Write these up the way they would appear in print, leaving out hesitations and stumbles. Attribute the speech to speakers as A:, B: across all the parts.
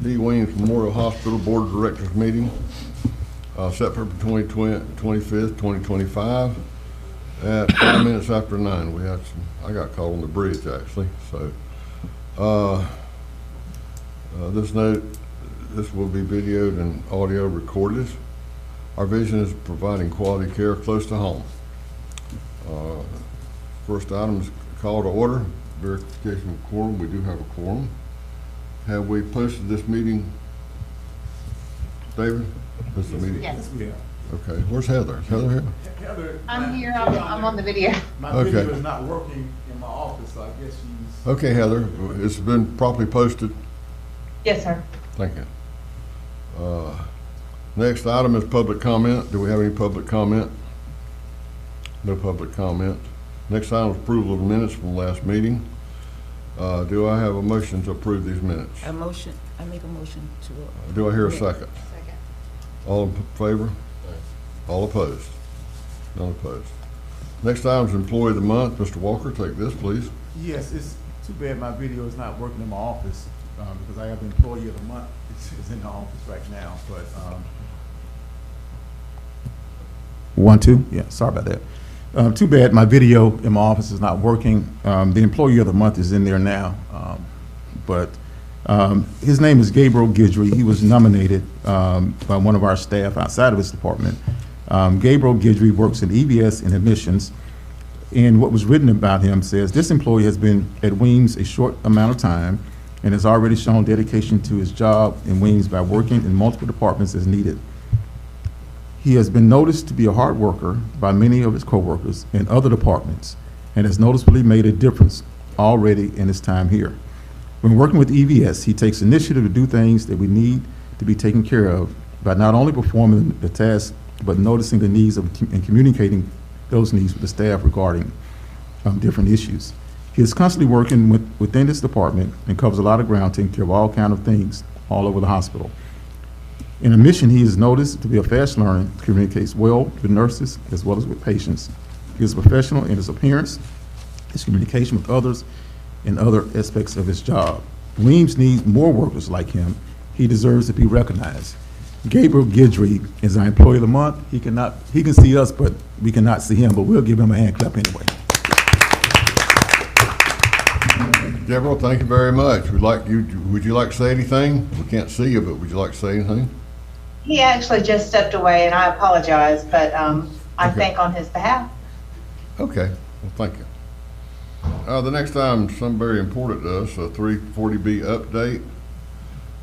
A: D. Weems Memorial Hospital Board of Directors meeting, September 25th, 2025, at 5 minutes after 9. We had some, I got caught on the bridge actually, so this will be videoed and audio recorded. Our vision is providing quality care close to home. First item is call to order, verification of quorum. We do have a quorum. Have we posted this meeting, David? This is the meeting?
B: Yes.
C: Yeah.
A: Okay, where's Heather? Is Heather here?
C: Heather,
B: I'm here, I'm on the video.
C: my video is not working in my office, so I guess she's.
A: Okay, Heather, it's been properly posted.
B: Yes, sir.
A: Thank you. Next item is public comment. Do we have any public comment? No public comment. Next item is approval of minutes from the last meeting. Do I have a motion to approve these minutes?
D: I make a motion to.
A: Do I hear a second?
B: Second.
A: All in favor? All opposed? None opposed. Next item is employee of the month. Mr. Walker, take this, please.
C: Yes, it's too bad my video is not working in my office, because I have the employee of the month. It's in the office right now, but, 1, 2, yeah, sorry about that. Too bad my video in my office is not working. The employee of the month is in there now, but his name is Gabriel Guidry. He was nominated by one of our staff outside of his department. Gabriel Guidry works in EVS and admissions, and what was written about him says, this employee has been at Weems a short amount of time and has already shown dedication to his job in Weems by working in multiple departments as needed. He has been noticed to be a hard worker by many of his coworkers in other departments and has noticeably made a difference already in his time here. When working with EVS, he takes initiative to do things that we need to be taken care of by not only performing the task, but noticing the needs and communicating those needs with the staff regarding different issues. He is constantly working within this department and covers a lot of ground, taking care of all kinds of things all over the hospital. In admission, he is noticed to be a fast learner, communicates well with nurses as well as with patients. He is professional in his appearance, his communication with others, and other aspects of his job. Weems needs more workers like him. He deserves to be recognized. Gabriel Guidry is our employee of the month. He can see us, but we cannot see him, but we'll give him a hand clap anyway.
A: Gabriel, thank you very much. Would you like to say anything? We can't see you, but would you like to say anything?
B: He actually just stepped away, and I apologize, but I
A: Okay.
B: think on his behalf.
A: Okay, well, thank you. The next item is something very important to us, a 340B update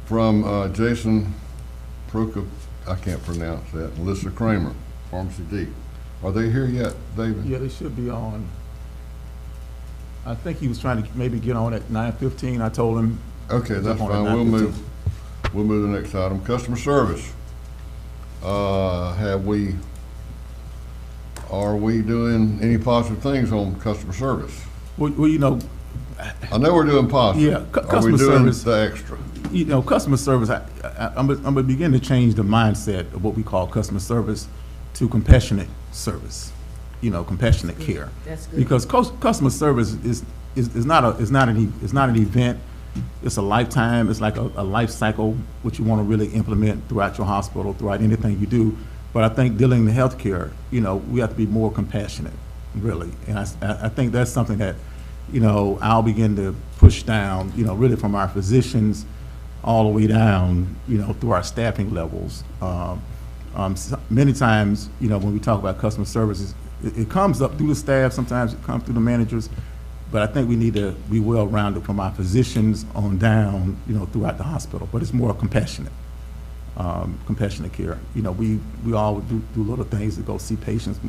A: from Jason Prokop, I can't pronounce that, Melissa Kramer, Pharmacy D. Are they here yet, David?
C: Yeah, they should be on. I think he was trying to maybe get on at 9:15. I told him.
A: Okay,
C: it's
A: that's
C: up on at
A: fine. We'll
C: 9:15.
A: move to the next item. Customer service. Are we doing any positive things on customer service?
C: Well, you know,
A: I know we're doing positive.
C: Yeah,
A: Are we
C: customer
A: doing
C: service.
A: the extra?
C: Customer service, I'm gonna begin to change the mindset of what we call customer service to compassionate service, compassionate care.
D: That's good.
C: Because customer service is not an event. It's a lifetime. It's like a life cycle, which you want to really implement throughout your hospital, throughout anything you do. But I think dealing with healthcare, we have to be more compassionate, really. And I think that's something that, I'll begin to push down, really from our physicians all the way down, through our staffing levels. Many times, when we talk about customer services, it comes up through the staff, sometimes it comes through the managers, but I think we need to be well-rounded from our physicians on down, throughout the hospital, but it's more compassionate care. We all do little things to go see patients.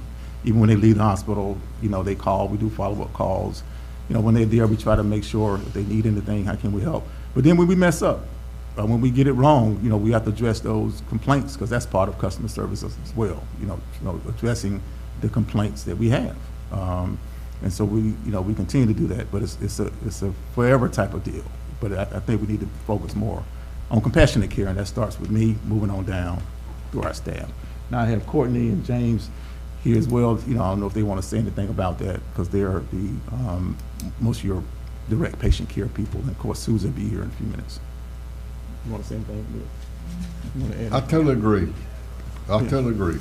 C: Even when they leave the hospital, they call, we do follow-up calls. When they're there, we try to make sure if they need anything, how can we help? But then when we mess up, when we get it wrong, we have to address those complaints, because that's part of customer service as well, addressing the complaints that we have. And so we continue to do that, but it's a forever type of deal. But I think we need to focus more on compassionate care, and that starts with me moving on down through our staff. Now I have Courtney and James here as well. I don't know if they want to say anything about that, because they're most of your direct patient care people. And of course, Susan will be here in a few minutes. You want to say anything? You want to add?
A: I totally agree. I totally agree.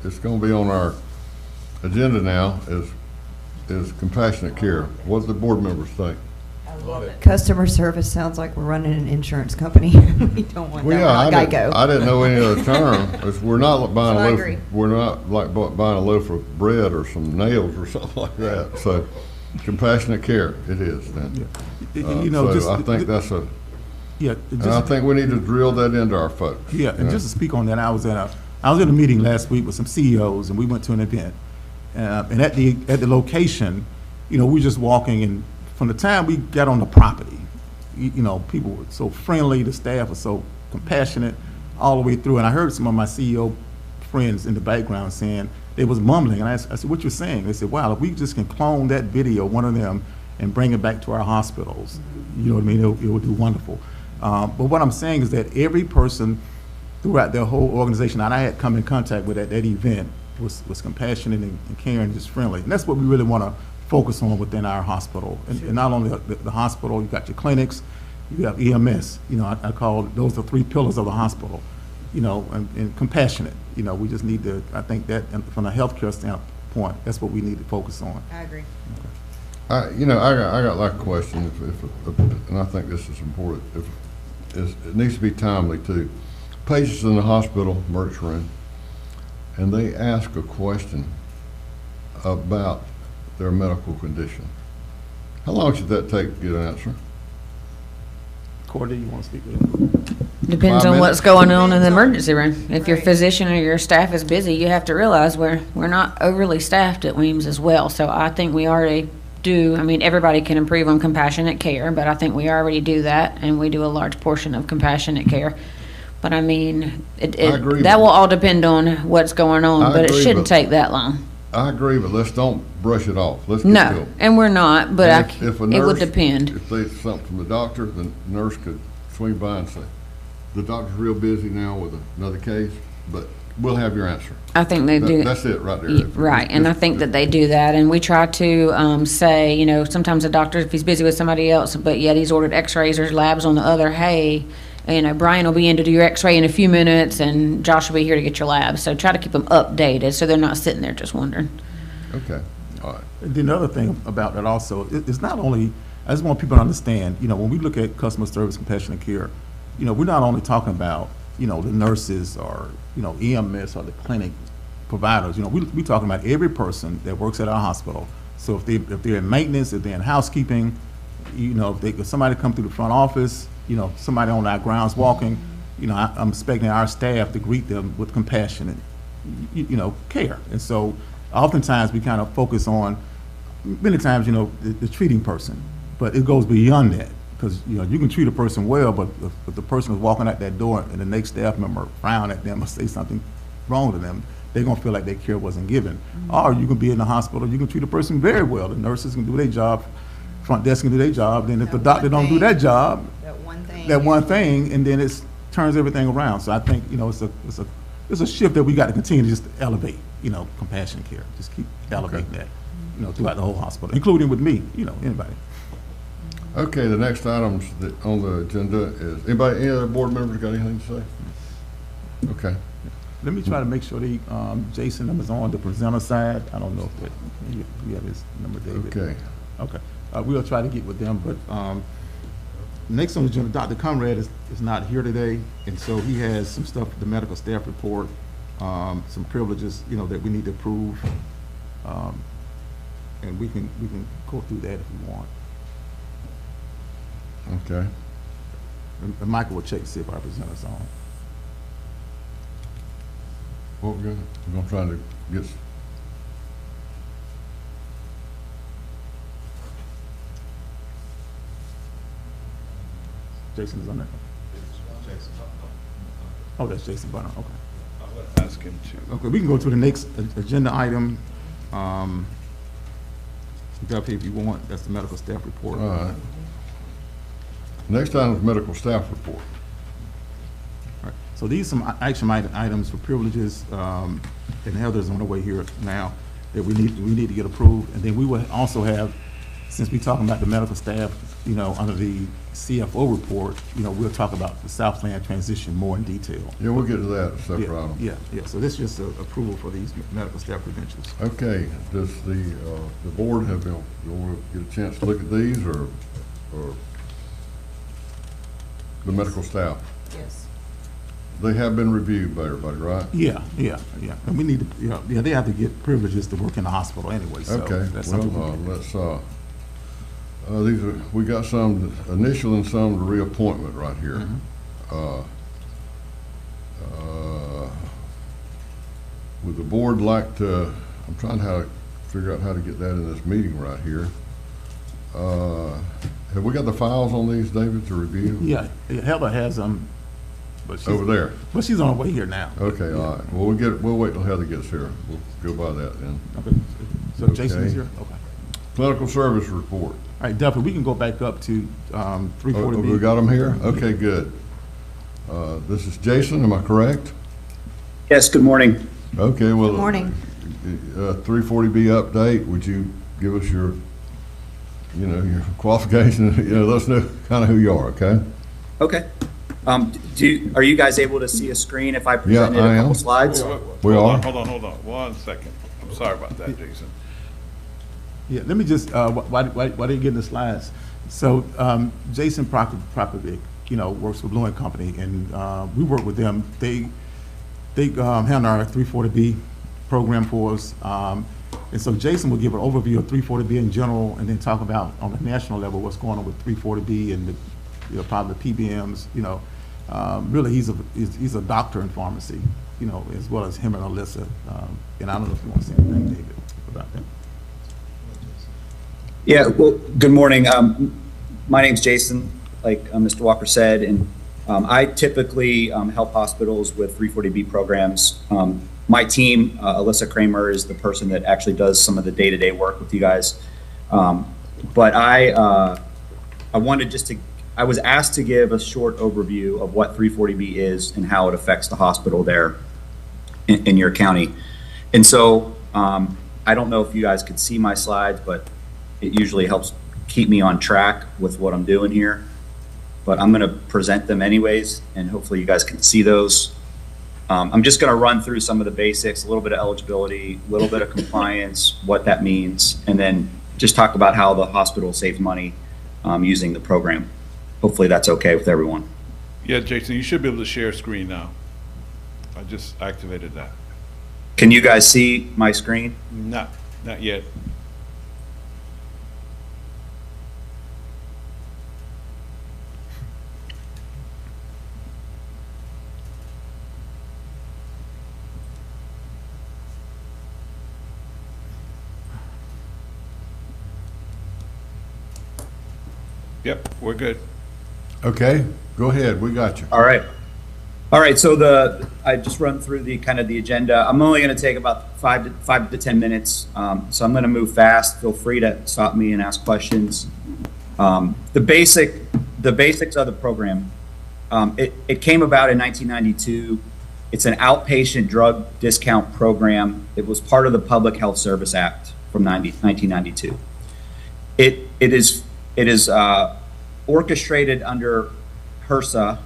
A: It's gonna be on our agenda now is compassionate care. What do the board members think?
E: Customer service sounds like we're running an insurance company. We don't want that.
A: Well,
E: We're
A: yeah,
E: not Geico.
A: I didn't know any other term. We're not like buying
E: So
A: a
E: I
A: loaf,
E: agree.
A: we're not like buying a loaf of bread or some nails or something like that. So compassionate care, it is then.
C: You know,
A: So
C: just
A: I think that's
C: yeah,
A: and I
C: just,
A: think we need to drill that into our folks.
C: yeah, and just to speak on that, I was in a meeting last week with some CEOs, and we went to an event, and at the location, you know, we were just walking, and from the time we got on the property, you know, people were so friendly, the staff was so compassionate all the way through, and I heard some of my CEO friends in the background saying, they was mumbling, and I said, what you saying? They said, wow, if we just can clone that video, one of them, and bring it back to our hospitals, you know what I mean, it would do wonderful. But what I'm saying is that every person throughout their whole organization that I had come in contact with at that event was compassionate and caring and just friendly. And that's what we really want to focus on within our hospital. And not only the hospital, you got your clinics, you have EMS. You know, I call those the three pillars of the hospital, you know, and compassionate. You know, we just need to, I think that from a healthcare standpoint, that's what we need to focus on.
E: I agree.
A: You know, I got like a question, and I think this is important. It needs to be timely too. Patients in the hospital, emergency room, and they ask a question about their medical condition. How long should that take to get an answer?
C: Cordy, you want to speak with that?
D: Depends
A: 5
D: on what's
A: minutes?
D: going on in the emergency room. If your
E: Right.
D: physician or your staff is busy, you have to realize we're not overly staffed at Weems as well. So I think we already do, I mean, everybody can improve on compassionate care, but I think we already do that, and we do a large portion of compassionate care. But I mean,
A: agree,
D: that
A: but-
D: will all depend on what's going on,
A: I
D: but it
A: agree,
D: shouldn't
A: but-
D: take that long.
A: I agree, but let's don't brush it off. Let's get to
D: No,
A: it.
D: and we're not, but
A: And if a
D: it
A: nurse-
D: would depend.
A: If they something from the doctor, the nurse could swing by and say, the doctor's real busy now with another case, but we'll have your answer.
D: I think they do.
A: That's it right there.
D: Right, and I think that they do that, and we try to say, you know, sometimes the doctor, if he's busy with somebody else, but yet he's ordered x-rays or labs on the other, hey, you know, Brian will be in to do your x-ray in a few minutes, and Josh will be here to get your labs. So try to keep them updated, so they're not sitting there just wondering.
A: Okay, all right.
C: And then the other thing about that also, it's not only, I just want people to understand, you know, when we look at customer service, compassionate care, you know, we're not only talking about, you know, the nurses or, you know, EMS or the clinic providers. You know, we talking about every person that works at our hospital. So if they're in maintenance, if they're in housekeeping, you know, if somebody come through the front office, you know, somebody on our grounds walking, you know, I'm expecting our staff to greet them with compassion and, you know, care. And so oftentimes we kind of focus on, many times, you know, the treating person, but it goes beyond that. Because, you know, you can treat a person well, but if the person is walking out that door and the next staff member frown at them or say something wrong to them, they're going to feel like their care wasn't given. Or you can be in the hospital, you can treat a person very well. The nurses can do their job, front desk can do their job. Then if the
E: That
C: doctor
E: one
C: don't do
E: thing.
C: that job,
E: That one thing.
C: and then it turns everything around. So I think, you know, it's a shift that we got to continue to just elevate, you know, compassionate care. Just keep elevating that, you know, throughout the whole hospital, including with me, you know, anybody.
A: Okay, the next item on the agenda is, any other board members got anything to say? Okay,
C: Let me try to make sure Jason is on the presenter side. I don't know if you have his number, David.
A: okay.
C: Okay. We'll try to get with them, but next on the agenda, Dr. Conrad is not here today, and so he has some stuff, the medical staff report, some privileges, you know, that we need to approve. And we can go through that if you want.
A: Okay.
C: And Michael will check to see if our presenter's on.
A: What we're gonna try to get,
C: Jason is on there? Oh, that's Jason Bunner, okay.
F: I would ask him to.
C: Okay, we can go to the next agenda item. You got up here if you want, that's the medical staff report.
A: all right. Next item is medical staff report.
C: All right. So these are some action items for privileges, and Heather's on the way here now, that we need to get approved. And then we will also have since we're talking about the medical staff, you know, under the CFO report, you know, we'll talk about the Southland transition more in detail.
A: Yeah, we'll get to that, separate
C: Yeah,
A: item.
C: yeah, so this is just a approval for these medical staff credentials.
A: Okay, does the board have, you want to get a chance to look at these, or the medical staff?
E: Yes.
A: They have been reviewed by everybody, right?
C: Yeah, and we need to, you know, yeah, they have to get privileges to work in the hospital anyway, so.
A: Okay,
C: that's something we
A: well,
C: can do.
A: we got some initial and some reappointment right here. Would the board like to, I'm trying to figure out how to get that in this meeting right here. Have we got the files on these, David, to review?
C: Yeah, Heather has them, but she's.
A: Over there?
C: But she's on her way here now.
A: Okay, all right. Well, we'll wait till Heather gets here. We'll go by that then.
C: Okay, so Jason is
A: Okay.
C: here? Okay.
A: Clinical service report.
C: All right, Duffy, we can go back up to,
A: Oh,
C: 340B.
A: we got them here? Okay, good. This is Jason, am I correct?
G: Yes, good morning.
A: Okay, well.
E: Good morning.
A: 340B update, would you give us your, you know, your qualifications, you know, let us know kind of who you are, okay?
G: Okay. Are you guys able to see a screen if I presented
A: I
G: a
A: am.
G: couple slides?
A: We are.
F: Hold on, 1 second. I'm sorry about that, Jason.
C: Yeah, let me just, why are you getting the slides? So, Jason Prokovic, you know, works for Blue & Company, and we work with them. They handle our 340B program for us. And so Jason will give an overview of 340B in general, and then talk about on the national level what's going on with 340B and the, you know, probably the PBMs. You know, really he's a doctor in pharmacy, you know, as well as him and Alyssa. And I don't know if you want to say anything, David, about that.
G: Yeah, well, good morning. My name's Jason, like Mr. Walker said, and I typically help hospitals with 340B programs. My team, Alyssa Kramer, is the person that actually does some of the day-to-day work with you guys. But I wanted just to, I was asked to give a short overview of what 340B is and how it affects the hospital there in your county. And so I don't know if you guys could see my slides, but it usually helps keep me on track with what I'm doing here. But I'm going to present them anyways, and hopefully you guys can see those. I'm just going to run through some of the basics, a little bit of eligibility, a little bit of compliance, what that means, and then just talk about how the hospital saves money using the program. Hopefully that's okay with everyone.
F: Yeah, Jason, you should be able to share screen now. I just activated that.
G: Can you guys see my screen?
F: Not yet. Yep, we're good.
A: Okay, go ahead, we got you.
G: All right. All right, so I just run through the kind of the agenda. I'm only going to take about 5 to 10 minutes, so I'm going to move fast. Feel free to stop me and ask questions. The basics of the program. It came about in 1992. It's an outpatient drug discount program. It was part of the Public Health Service Act from 1992. It is orchestrated under HRSA,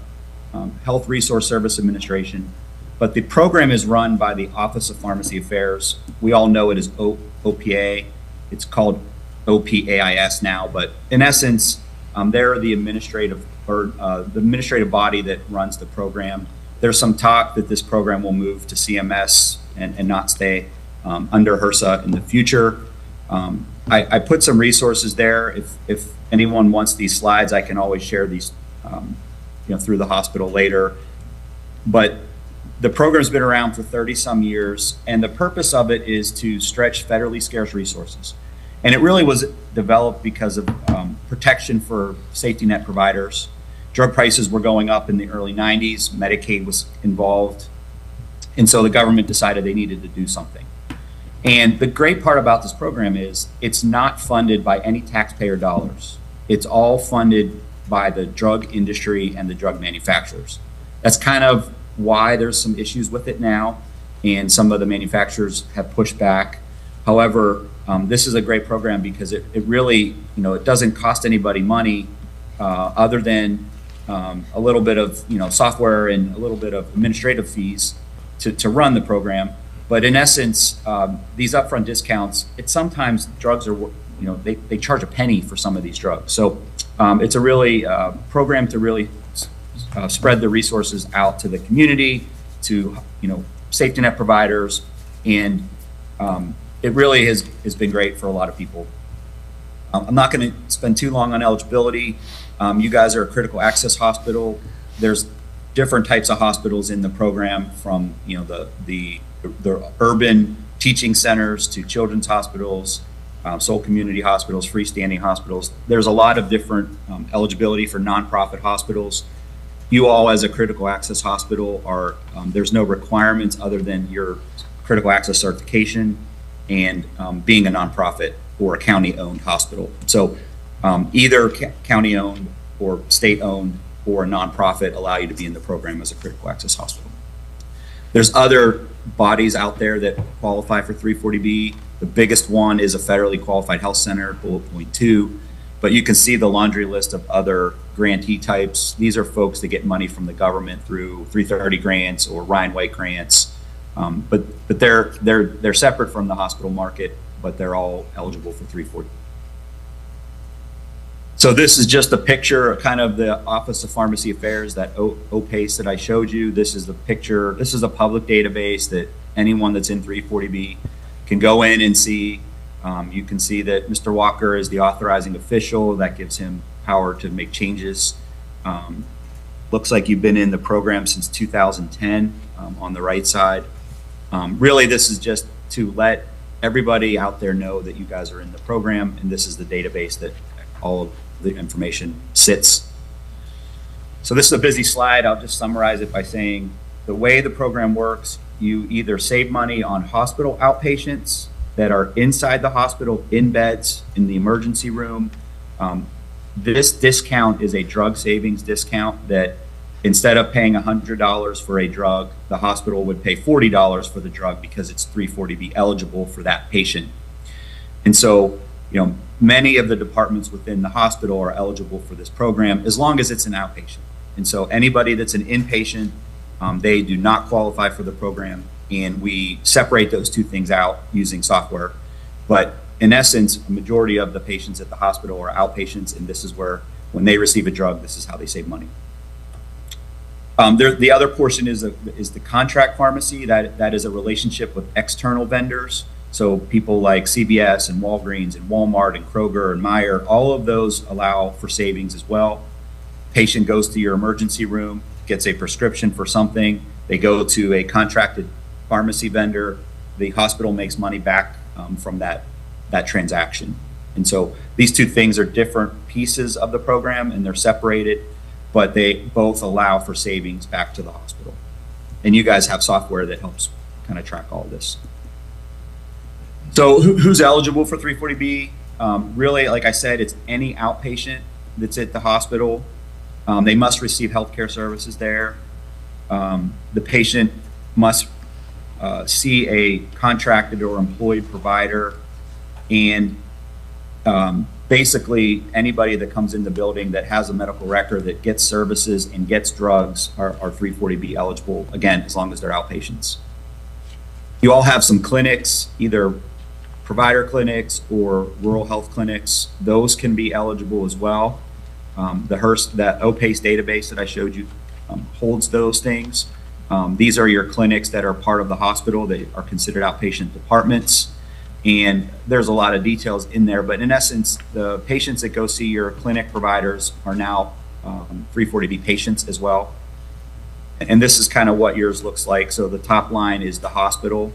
G: Health Resource Service Administration, but the program is run by the Office of Pharmacy Affairs. We all know it as OPA. It's called OPAIS now, but in essence, they're the administrative body that runs the program. There's some talk that this program will move to CMS and not stay under HRSA in the future. I put some resources there. If anyone wants these slides, I can always share these through the hospital later. But the program's been around for 30 some years, and the purpose of it is to stretch federally scarce resources. And it really was developed because of protection for safety net providers. Drug prices were going up in the early 90s, Medicaid was involved, and so the government decided they needed to do something. And the great part about this program is it's not funded by any taxpayer dollars. It's all funded by the drug industry and the drug manufacturers. That's kind of why there's some issues with it now, and some of the manufacturers have pushed back. However, this is a great program because it really, it doesn't cost anybody money other than a little bit of, software and a little bit of administrative fees to run the program. But in essence, these upfront discounts, it's sometimes drugs are, they charge a penny for some of these drugs. So it's a really program to really spread the resources out to the community, to, safety net providers, and it really has been great for a lot of people. I'm not going to spend too long on eligibility. You guys are a critical access hospital. There's different types of hospitals in the program, from the urban teaching centers to children's hospitals, Soul Community hospitals, freestanding hospitals. There's a lot of different eligibility for nonprofit hospitals. You all, as a critical access hospital, are there's no requirements other than your critical access certification and being a nonprofit or a county-owned hospital. So either county-owned or state-owned or a nonprofit allow you to be in the program as a critical access hospital. There's other bodies out there that qualify for 340B. The biggest one is a federally qualified health center, bullet point 2. But you can see the laundry list of other grantee types. These are folks that get money from the government through 330 grants or Ryan White grants. But they're separate from the hospital market, but they're all eligible for 340. So this is just a picture, kind of the Office of Pharmacy Affairs, that OPACE that I showed you. This is the picture. This is a public database that anyone that's in 340B can go in and see. You can see that Mr. Walker is the authorizing official. That gives him power to make changes. Looks like you've been in the program since 2010 on the right side. Really, this is just to let everybody out there know that you guys are in the program, and this is the database that all of the information sits. So this is a busy slide. I'll just summarize it by saying the way the program works, you either save money on hospital outpatients that are inside the hospital, in beds, in the emergency room. This discount is a drug savings discount that instead of paying $100 for a drug, the hospital would pay $40 for the drug because it's 340B eligible for that patient. And so, many of the departments within the hospital are eligible for this program as long as it's an outpatient. And so anybody that's an inpatient, they do not qualify for the program. And we separate those two things out using software. But in essence, a majority of the patients at the hospital are outpatients, and this is where, when they receive a drug, this is how they save money. The other portion is the contract pharmacy. That is a relationship with external vendors. So people like CVS and Walgreens and Walmart and Kroger and Meijer, all of those allow for savings as well. Patient goes to your emergency room, gets a prescription for something. They go to a contracted pharmacy vendor. The hospital makes money back from that transaction. And so these two things are different pieces of the program, and they're separated, but they both allow for savings back to the hospital. And you guys have software that helps kind of track all of this. So who's eligible for 340B? Really, like I said, it's any outpatient that's at the hospital. They must receive healthcare services there. The patient must see a contracted or employed provider, and basically anybody that comes in the building that has a medical record that gets services and gets drugs are 340B eligible, again, as long as they're outpatients. You all have some clinics, either provider clinics or rural health clinics. Those can be eligible as well. That OPACE database that I showed you holds those things. These are your clinics that are part of the hospital. They are considered outpatient departments. And there's a lot of details in there, but in essence, the patients that go see your clinic providers are now 340B patients as well. And this is kind of what yours looks like. So the top line is the hospital.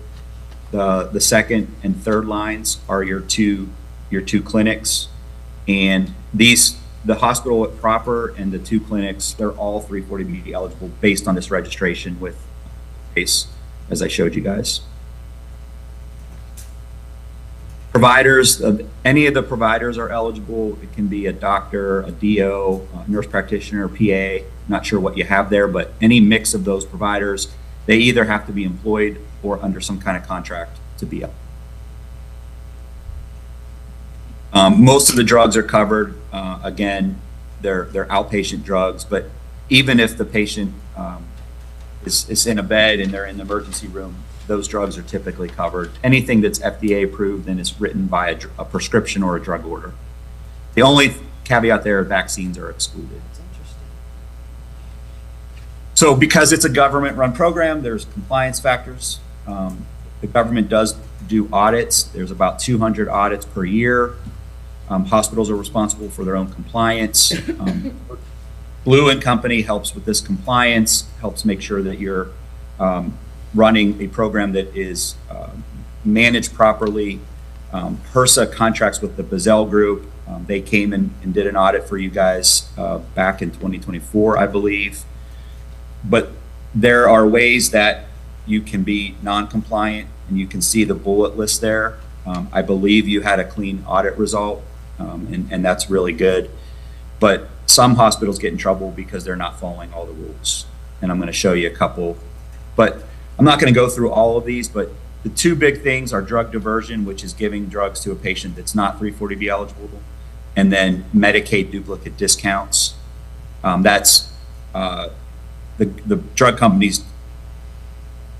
G: The second and third lines are your two clinics. And the hospital proper and the two clinics, they're all 340B eligible based on this registration with PACE, as I showed you guys. Providers, any of the providers are eligible. It can be a doctor, a DO, a nurse practitioner, PA, not sure what you have there, but any mix of those providers, they either have to be employed or under some kind of contract to be up. Most of the drugs are covered. Again, they're outpatient drugs, but even if the patient is in a bed and they're in the emergency room, those drugs are typically covered. Anything that's FDA approved and is written by a prescription or a drug order. The only caveat there, vaccines are excluded. So because it's a government-run program, there's compliance factors. The government does do audits. There's about 200 audits per year. Hospitals are responsible for their own compliance. Blue and Company helps with this compliance, helps make sure that you're running a program that is managed properly. HRSA contracts with the Bazell Group. They came and did an audit for you guys back in 2024, I believe. But there are ways that you can be non-compliant, and you can see the bullet list there. I believe you had a clean audit result, and that's really good. But some hospitals get in trouble because they're not following all the rules. And I'm going to show you a couple. But I'm not going to go through all of these, but the two big things are drug diversion, which is giving drugs to a patient that's not 340B eligible, and then Medicaid duplicate discounts. That's the drug companies.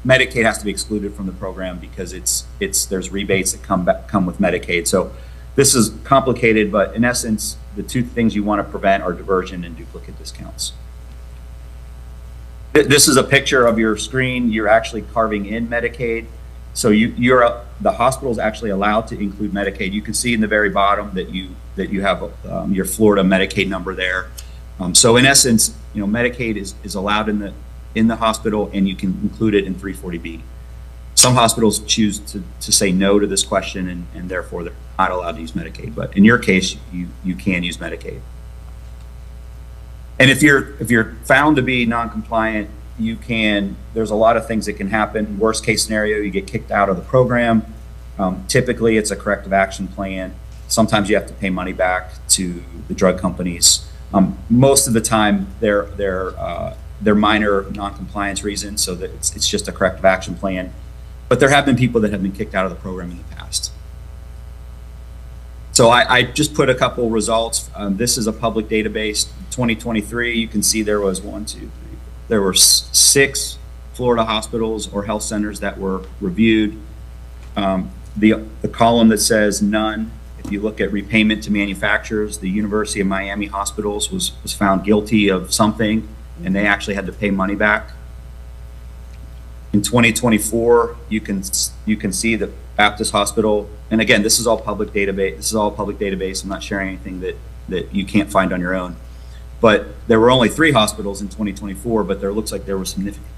G: Medicaid has to be excluded from the program because there's rebates that come with Medicaid. So this is complicated, but in essence, the two things you want to prevent are diversion and duplicate discounts. This is a picture of your screen. You're actually carving in Medicaid. So the hospital is actually allowed to include Medicaid. You can see in the very bottom that you have your Florida Medicaid number there. So in essence, Medicaid is allowed in the hospital, and you can include it in 340B. Some hospitals choose to say no to this question, and therefore they're not allowed to use Medicaid. But in your case, you can use Medicaid. And if you're found to be non-compliant, there's a lot of things that can happen. Worst case scenario, you get kicked out of the program. Typically, it's a corrective action plan. Sometimes you have to pay money back to the drug companies. Most of the time, they're minor non-compliance reasons, so that it's just a corrective action plan. But there have been people that have been kicked out of the program in the past. So I just put a couple results. This is a public database. 2023, you can see there was there were 6 Florida hospitals or health centers that were reviewed. The column that says none, if you look at repayment to manufacturers, the University of Miami hospitals was found guilty of something, and they actually had to pay money back. In 2024, you can see the Baptist Hospital, and again, this is all public database. This is all public database. I'm not sharing anything that you can't find on your own. But there were only 3 hospitals in 2024, but there looks like there were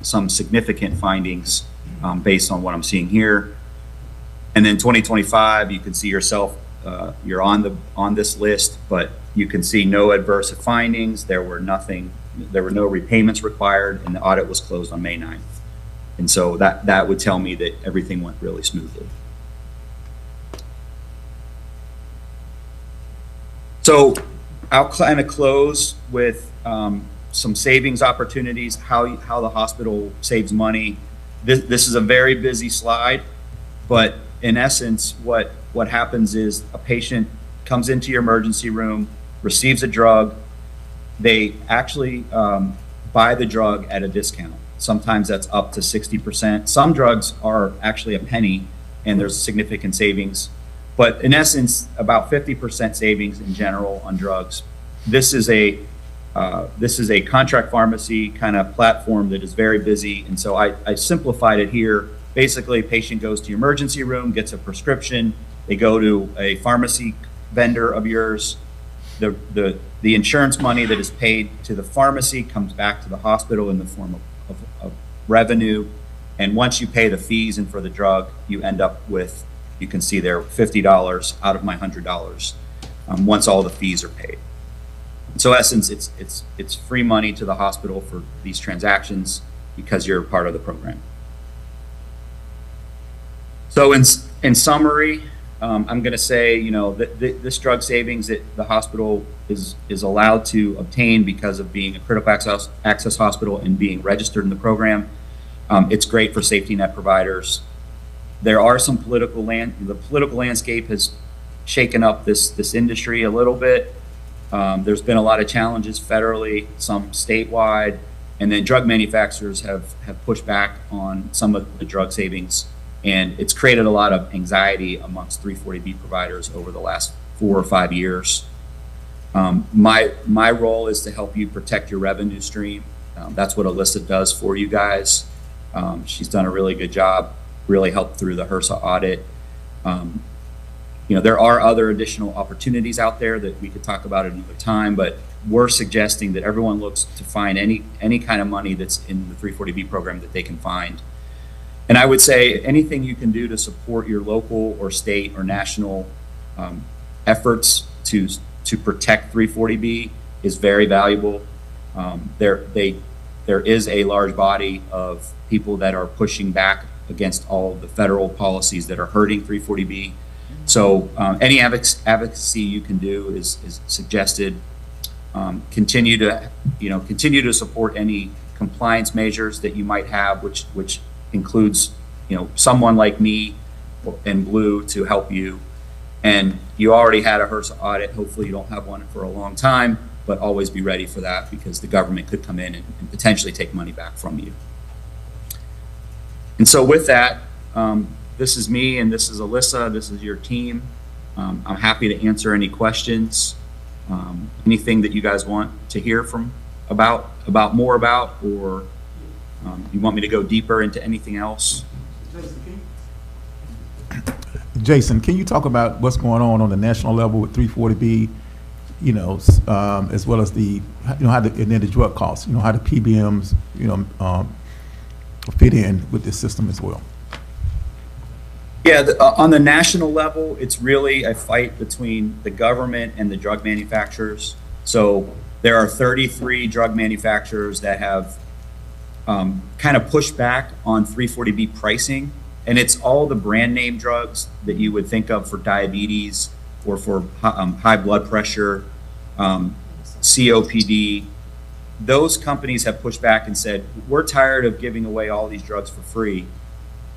G: some significant findings based on what I'm seeing here. And then 2025, you can see yourself, you're on this list, but you can see no adverse findings. There were no repayments required, and the audit was closed on May 9th. And so that would tell me that everything went really smoothly. So I'll kind of close with some savings opportunities, how the hospital saves money. This is a very busy slide, but in essence, what happens is a patient comes into your emergency room, receives a drug. They actually buy the drug at a discount. Sometimes that's up to 60%. Some drugs are actually a penny, and there's significant savings. But in essence, about 50% savings in general on drugs. This is a contract pharmacy kind of platform that is very busy, and so I simplified it here. Basically, a patient goes to your emergency room, gets a prescription. They go to a pharmacy vendor of yours. The insurance money that is paid to the pharmacy comes back to the hospital in the form of revenue. And once you pay the fees and for the drug, you end up with, you can see there, $50 out of my $100 once all the fees are paid. So in essence, it's free money to the hospital for these transactions because you're part of the program. So in summary, I'm going to say, this drug savings that the hospital is allowed to obtain because of being a critical access hospital and being registered in the program. It's great for safety net providers. There are some the political landscape has shaken up this industry a little bit. There's been a lot of challenges federally, some statewide, and then drug manufacturers have pushed back on some of the drug savings, and it's created a lot of anxiety amongst 340B providers over the last 4 or 5 years. My role is to help you protect your revenue stream. That's what Alyssa does for you guys. She's done a really good job, really helped through the HRSA audit. There are other additional opportunities out there that we could talk about at another time, but we're suggesting that everyone looks to find any kind of money that's in the 340B program that they can find. And I would say anything you can do to support your local or state or national efforts to protect 340B is very valuable. There is a large body of people that are pushing back against all of the federal policies that are hurting 340B. So any advocacy you can do is suggested. Continue to support any compliance measures that you might have, which includes someone like me in blue to help you. And you already had a HRSA audit. Hopefully you don't have one for a long time, but always be ready for that because the government could come in and potentially take money back from you. And so with that, this is me and this is Alyssa. This is your team. I'm happy to answer any questions, anything that you guys want to hear about more about, or you want me to go deeper into anything else.
C: Jason, can you talk about what's going on the national level with 340B, as well as how the drug costs, how the PBMs, fit in with this system as well?
G: Yeah, on the national level, it's really a fight between the government and the drug manufacturers. So there are 33 drug manufacturers that have kind of pushed back on 340B pricing. And it's all the brand name drugs that you would think of for diabetes or for high blood pressure, COPD. Those companies have pushed back and said, we're tired of giving away all these drugs for free.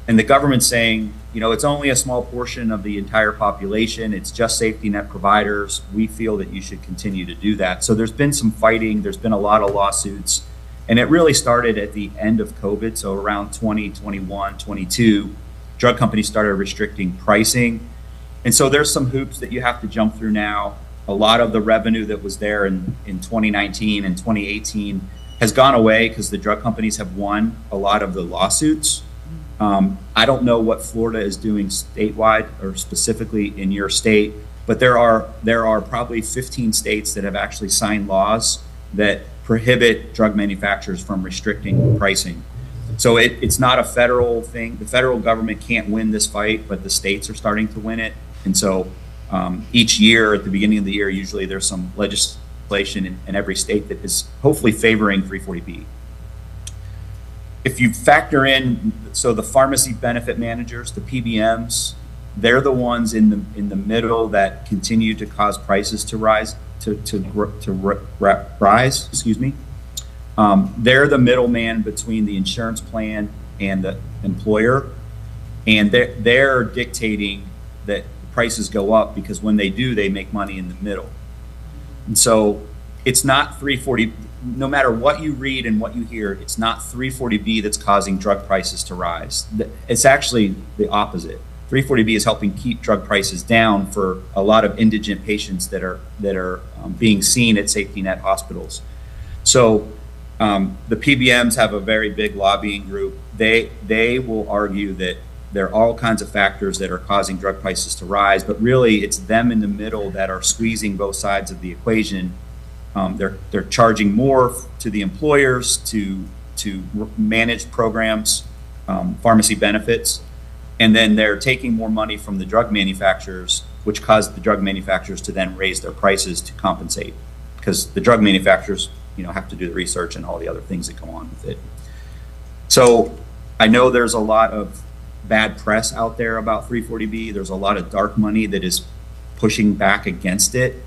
G: And the government's saying, it's only a small portion of the entire population. It's just safety net providers. We feel that you should continue to do that. So there's been some fighting. There's been a lot of lawsuits. And it really started at the end of COVID. So around 2021, 22, drug companies started restricting pricing. And so there's some hoops that you have to jump through now. A lot of the revenue that was there in 2019 and 2018 has gone away because the drug companies have won a lot of the lawsuits. I don't know what Florida is doing statewide or specifically in your state, but there are probably 15 states that have actually signed laws that prohibit drug manufacturers from restricting pricing. So it's not a federal thing. The federal government can't win this fight, but the states are starting to win it. And so each year, at the beginning of the year, usually there's some legislation in every state that is hopefully favoring 340B. If you factor in, so the pharmacy benefit managers, the PBMs, they're the ones in the middle that continue to cause prices to rise, rise. Excuse me. They're the middleman between the insurance plan and the employer, and they're dictating that prices go up because when they do, they make money in the middle. And so it's not 340. No matter what you read and what you hear, it's not 340B that's causing drug prices to rise. It's actually the opposite. 340B is helping keep drug prices down for a lot of indigent patients that are being seen at safety net hospitals. So the PBMs have a very big lobbying group. They will argue that there are all kinds of factors that are causing drug prices to rise, but really it's them in the middle that are squeezing both sides of the equation. They're charging more to the employers to manage programs, pharmacy benefits, and then they're taking more money from the drug manufacturers, which caused the drug manufacturers to then raise their prices to compensate, because the drug manufacturers, have to do the research and all the other things that go on with it. So I know there's a lot of bad press out there about 340B. There's a lot of dark money that is pushing back against it.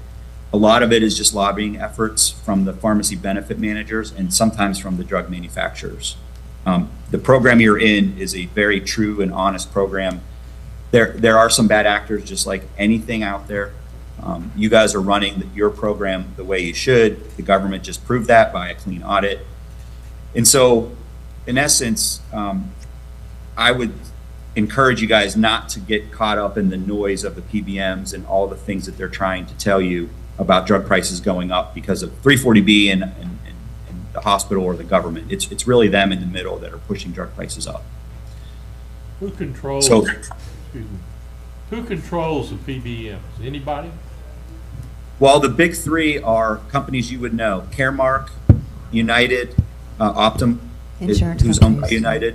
G: A lot of it is just lobbying efforts from the pharmacy benefit managers and sometimes from the drug manufacturers. The program you're in is a very true and honest program. There are some bad actors, just like anything out there. You guys are running your program the way you should. The government just proved that by a clean audit. And so, in essence, I would encourage you guys not to get caught up in the noise of the PBMs and all the things that they're trying to tell you about drug prices going up because of 340B and the hospital or the government. It's really them in the middle that are pushing drug prices up.
H: Who controls,
G: So,
H: excuse me, who controls the PBMs? Anybody?
G: well, the big three are companies you would know: Caremark, United, Optum,
E: Insurance
G: who's owned by
E: companies.
G: United,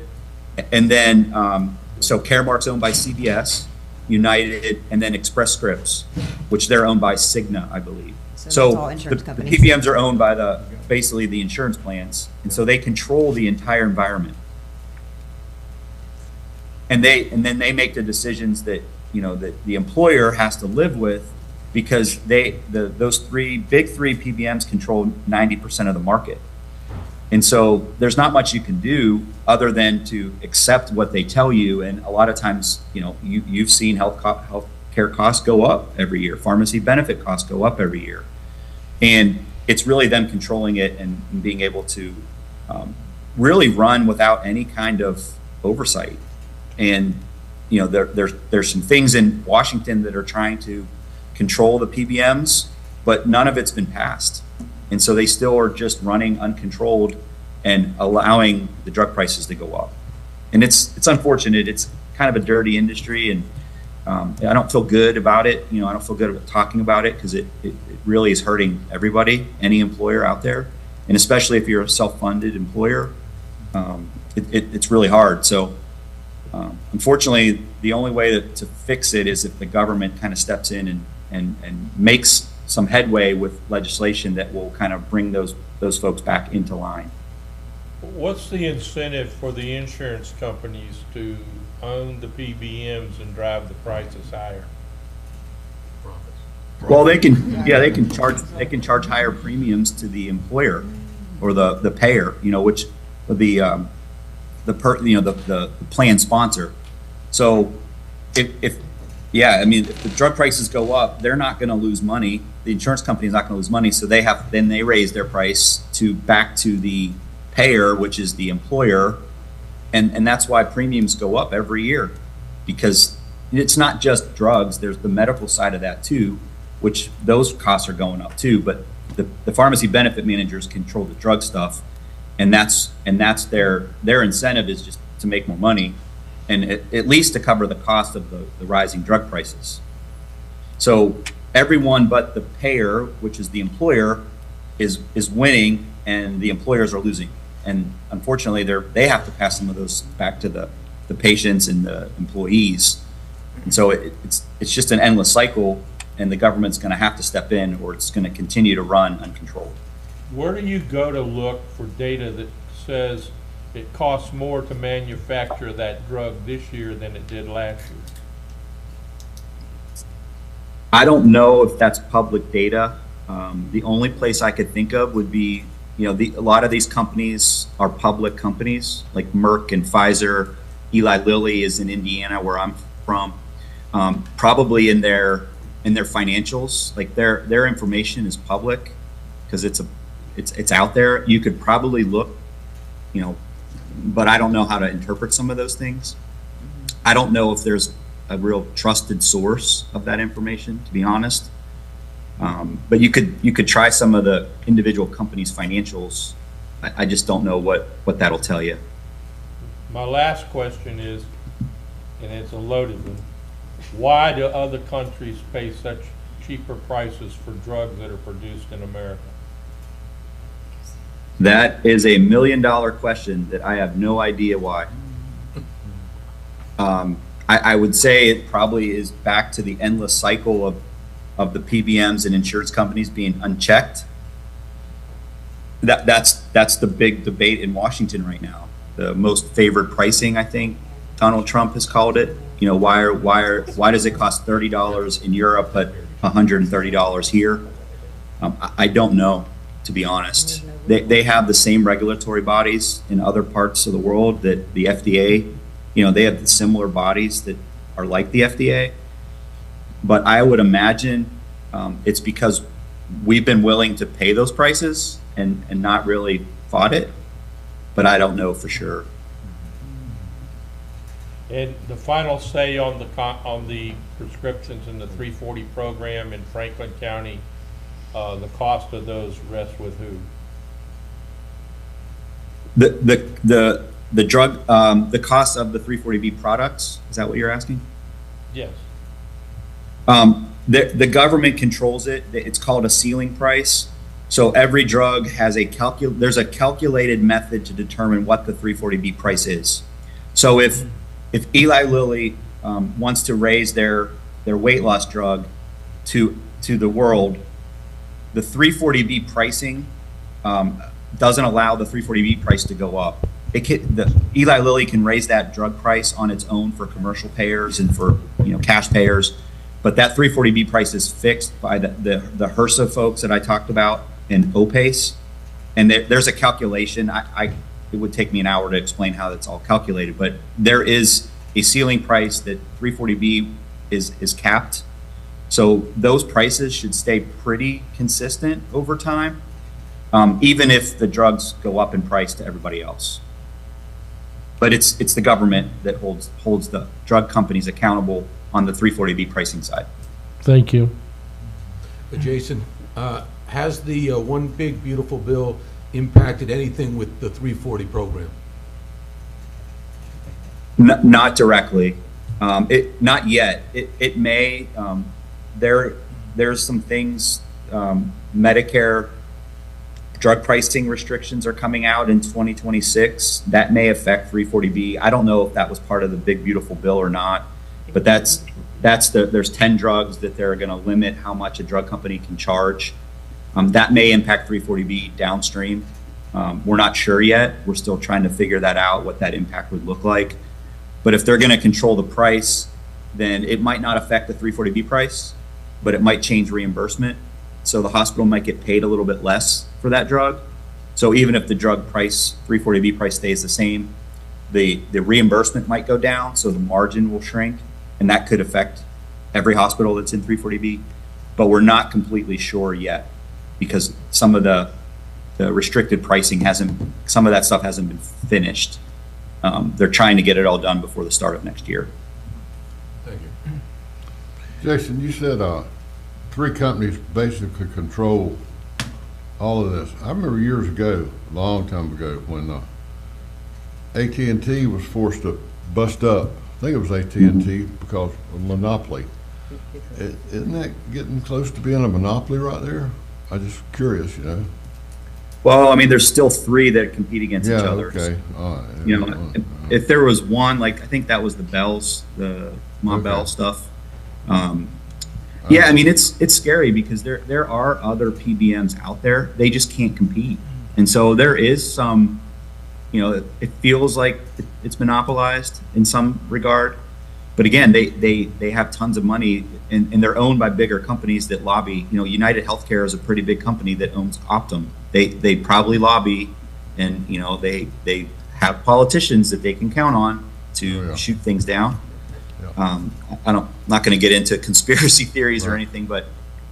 G: and then so Caremark's owned by CVS, United, and then Express Scripts, which they're owned by Cigna, I believe.
E: So that's all insurance
G: the
E: companies.
G: PBMs are owned by basically the insurance plans, and so they control the entire environment. And then they make the decisions that, you know, that the employer has to live with, because those big three PBMs control 90% of the market. And so there's not much you can do other than to accept what they tell you. And a lot of times, you know, you've seen health care costs go up every year. Pharmacy benefit costs go up every year. And it's really them controlling it and being able to really run without any kind of oversight. And, you know, there's some things in Washington that are trying to control the PBMs, but none of it's been passed. And so they still are just running uncontrolled and allowing the drug prices to go up. And it's unfortunate. It's kind of a dirty industry, and I don't feel good about it. You know, I don't feel good about talking about it, because it really is hurting everybody, any employer out there. And especially if you're a self-funded employer, it's really hard. So unfortunately, the only way to fix it is if the government kind of steps in and makes some headway with legislation that will kind of bring those folks back into line.
H: What's the incentive for the insurance companies to own the PBMs and drive the prices higher?
G: Well, they can charge higher premiums to the employer or the payer, you know, which the plan sponsor. So if I mean, if the drug prices go up, they're not going to lose money. The insurance company is not going to lose money, so they raise their price back to the payer, which is the employer, and that's why premiums go up every year, because it's not just drugs. There's the medical side of that too, which those costs are going up too. But the pharmacy benefit managers control the drug stuff, and that's their incentive is just to make more money, and at least to cover the cost of the rising drug prices. So everyone but the payer, which is the employer, is winning, and the employers are losing. And unfortunately, they have to pass some of those back to the patients and the employees. And so it's just an endless cycle, and the government's going to have to step in, or it's going to continue to run uncontrolled.
H: Where do you go to look for data that says it costs more to manufacture that drug this year than it did last year?
G: I don't know if that's public data. The only place I could think of would be, you know, a lot of these companies are public companies, like Merck and Pfizer. Eli Lilly is in Indiana, where I'm from. Probably in their financials, like their information is public, because it's out there. You could probably look, you know, but I don't know how to interpret some of those things. I don't know if there's a real trusted source of that information, to be honest. But you could try some of the individual companies' financials. I just don't know what that'll tell you.
H: My last question is, and it's a loaded one, why do other countries pay such cheaper prices for drugs that are produced in America?
G: That is a $1 million question that I have no idea why. I would say it probably is back to the endless cycle of the PBMs and insurance companies being unchecked. That's the big debate in Washington right now. The most favored pricing, I think Donald Trump has called it. You know, why does it cost $30 in Europe but $130 here? I don't know, to be honest. They have the same regulatory bodies in other parts of the world that the FDA, you know, they have the similar bodies that are like the FDA. But I would imagine it's because we've been willing to pay those prices and not really fought it, but I don't know for sure.
H: And the final say on the prescriptions in the 340 program in Franklin County, the cost of those rests with who?
G: The drug, the cost of the 340B products, is that what you're asking?
H: Yes.
G: The government controls it. It's called a ceiling price. So every drug has there's a calculated method to determine what the 340B price is. So if Eli Lilly wants to raise their weight loss drug to the world, the 340B pricing doesn't allow the 340B price to go up. Eli Lilly can raise that drug price on its own for commercial payers and for cash payers, but that 340B price is fixed by the HRSA folks that I talked about in OPACE, and there's a calculation. It would take me an hour to explain how that's all calculated, but there is a ceiling price that 340B is capped. So those prices should stay pretty consistent over time, even if the drugs go up in price to everybody else. But it's the government that holds the drug companies accountable on the 340B pricing side.
H: Thank you.
I: Jason, has the One Big Beautiful Bill impacted anything with the 340 program?
G: Not directly. Not yet. It may. There's some things. Medicare drug pricing restrictions are coming out in 2026. That may affect 340B. I don't know if that was part of the Big Beautiful Bill or not, but there's 10 drugs that they're going to limit how much a drug company can charge. That may impact 340B downstream. We're not sure yet. We're still trying to figure that out, what that impact would look like. But if they're going to control the price, then it might not affect the 340B price, but it might change reimbursement. So the hospital might get paid a little bit less for that drug. So even if the drug price, 340B price stays the same, the reimbursement might go down, so the margin will shrink, and that could affect every hospital that's in 340B. But we're not completely sure yet because some of the restricted pricing some of that stuff hasn't been finished. They're trying to get it all done before the start of next year.
I: Thank you.
A: Jason, you said 3 companies basically control all of this. I remember years ago, a long time ago, when AT&T was forced to bust up. I think it was AT&T because of monopoly. Isn't that getting close to being a monopoly right there? I'm just curious,
G: Well, I mean, there's still 3 that compete against each other.
A: Okay. All right.
G: If there was one, like, I think that was the Bells, the Ma Bell stuff. Yeah, I mean, it's scary because there are other PBMs out there. They just can't compete. And so there is some, it feels like it's monopolized in some regard. But again, they have tons of money and they're owned by bigger companies that lobby. United Healthcare is a pretty big company that owns Optum. They probably lobby, and they have politicians that they can count on to shoot things down. I'm not going to get into conspiracy theories or anything, but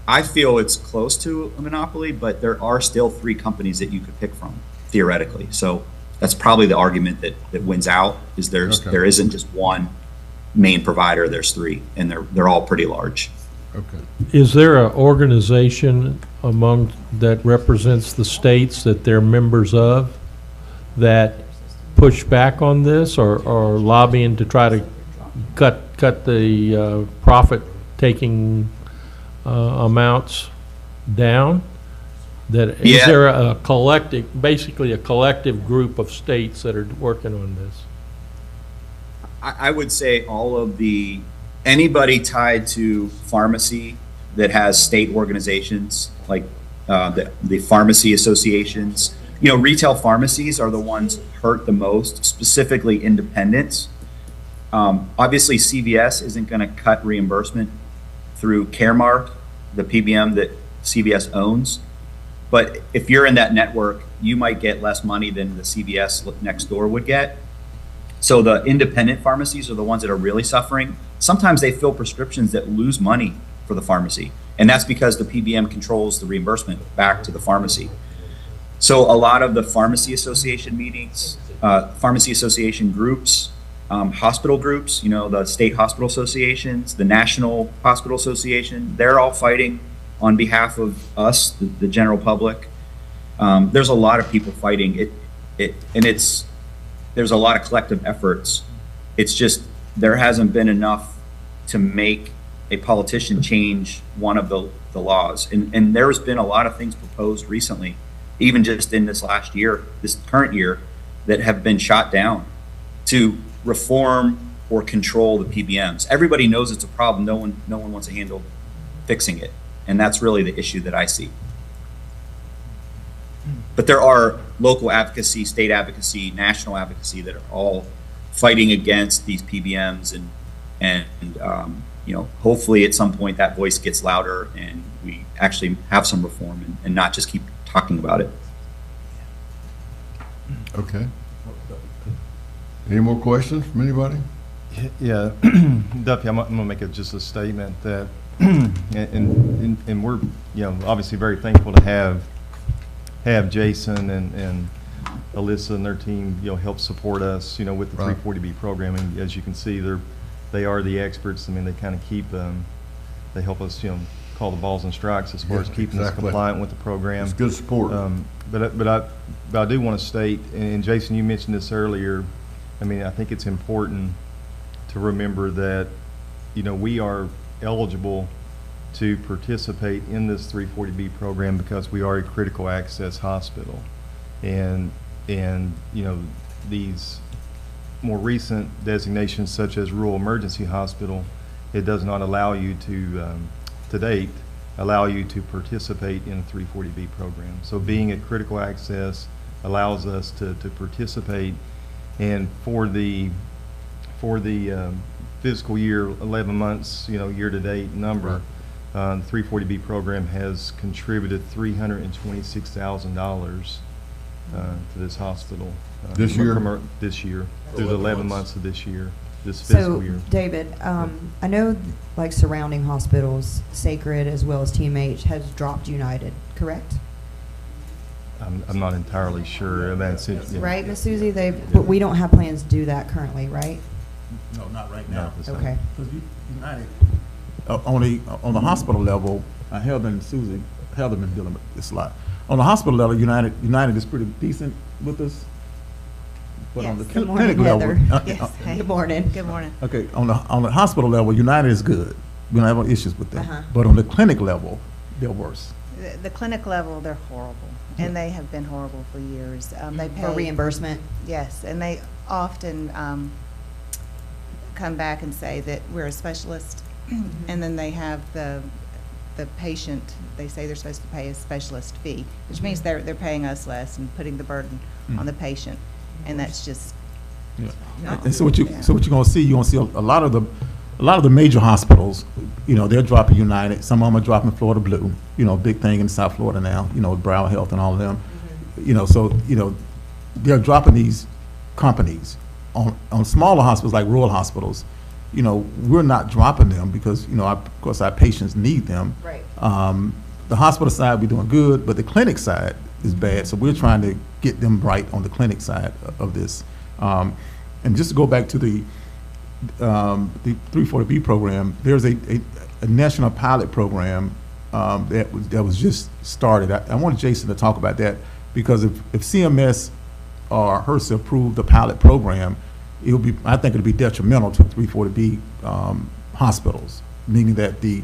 G: I feel it's close to a monopoly. But there are still 3 companies that you could pick from theoretically. So that's probably the argument that wins out. Is there isn't just one main provider? There's 3, and they're all pretty large.
A: Okay.
H: Is there an organization that represents the states that they're members of that push back on this or lobbying to try to cut the profit-taking amounts down? Is there a collective, basically a collective group of states that are working on this?
G: I would say anybody tied to pharmacy that has state organizations like the pharmacy associations. Retail pharmacies are the ones hurt the most, specifically independents. Obviously, CVS isn't going to cut reimbursement through Caremark, the PBM that CVS owns. But if you're in that network, you might get less money than the CVS next door would get. So the independent pharmacies are the ones that are really suffering. Sometimes they fill prescriptions that lose money for the pharmacy. And that's because the PBM controls the reimbursement back to the pharmacy. So a lot of the pharmacy association meetings, pharmacy association groups, hospital groups, you know, the state hospital associations, the National Hospital Association, they're all fighting on behalf of us, the general public. There's a lot of people fighting there's a lot of collective efforts. It's just, there hasn't been enough to make a politician change one of the laws. And there's been a lot of things proposed recently, even just in this last year, this current year, that have been shot down to reform or control the PBMs. Everybody knows it's a problem. No one wants to handle fixing it. And that's really the issue that I see. But there are local advocacy, state advocacy, national advocacy that are all fighting against these PBMs, and you know, hopefully at some point that voice gets louder and we actually have some reform and not just keep talking about it.
A: Okay. Any more questions from anybody?
J: Yeah, Duffy, I'm gonna make just a statement that, and we're, you know, obviously very thankful to have Jason and Alyssa and their team, you know, help support us, you know, with the
A: Right.
J: 340B programming. As you can see, they are the experts. I mean, they kind of keep, they help us, you know, call the balls and strikes as far
A: Yeah,
J: as keeping us
A: exactly.
J: compliant with the program.
A: It's good support.
J: But I do want to state, and Jason, you mentioned this earlier, I mean, I think it's important to remember that, you know, we are eligible to participate in this 340B program because we are a critical access hospital. And you know, these more recent designations such as rural emergency hospital, it does not allow you to date, allow you to participate in a 340B program. So being a critical access allows us to participate. And for the fiscal year, 11 months, you know, year-to-date number, the 340B program has contributed $326,000 to this hospital.
A: This year?
J: This year, through the 11 months of this year, this
E: So,
J: fiscal year.
E: David, I know like surrounding hospitals, Sacred as well as TMH has dropped United, correct?
J: I'm not entirely sure. I mean, yeah.
E: Right, Miss Susie? But we don't have plans to do that currently, right?
C: No, not right
J: No,
C: now.
J: it's not.
E: Okay.
C: Because United, on the hospital level, Heather and Susie, Heather been dealing with this a lot. On the hospital level, United is pretty decent with us. But on the
E: Yes. Good
C: clinic
E: morning,
C: level,
E: Heather.
K: Yes, hey.
E: Good morning.
K: Good morning.
C: okay, on the hospital level, United is good. We don't have any issues with them.
E: Uh-huh.
C: But on the clinic level, they're worse.
K: The clinic level, they're horrible, and they have been horrible for years. They pay.
E: For reimbursement?
K: Yes, and they often come back and say that we're a specialist, and then they have the patient, they say they're supposed to pay a specialist fee, which means they're paying us less and putting the burden on the patient, and that's just
C: Yeah.
K: not.
C: And so what you're
K: Yeah.
C: gonna see, you're gonna see a lot of the major hospitals, you know, they're dropping United. Some of them are dropping Florida Blue, you know, big thing in South Florida now, you know, Broward Health and all of them. You know, so, you know, they're dropping these companies. On smaller hospitals like rural hospitals, you know, we're not dropping them because, you know, of course, our patients need them.
E: Right.
C: The hospital side, we're doing good, but the clinic side is bad. So we're trying to get them right on the clinic side of this. And just to go back to the 340B program, there's a national pilot program that was just started. I wanted Jason to talk about that because if CMS or HRSA approved the pilot program, I think it'll be detrimental to 340B hospitals, meaning that the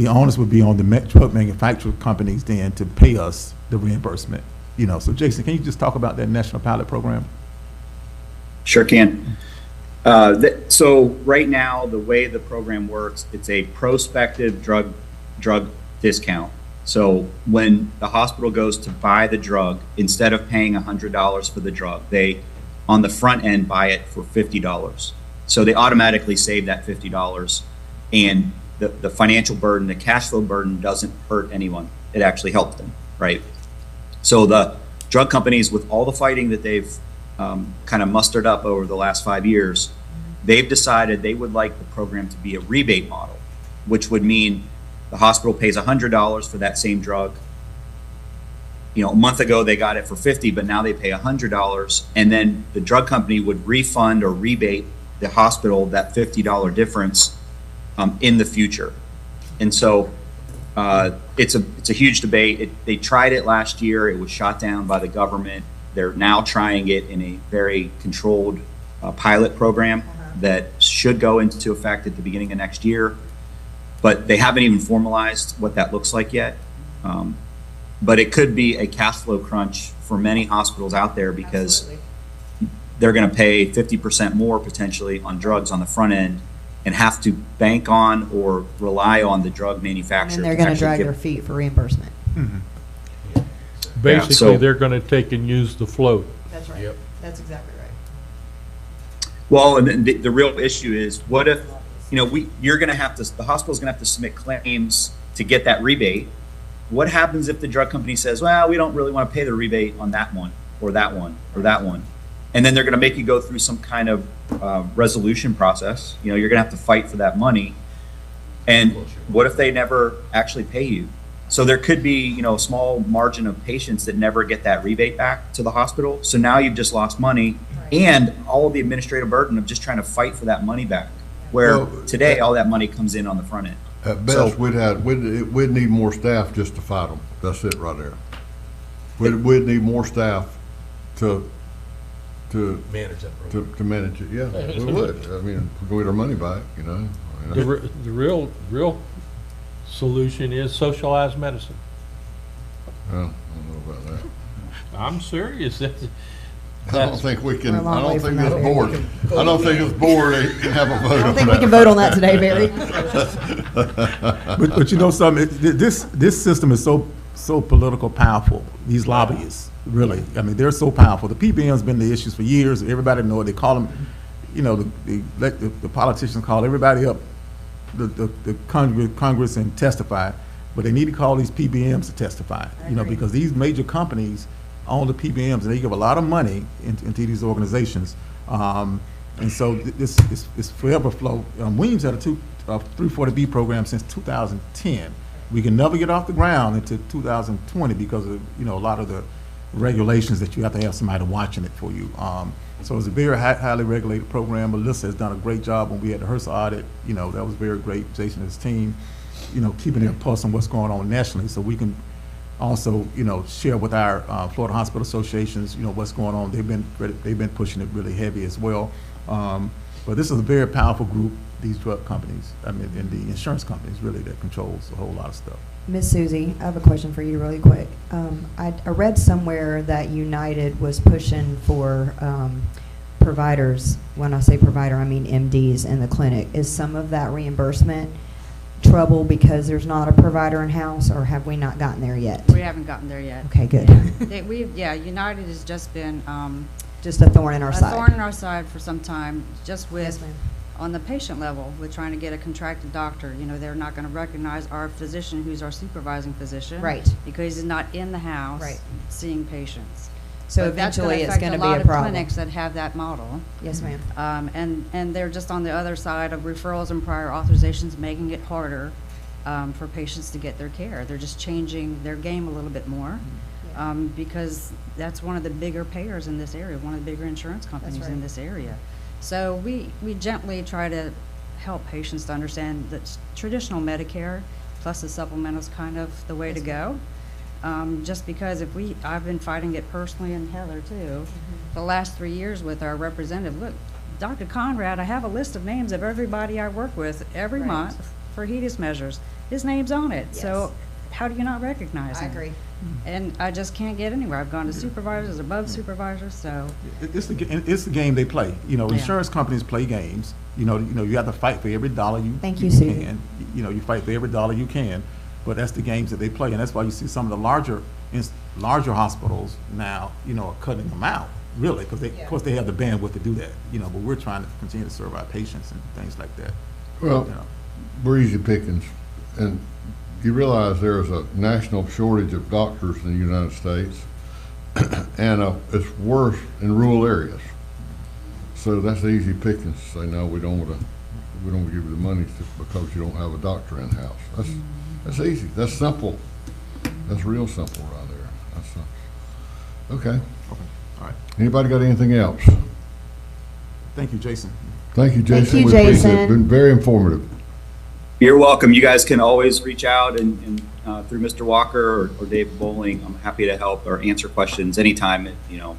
C: onus would be on the drug manufacturer companies then to pay us the reimbursement. You know, so Jason, can you just talk about that national pilot program?
G: Sure can. So right now, the way the program works, it's a prospective drug discount. So when the hospital goes to buy the drug, instead of paying $100 for the drug, they, on the front end, buy it for $50. So they automatically save that $50, and the financial burden, the cash flow burden doesn't hurt anyone. It actually helps them, right? So the drug companies, with all the fighting that they've kind of mustered up over the last 5 years, they've decided they would like the program to be a rebate model, which would mean the hospital pays $100 for that same drug. You know, a month ago they got it for $50, but now they pay $100, and then the drug company would refund or rebate the hospital that $50 difference in the future. And so it's a huge debate. They tried it last year. It was shot down by the government. They're now trying it in a very controlled pilot program that should go into effect at the beginning of next year. But they haven't even formalized what that looks like yet. But it could be a cash flow crunch for many hospitals out there because they're going to pay 50% more potentially on drugs on the front end and have to bank on or rely on the drug manufacturer.
E: And they're going to drag their feet for reimbursement.
H: Basically,
G: so-
H: they're going to take and use the float.
E: That's right. That's exactly right.
G: Well, and the real issue is, what if, you know, the hospital's going to have to submit claims to get that rebate. What happens if the drug company says, well, we don't really want to pay the rebate on that one, or that one, or that one? And then they're going to make you go through some kind of resolution process. You know, you're going to have to fight for that money. And what if they never actually pay you? So there could be, you know, a small margin of patients that never get that rebate back to the hospital. So now you've just lost money and all of the administrative burden of just trying to fight for that money back. Where today, all that money comes in on the front end.
A: At best, we'd need more staff just to fight them. That's it right there. We'd need more staff to
I: Manage that program.
A: to manage it. Yeah, we would. I mean, we'll get our money back, you know.
H: The real solution is socialized medicine.
A: Well, I don't know about that.
H: I'm serious.
A: I don't think we can,
E: We're a long
A: I
E: way
A: don't think
E: from
A: this
E: that,
A: board, I don't think this board can have a vote on that.
E: I don't think we can vote on that today, Barry.
C: But you know something, this system is so political powerful, these lobbyists, really. I mean, they're so powerful. The PBM's been the issues for years. Everybody know it. They call them, you know, the politicians call everybody up, the Congress and testify, but they need to call these PBMs to testify, you know, because these major companies own the PBMs, and they give a lot of money into these organizations. And so this forever flow. Weems had a 340B program since 2010. We can never get off the ground until 2020 because of, you know, a lot of the regulations that you have to have somebody watching it for you. So it's a very highly regulated program. Melissa has done a great job when we had the HRSA audit. You know, that was very great. Jason and his team, you know, keeping their pulse on what's going on nationally, so we can also, you know, share with our Florida Hospital Associations, you know, what's going on. They've been pushing it really heavy as well. But this is a very powerful group, these drug companies, I mean, and the insurance companies really that controls a whole lot of stuff.
E: Miss Susie, I have a question for you really quick. I read somewhere that United was pushing for providers. When I say provider, I mean MDs in the clinic. Is some of that reimbursement trouble because there's not a provider in-house, or have we not gotten there yet?
L: We haven't gotten there yet.
E: Okay, good.
L: United has just been
E: Just a thorn in our side.
L: a thorn in our side for some time, just with,
E: Yes, ma'am.
L: on the patient level, with trying to get a contracted doctor. You know, they're not going to recognize our physician, who's our supervising physician.
E: Right.
L: Because he's not in the house
E: Right.
L: seeing patients.
E: So
L: But that's
E: eventually it's going to be
L: affect
E: a
L: lot of
E: problem.
L: clinics that have that model.
E: Yes, ma'am.
L: And they're just on the other side of referrals and prior authorizations, making it harder for patients to get their care. They're just changing their game a little bit more, because that's one of the bigger payers in this area, one of the bigger insurance companies in
E: right.
L: this area. So we gently try to help patients to understand that traditional Medicare plus the supplemental is kind of the way to go. Just because I've been fighting it personally, and Heather too, the last 3 years with our representative. Look, Dr. Conrad, I have a list of names of everybody I work with every month for HEDIS measures. His name's on it.
E: Yes.
L: So how do you not recognize him?
E: I agree.
L: And I just can't get anywhere. I've gone to supervisors, above supervisors, so.
C: It's the game they play. You know,
L: Yeah.
C: insurance companies play games. You know, you have to fight for every dollar you
E: Thank you, Sue.
C: can. You know, you fight for every dollar you can, but that's the games that they play, and that's why you see some of the larger hospitals now, you know, are cutting them out, really, because of course they have the bandwidth to do that. You know, but we're trying to continue to serve our patients and things like that.
A: Well,
C: You know.
A: we're easy pickings, and you realize there is a national shortage of doctors in the United States. and it's worse in rural areas. So that's easy pickings to say, no, we don't want to give you the money because you don't have a doctor in house. That's easy. That's simple. That's real simple right there. Okay.
C: All right.
A: Anybody got anything else?
C: Thank you, Jason.
A: Thank you, Jason.
B: you,
A: We appreciate it.
B: Jason.
A: Been very informative.
G: You're welcome. You guys can always reach out and through Mr. Walker or David Bowling. I'm happy to help or answer questions anytime. You know,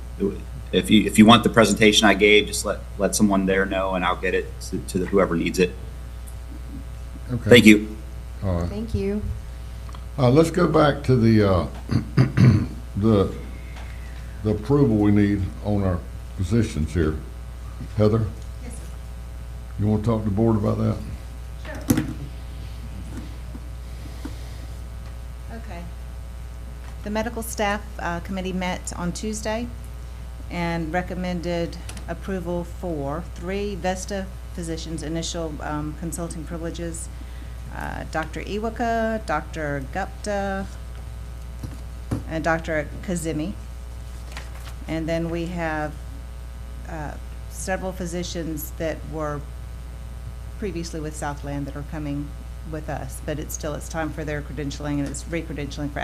G: if you want the presentation I gave, just let someone there know, and I'll get it to whoever needs it.
A: Okay.
G: Thank you.
A: All right.
E: Thank you.
A: Let's go back to the the approval we need on our positions here. Heather?
K: Yes, sir.
A: You want to talk to the board about that?
K: Sure. Okay. The medical staff committee met on Tuesday and recommended approval for 3 Vesta physicians' initial consulting privileges. Dr. Iwaka, Dr. Gupta, and Dr. Kazemi. And then we have several physicians that were previously with Southland that are coming with us, but it's time for their credentialing, and it's re-credentialing for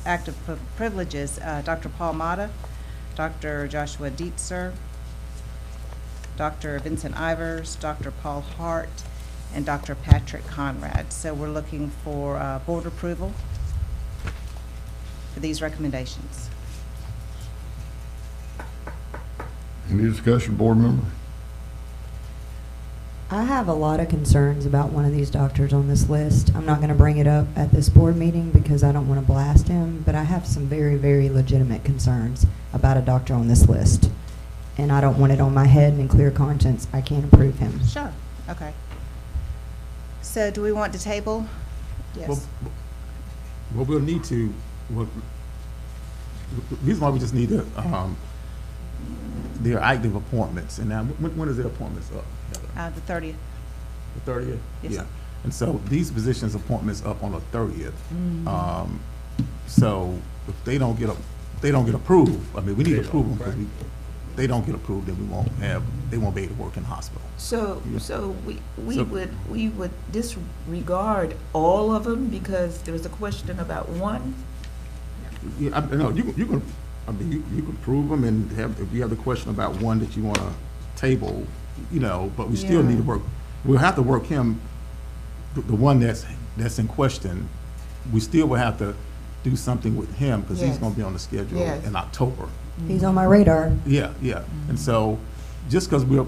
K: active privileges. Dr. Paul Mata, Dr. Joshua Dietzer, Dr. Vincent Ivers, Dr. Paul Hart, and Dr. Patrick Conrad. So we're looking for board approval for these recommendations.
A: Any discussion, board member?
E: I have a lot of concerns about one of these doctors on this list. I'm not going to bring it up at this board meeting because I don't want to blast him, but I have some very, very legitimate concerns about a doctor on this list. And I don't want it on my head and in clear conscience. I can't approve him.
K: Sure. Okay. So do we want to table? Yes.
C: Well, we'll need to, the reason why we just need to, their active appointments, and now, when is their appointments up?
K: The 30th.
C: The 30th?
K: Yes,
C: Yeah.
K: sir.
C: And so these positions' appointments up on the 30th. So if they don't get approved, I mean, we need to approve them, because they don't get approved, then they won't be able to work in the hospital.
M: So we
C: So-
M: would disregard all of them because there was a question about one?
C: Yeah, no, you can, I mean, you can prove them, and if you have the question about one that you want to table, but we still need to work, we'll have to work him, the one that's in question, we still will have to do something with him, because he's
M: Yes.
C: going to be on the schedule
M: Yes.
C: in October.
E: He's on my radar.
C: Yeah. And so, just because we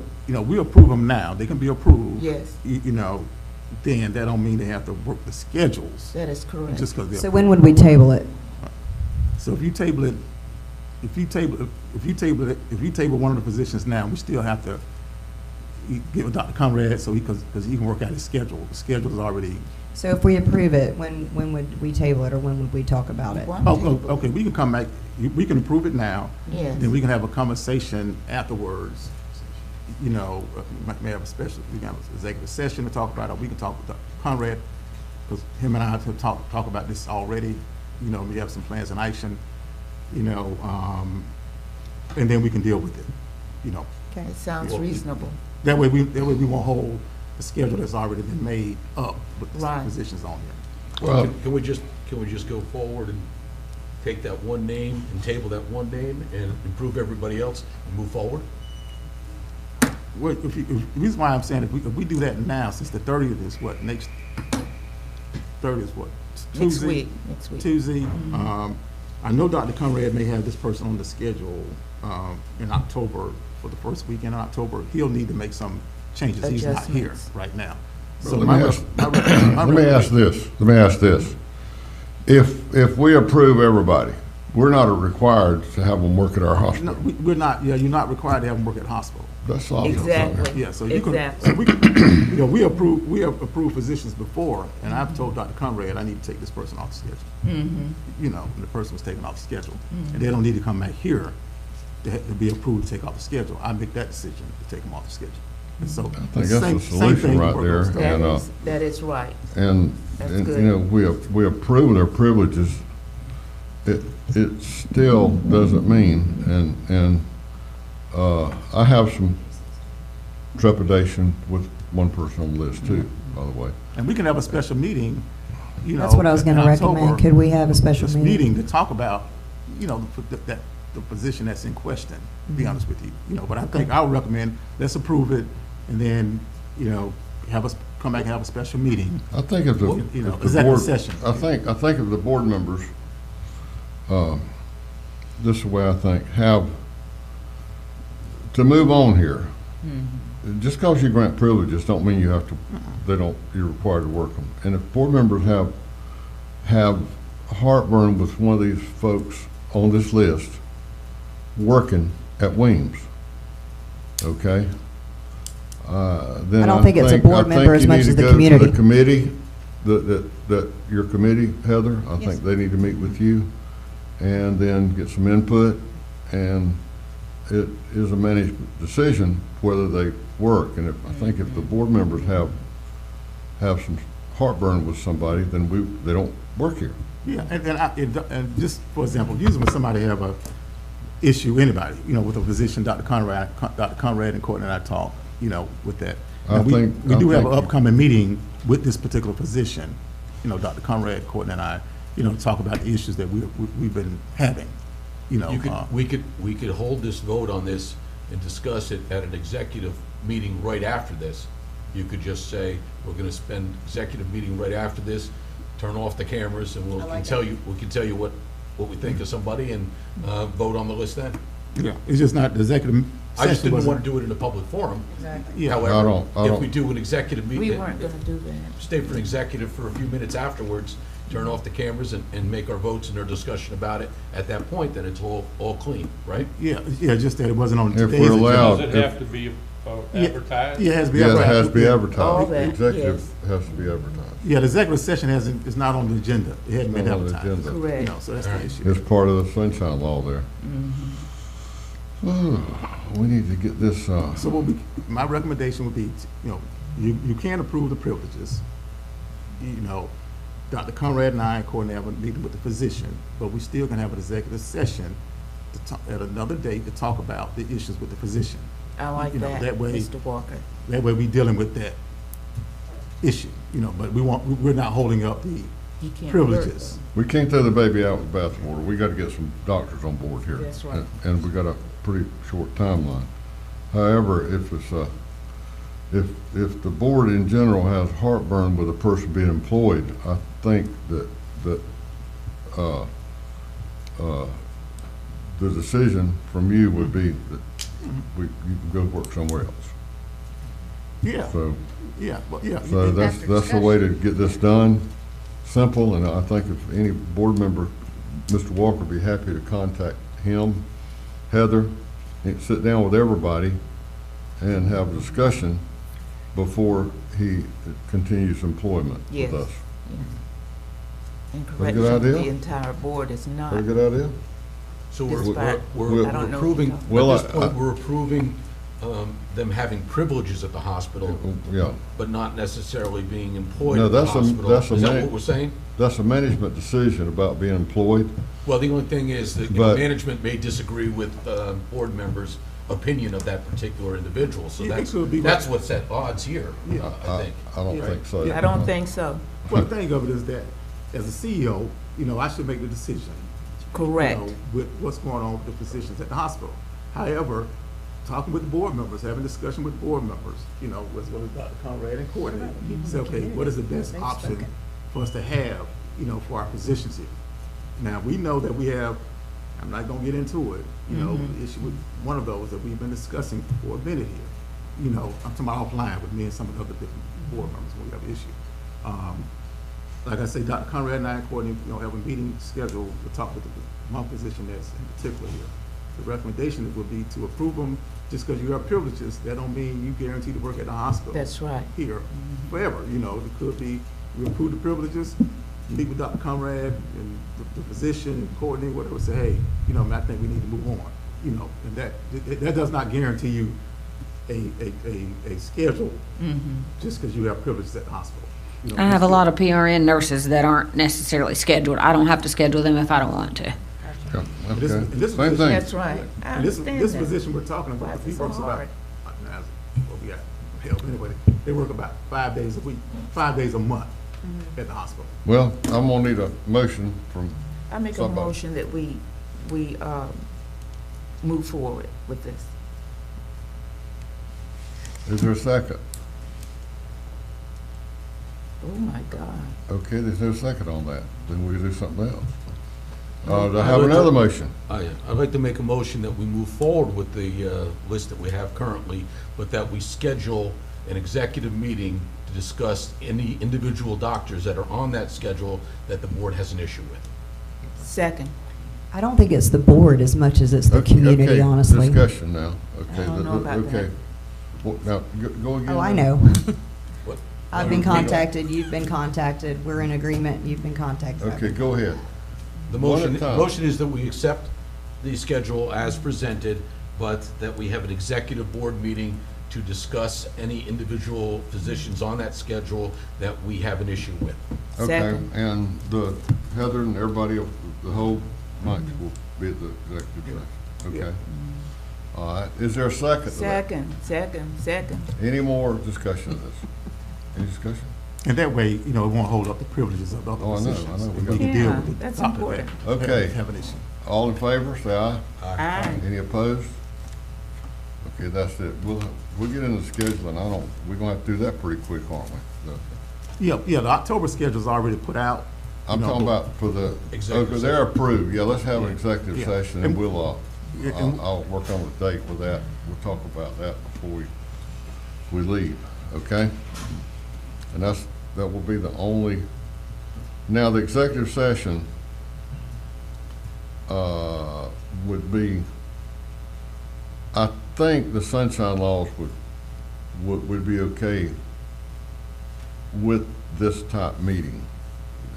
C: approve them now, they can be approved.
M: Yes.
C: Then that don't mean they have to work the schedules.
M: That is correct.
C: Just because they're.
E: So when would we table it?
C: So if you table one of the positions now, we still have to give Dr. Conrad, so because he can work out his schedule. The schedule is already.
E: So if we approve it, when would we table it, or when would we talk about it?
C: Okay, we can come back, we can approve it now.
M: Yes.
C: Then we can have a conversation afterwards. We may have we can have an executive session to talk about it. We can talk with Dr. Conrad, because him and I have talk about this already. We have some plans in action, and then we can deal with it,
E: Okay.
M: It sounds reasonable.
C: That way we won't hold the schedule that's already been made up with the
M: Right.
C: positions on there.
A: Well,
I: Can we just go forward and take that one name and table that one name and improve everybody else and move forward?
C: Well, the reason why I'm saying if we do that now, since the 30th is what, next, 30th is what? Tuesday?
M: Next week.
C: Tuesday. I know Dr. Conrad may have this person on the schedule in October, for the first weekend in October. He'll need to make some changes. He's not here
M: Adjustments.
C: right now.
A: Well,
C: So
A: let
C: my
A: me
C: rec-
A: ask-
C: my rec- my
A: Let me ask
C: recommendation-
A: this. If we approve everybody, we're not required to have them work at our
C: No,
A: hospital.
C: we're not, you're not required to have them work at the hospital.
A: That's all.
M: Exactly.
C: Yeah, so you can,
M: Exactly.
C: so we can, we have approved physicians before, and I've told Dr. Conrad, I need to take this person off the schedule.
M: Mm-hmm.
C: And the person was taken off the schedule, and they don't need to come back here to be approved to take off the schedule. I make that decision to take them off the schedule. And so.
A: I think that's the solution right there. And,
M: That is right.
A: And,
M: That's
A: and,
M: good.
A: we approve their privileges it still doesn't mean, and I have some trepidation with one person on the list too, by the way.
C: And we can have a special meeting, you know.
E: That's what I was
C: in
E: gonna recommend.
C: October,
E: Could we have a special
C: this
E: meeting?
C: to talk about, you know, the position that's in question, to be honest with you. You know, but I think I would recommend, let's approve it, and then, you know, have us come back and have a special meeting.
A: I think if the,
C: You know,
A: if the
C: executive
A: board,
C: session.
A: I think if the board members, this is the way I think, have, to move on here, just because you grant privileges don't mean you have to, you're required to work them. And if board members have heartburn with one of these folks on this list working at Weems, okay? Then
E: I don't think it's a board member as much as the community.
A: The committee, that your committee, Heather, I
K: Yes.
A: think they need to meet with you and then get some input. And it is a management decision whether they work. And I think if the board members have some heartburn with somebody, then they don't work here.
C: Yeah, and just for example, usually when somebody have a issue, anybody, you know, with a position, Dr. Conrad and Courtney and I talk, you know, with that. Now, we do have an upcoming meeting with this particular position. You know, Dr. Conrad, Courtney, and I, you know, talk about the issues that we've been having. You know,
I: We could hold this vote on this and discuss it at an executive meeting right after this. You could just say, we're gonna spend executive meeting right after this, turn off the cameras, and we can tell you what we think of somebody and vote on the list then.
C: yeah, it's just not the executive.
I: I just didn't
C: session
I: want to do it in a public forum.
M: Exactly.
C: Yeah.
I: However,
A: I
I: if
A: don't-
I: we do an executive
M: We
I: meeting,
M: weren't gonna do that.
I: stay for an executive for a few minutes afterwards, turn off the cameras and make our votes and our discussion about it at that point, then it's all clean, right?
C: Yeah, just that it wasn't on
A: If
C: today's
A: we're
C: agenda.
A: allowed.
H: Does it have to be advertised?
C: Yeah, it has to be
A: Yeah, it
C: advertised.
A: has to be
M: All
A: advertised. The
M: that,
A: executive has to be advertised.
C: Yeah, the executive session is not on the agenda. It hadn't been
A: Not on the
C: advertised.
A: agenda.
C: You
M: Correct.
C: know, so that's the
I: Alright.
C: issue.
A: It's part of the sunshine law there. We need to get this,
C: So my recommendation would be, you know, you can't approve the privileges. You know, Dr. Conrad and I and Courtney have a meeting with the physician, but we still can have an executive session to talk, at another date to talk about the issues with the physician.
M: I like
C: You know,
M: that,
C: that way-
M: Mr. Walker.
C: That way we dealing with that issue, you know, but we're not holding up the
M: You can't
C: privileges.
A: we can't throw the baby out with the bathwater. We gotta get some doctors on board here.
M: That's right.
A: And we got a pretty short timeline. However, if it's if the board in general has heartburn with a person being employed, I think that the decision from you would be that you can go work somewhere else.
C: Yeah,
A: So,
C: yeah, well, yeah.
A: so that's the way to get this done, simple, and I think if any board member, Mr. Walker would be happy to contact him, Heather, and sit down with everybody and have a discussion before he continues employment with
M: Yes.
A: us.
M: And
A: Pretty good
M: correction,
A: idea?
M: the entire board is not.
A: Pretty good idea?
I: So
M: This
I: we're
M: part,
A: we're
M: I don't know.
I: approving,
A: Well,
I: at this point,
A: I-
I: we're approving them having privileges at the hospital,
A: Yeah,
I: but not necessarily being employed
A: No,
I: at the
A: that's a-
I: hospital.
A: that's a
I: Is that
A: ma-
I: what we're saying?
A: that's a management decision about being employed.
I: Well, the only thing is that, you know,
A: But-
I: management may disagree with board members' opinion of that particular individual, so
C: Yeah, it could be
I: that's
C: right.
I: what's at odds here,
C: Yeah.
I: I think.
A: I don't
C: Yeah.
A: think so.
C: Yeah.
M: I don't think so.
C: Well, the thing of it is that, as a CEO, you know, I should make the decision.
M: Correct.
C: You know, with what's going on with the physicians at the hospital. However, talking with the board members, having discussion with board members, you know, as well as Dr. Conrad and Courtney, say, okay, what is the best option for us to have, you know, for our physicians here? Now, we know that we have, I'm not gonna get into it, you know, the issue with one of those that we've been discussing for a minute here. You know, I'm talking about offline with me and some of the other different board members when we have an issue. Like I say, Dr. Conrad and I and Courtney, you know, have a meeting scheduled to talk with my physician that's in particular here. The recommendation would be to approve them, just because you have privileges, that don't mean you guarantee to work at the hospital.
M: That's right.
C: Here, forever, you know, it could be, we approve the privileges, you meet with Dr. Conrad and the physician and Courtney, whatever, say, hey, you know, I think we need to move on, you know, and that does not guarantee you a schedule just because you have privileges at the hospital. you know.
D: I have a lot of PRN nurses that aren't necessarily scheduled. I don't have to schedule them if I don't want to.
A: Yeah,
C: And this-
A: okay.
C: and this
A: Same
C: position-
A: thing.
M: That's right. I
C: And this,
M: understand
C: this
M: that.
C: position we're talking
M: Why
C: about,
M: is
C: he
M: it so
C: works about,
M: hard?
C: well, we got help anyway, they work about 5 days a week, 5 days a month at the hospital.
A: Well, I'm gonna need a motion from,
M: I make a
A: somebody.
M: motion that we move forward with this.
A: is there a second?
M: Oh, my God.
A: Okay, there's no second on that. Then we'll do something else. Do I
I: I'd
A: have
I: like to-
A: another motion?
I: I'd like to make a motion that we move forward with the list that we have currently, but that we schedule an executive meeting to discuss any individual doctors that are on that schedule that the board has an issue with.
M: Second.
E: I don't think it's the board as much as it's the
A: Okay,
E: community,
A: okay,
E: honestly.
A: discussion now. Okay,
M: I don't know about
A: okay.
M: that.
A: Well, now, go again.
E: Oh, I
A: now.
E: know.
I: What?
E: I've been contacted, you've been contacted, we're in agreement, you've been contacted.
A: Okay, go ahead.
I: The
A: One at a
I: motion,
A: time.
I: motion is that we accept the schedule as presented, but that we have an executive board meeting to discuss any individual physicians on that schedule that we have an issue with.
A: Okay,
M: Second.
A: and the Heather and everybody, the whole bunch will be at the executive session. Okay. All right, is there a second to that?
M: Second.
A: Any more discussion of this? Any discussion?
C: And that way, you know, it won't hold up the privileges of other
A: Oh, I know, I
C: positions.
A: know. We
C: And
A: got-
C: we can deal
M: Yeah,
C: with the
M: that's
C: doctor
M: important.
C: that
A: Okay.
C: have an issue.
A: All in favor, say aye.
M: Aye.
A: Any opposed? Okay, that's it. We'll get into scheduling. We're gonna have to do that pretty quick, aren't we?
C: Yeah, the October schedule's already put out.
A: I'm
C: you know,
A: talking
C: but-
A: about for the,
I: Executive
A: okay, they're approved. Yeah, let's have an
C: Yeah,
A: executive
C: yeah.
A: session and
C: And-
A: we'll,
C: Yeah, and-
A: I'll work on the date with that. We'll talk about that before we leave, okay? And that will be the only, now the executive session, would be, I think the sunshine laws would be okay with this type meeting.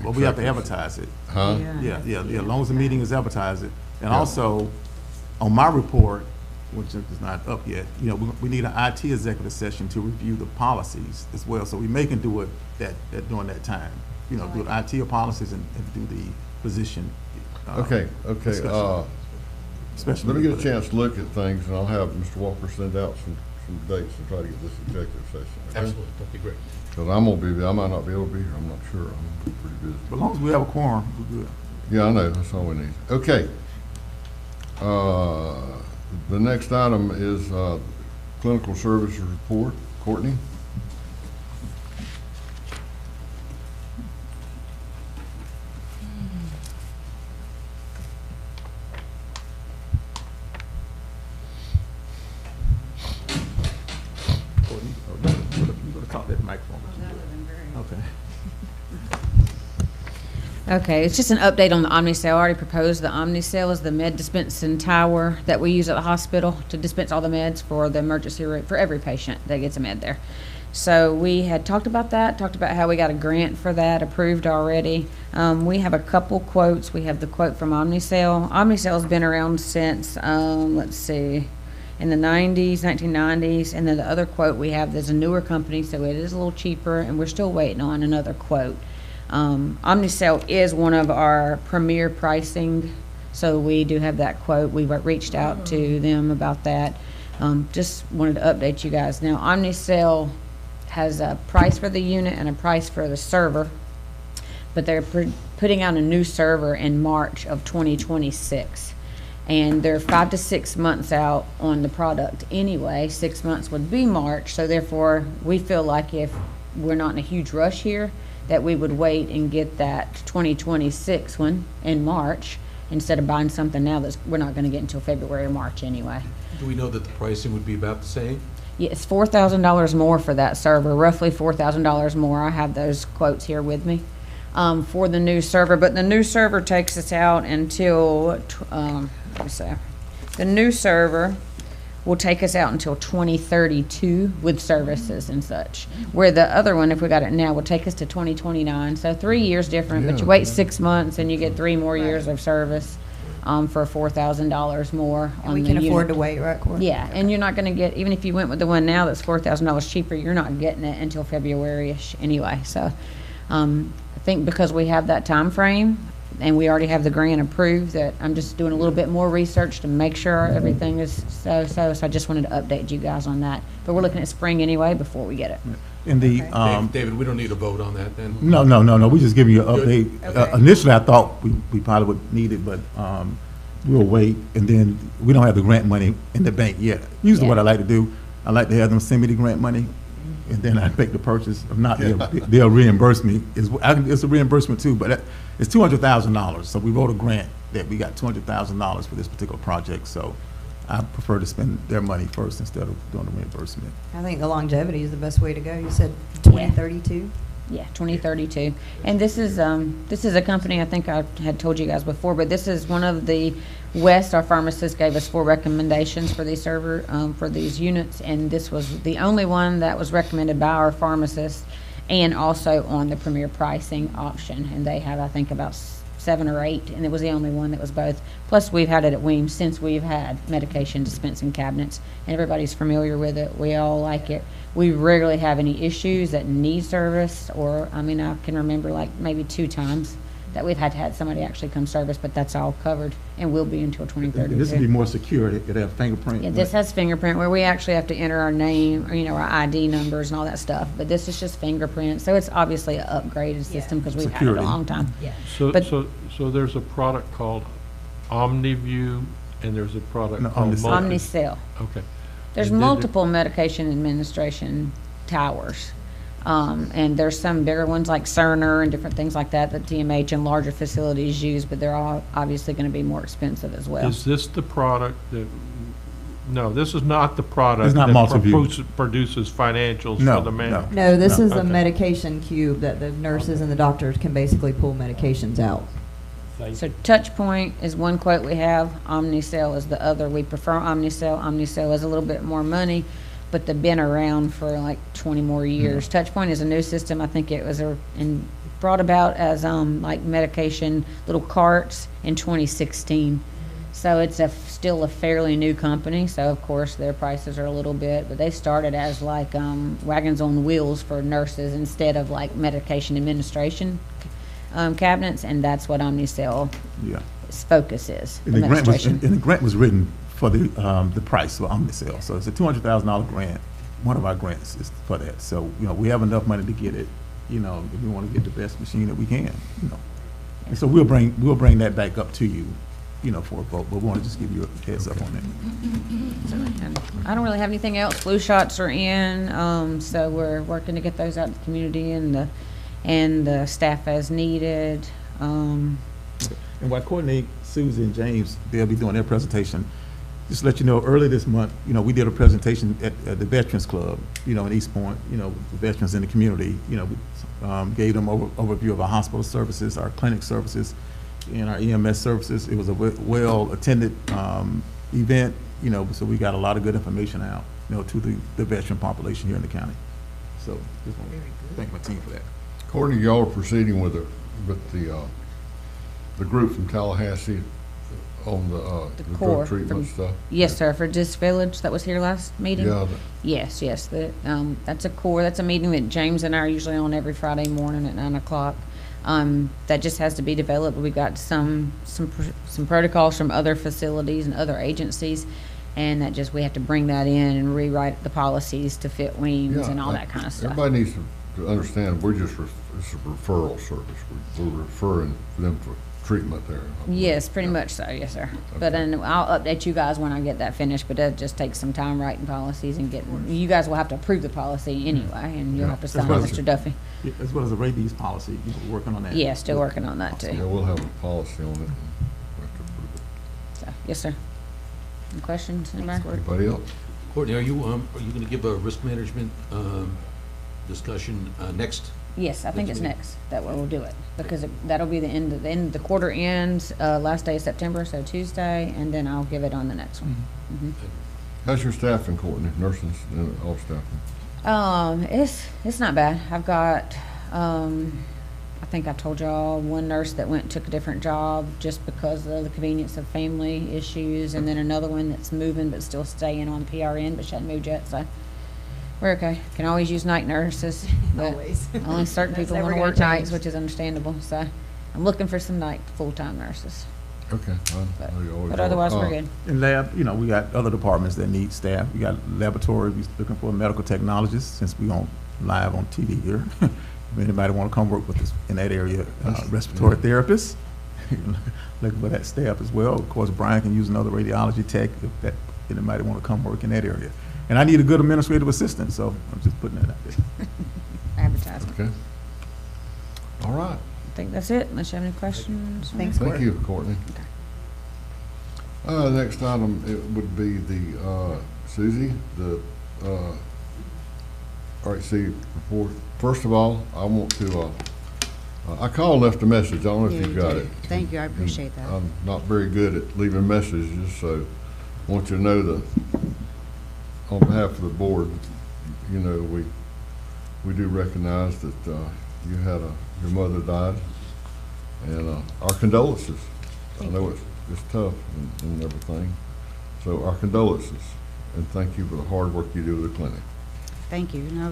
C: Well, we have to
A: Executive-
C: advertise it.
A: Huh?
C: Yeah, as long as the meeting is advertised. And
A: Yeah.
C: also, on my report, which is not up yet, you know, we need an IT executive session to review the policies as well. So we may can do it during that time. You know, do the IT policies and do the position.
A: Okay,
C: discussion. Special
A: let me get a
C: meeting for that.
A: chance to look at things, and I'll have Mr. Walker send out some dates and try to get this executive session. okay?
I: Absolutely, that'd be great.
A: Because I'm gonna be, I might not be able to be here, I'm not sure, I'm pretty busy.
C: But as long as we have a quorum, we're good.
A: Yeah, I know, that's all we need. Okay. The next item is, clinical services report. Courtney?
C: Courtney, you gotta talk to that microphone. Okay.
D: Okay, it's just an update on the Omnicell. I already proposed the Omnicell is the med dispensing tower that we use at the hospital to dispense all the meds for the emergency room, for every patient that gets a med there. So we had talked about that, talked about how we got a grant for that approved already. We have a couple quotes. We have the quote from Omnicell. Omnicell's been around since, let's see, in the 90s, 1990s, and then the other quote we have is a newer company, so it is a little cheaper, and we're still waiting on another quote. Omnicell is one of our premier pricing, so we do have that quote. We've reached out to them about that. Just wanted to update you guys. Now, Omnicell has a price for the unit and a price for the server, but they're putting out a new server in March of 2026. And they're 5 to 6 months out on the product anyway. 6 months would be March, so therefore, we feel like if we're not in a huge rush here, that we would wait and get that 2026 one in March instead of buying something now that we're not gonna get until February or March anyway.
I: Do we know that the pricing would be about the same?
D: Yeah, it's $4,000 more for that server, roughly $4,000 more. I have those quotes here with me, for the new server, but the new server takes us out until, let me see. The new server will take us out until 2032 with services and such. Where the other one, if we got it now, will take us to 2029. So 3 years different, but you
A: Yeah.
D: wait 6 months and you get 3 more years of service. for $4,000 more
E: And
D: on
E: we
D: the
E: can afford
D: unit.
E: to wait, right, Courtney?
D: Yeah, and you're not gonna get, even if you went with the one now that's $4,000 cheaper, you're not getting it until February-ish anyway, so. I think because we have that time frame and we already have the grant approved, that I'm just doing a little bit more research to make sure everything is so I just wanted to update you guys on that. But we're looking at spring anyway before we get it.
C: In the,
I: David, we don't need a vote on that then?
C: no, we just giving you an update.
D: Okay.
C: Initially, I thought we probably would need it, but, we'll wait, and then we don't have the grant money in the bank yet. Usually what I like to do, I like to have them send me the grant money, and then I make the purchase. If not, they'll reimburse me. It's a reimbursement too, but it's $200,000. So we wrote a grant that we got $200,000 for this particular project, so I prefer to spend their money first instead of doing the reimbursement.
E: I think the longevity is the best way to go. You said 2032?
D: Yeah, 2032. And this is a company, I think I had told you guys before, but this is one of the West, our pharmacist gave us 4 recommendations for these for these units, and this was the only one that was recommended by our pharmacist and also on the premier pricing option. And they have, I think, about 7 or 8, and it was the only one that was both. Plus, we've had it at Weems since we've had medication dispensing cabinets, and everybody's familiar with it. We all like it. We rarely have any issues that need service, or, I mean, I can remember like maybe 2 times that we've had to have somebody actually come service, but that's all covered and will be until 2032.
C: This will be more secure. It'll have fingerprint.
D: Yeah, this has fingerprint where we actually have to enter our name, or, our ID numbers and all that stuff, but this is just fingerprint. So it's obviously an upgraded system because we've had it a
C: Security.
D: long time.
H: So,
D: But-
H: so there's a product called OmniView, and there's a product
C: No,
H: called
C: Omnicell.
D: Omnicell.
H: Okay.
D: There's
H: And did it-
D: multiple medication administration towers. And there's some bigger ones like Cerner and different things like that TMH and larger facilities use, but they're all obviously going to be more expensive as well.
H: Is this the product that, no, this is not the product
C: It's not
H: that
C: Multiview.
H: produces financials
C: No,
H: for the man.
C: no.
E: No, this is a
H: Okay.
E: medication cube that the nurses and the doctors can basically pull medications out.
D: So TouchPoint is one quote we have, Omnicell is the other. We prefer Omnicell. Omnicell is a little bit more money, but they've been around for like 20 more years. TouchPoint is a new system. I think it was brought about as like medication, little carts in 2016. So it's still a fairly new company. So of course their prices are a little bit, but they started as like wagons on wheels for nurses instead of like medication administration cabinets, and that's what Omnicell's
C: Yeah.
D: focus is.
C: And the grant was written for the price for Omnicell. So it's a $200,000 grant. One of our grants is for that. So, we have enough money to get it, if we want to get the best machine that we can, And so we'll bring that back up to you, for a vote, but we want to just give you a heads up on that.
D: I don't really have anything else. Flu shots are in, so we're working to get those out to the community and the staff as needed.
C: And while Courtney, Susie, and James, they'll be doing their presentation, just to let you know, early this month, we did a presentation at the Veterans Club, in East Point, the veterans in the community, we gave them overview of our hospital services, our clinic services, and our EMS services. It was a well-attended event, so we got a lot of good information out, to the veteran population here in the county. So just want to thank my team for that.
A: Courtney, y'all are proceeding with the group from Tallahassee on the
D: core
A: drug treatment
D: from-
A: stuff?
D: Yes, sir, for this village that was here last meeting?
A: Yeah,
D: Yes, that's a core, that's a meeting that James and I are usually on every Friday morning at 9 o'clock. That just has to be developed. We've got some protocols from other facilities and other agencies, and we have to bring that in and rewrite the policies to fit Weems
A: yeah,
D: and all that kind of stuff.
A: Everybody needs to understand, it's a referral service. We're referring them for treatment there.
D: Yes, pretty much so, yes, sir. But then I'll update you guys when I get that finished, but that just takes some time writing policies and you guys will have to approve the policy anyway, and you'll have to sign it, Mr. Duffy.
C: As well as the rabies policy, we're working on that.
D: Yeah, still working on that
A: Yeah,
D: too.
A: we'll have a policy on it. And we'll have to approve it.
D: So, yes, sir. Any questions, anybody?
A: Anybody else?
I: Courtney, are you going to give a risk management discussion next?
D: Yes, I think it's
I: meeting?
D: next, that way we'll do it, because that'll be the end, the quarter ends, last day of September, so Tuesday, and then I'll give it on the next one. Mhm.
A: How's your staffing, Courtney? Nursing and all staffing?
D: It's not bad. I've got, I think think I told y'all, one nurse that went and took a different job just because of the convenience of family issues, and then another one that's moving but still staying on PRN, but she hadn't moved yet, so we're okay. Can always use night nurses, but
E: Always.
D: only certain
E: That's
D: people
E: never
D: want to
E: gonna
D: work nights,
E: change.
D: which is understandable, so I'm looking for some night full-time nurses.
A: Okay, fine.
D: But-
A: Oh, you always
D: But
A: are.
D: otherwise, we're good.
C: In lab, you know, we got other departments that need staff. We got laboratory, we looking for a medical technologist, since we on live on TV here. If anybody want to come work with us in that area, respiratory therapists, looking for that staff as well. Of course, Brian can use another radiology tech if that, anybody want to come work in that area. And I need a good administrative assistant, so I'm just putting that out there.
D: Advertisement.
A: Okay. All right.
D: I think that's it, unless you have any questions.
E: Thanks,
A: Thank
E: Courtney.
A: you, Courtney. Next item, it would be the, Susie, the, RHC report. First of all, I want to, I called and left a message. I don't know if
L: Yeah,
A: you
L: you
A: got
L: did.
A: it.
L: Thank you, I appreciate that.
A: I'm not very good at leaving messages, so I want you to know that on behalf of the board, you know, we do recognize that, you had your mother died, and, our condolences. I know it's tough and everything, so our condolences, and thank you for the hard work you do with the clinic.
L: Thank you. No,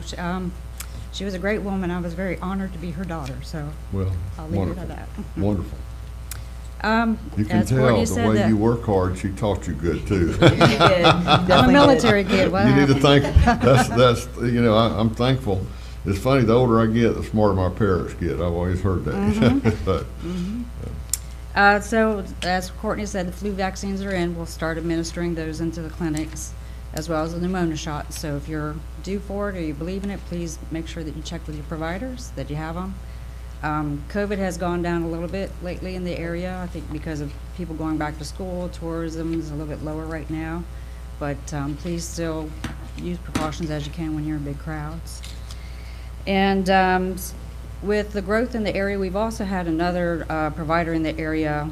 L: she was a great woman. I was very honored to be her daughter, so
A: Well,
L: I'll leave it
A: wonderful,
L: at that.
A: wonderful. You can
L: As
A: tell
L: Courtney
A: the
L: said
A: way
L: that-
A: you work hard, she taught you good too.
L: I'm a military kid. What
A: You need to
L: happened?
A: thank, that's, you know, I'm thankful. It's funny, the older I get, the smarter my parents get. I've always heard that.
L: Mm-hmm.
A: But,
L: So, as Courtney said, the flu vaccines are in. We'll start administering those into the clinics, as well as the pneumonia shot. So if you're due for it or you believe in it, please make sure that you check with your providers, that you have them. COVID has gone down a little bit lately in the area, I think because of people going back to school. Tourism is a little bit lower right now. But please still use precautions as you can when you're in big crowds. And with the growth in the area, we've also had another provider in the area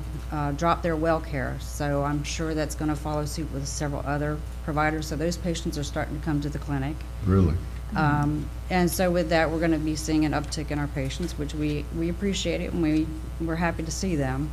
L: drop their well care. So I'm sure that's going to follow suit with several other providers. So those patients are starting to come to the clinic.
A: really,
L: And so with that, we're going to be seeing an uptick in our patients, which we appreciate it, and we're happy to see them.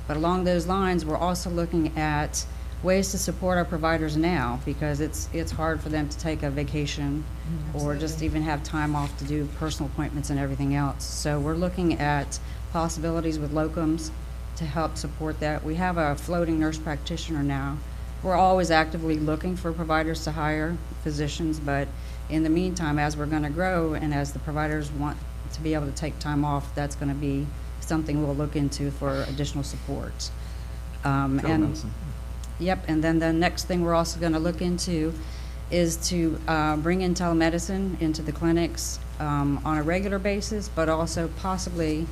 L: But along those lines, we're also looking at ways to support our providers now, because it's hard for them to take a vacation or just even have time off to do personal appointments and everything else. So we're looking at possibilities with locums to help support that. We have a floating nurse practitioner now. We're always actively looking for providers to hire, physicians, but in the meantime, as we're going to grow and as the providers want to be able to take time off, that's going to be something we'll look into for additional support. And
C: Telemedicine.
L: Yep, and then the next thing we're also going to look into is to bring in telemedicine into the clinics on a regular basis, but also possibly,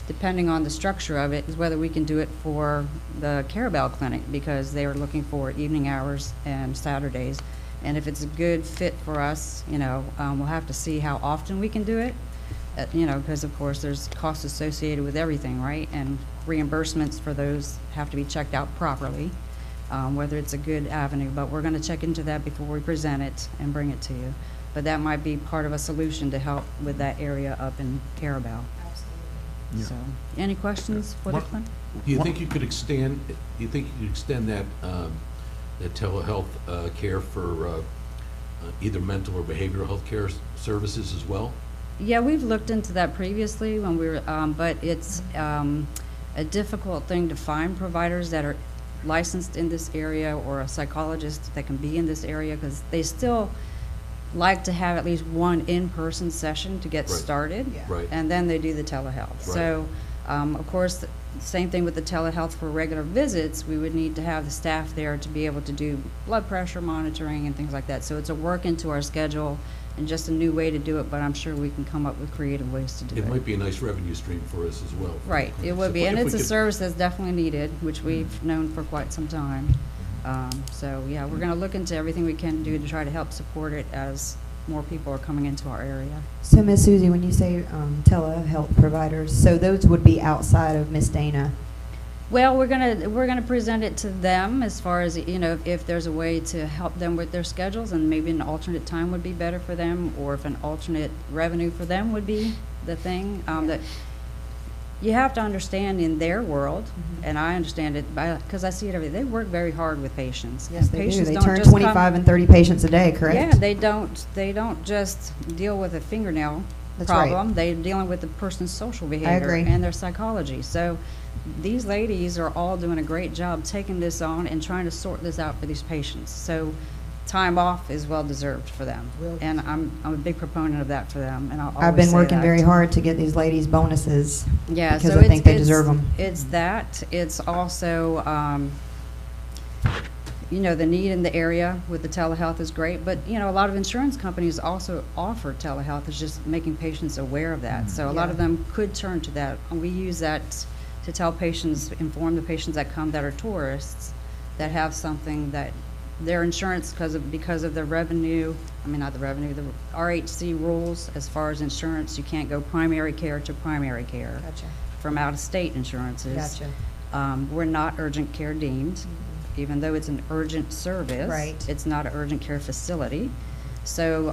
L: depending on the structure of it, is whether we can do it for the Carabel Clinic, because they are looking for evening hours and Saturdays. And if it's a good fit for us, you know, we'll have to see how often we can do it, you know, because of course there's costs associated with everything, right? And reimbursements for those have to be checked out properly. Whether it's a good avenue, but we're going to check into that before we present it and bring it to you. But that might be part of a solution to help with that area up in Carabel.
C: Yeah.
L: So, any questions for the
I: What-
L: clinic?
I: Do you think you could extend, that, that telehealth care for either mental or behavioral health care services as well?
L: Yeah, we've looked into that previously when we were, but it's a difficult thing to find providers that are licensed in this area or a psychologist that can be in this area, because they still like to have at least one in-person session to get
I: Right.
L: started.
I: Right.
L: And then they do the telehealth.
I: Right.
L: So, of course, same thing with the telehealth for regular visits. We would need to have the staff there to be able to do blood pressure monitoring and things like that. So it's a work into our schedule and just a new way to do it, but I'm sure we can come up with creative ways to do it.
I: It might be a nice revenue stream for us as well.
L: Right, it would be,
I: So
L: and
I: if
L: it's
I: we
L: a
I: could-
L: service that's definitely needed, which we've known for quite some time. So, yeah, we're gonna look into everything we can do to try to help support it as more people are coming into our area.
E: So, Miss Susie, when you say telehealth providers, so those would be outside of Miss Dana?
L: Well, we're gonna present it to them as far as, you know, if there's a way to help them with their schedules, and maybe an alternate time would be better for them, or if an alternate revenue for them would be the thing. That you have to understand in their world, and I understand it because I see it every day, they work very hard with patients.
E: Yes,
L: And
E: they do.
L: patients
E: They
L: don't
E: turn
L: just come-
E: 25 and 30 patients a day, correct?
L: Yeah, they don't just deal with a fingernail
E: That's right.
L: problem. They're dealing with the person's social behavior
E: agree.
L: and their psychology. So these ladies are all doing a great job taking this on and trying to sort this out for these patients. So time off is well deserved for them. And I'm a big proponent of that for them, and I'll always
E: I've been
L: say
E: working
L: that.
E: very hard to get these ladies bonuses.
L: Yeah,
E: because
L: so
E: I think they deserve them.
L: It's that. It's also, you know, the need in the area with the telehealth is great, but, you know, a lot of insurance companies also offer telehealth. It's just making patients aware of that. So a lot of them could turn to that. And we use that to tell patients, inform the patients that come that are tourists, that have something that their insurance, because of the revenue, I mean, not the revenue, the RHC rules as far as insurance, you can't go primary care to primary care.
E: Gotcha.
L: From out-of-state insurances.
E: Gotcha.
L: We're not urgent care deemed, even though it's an urgent service.
E: Right.
L: It's not an urgent care facility. So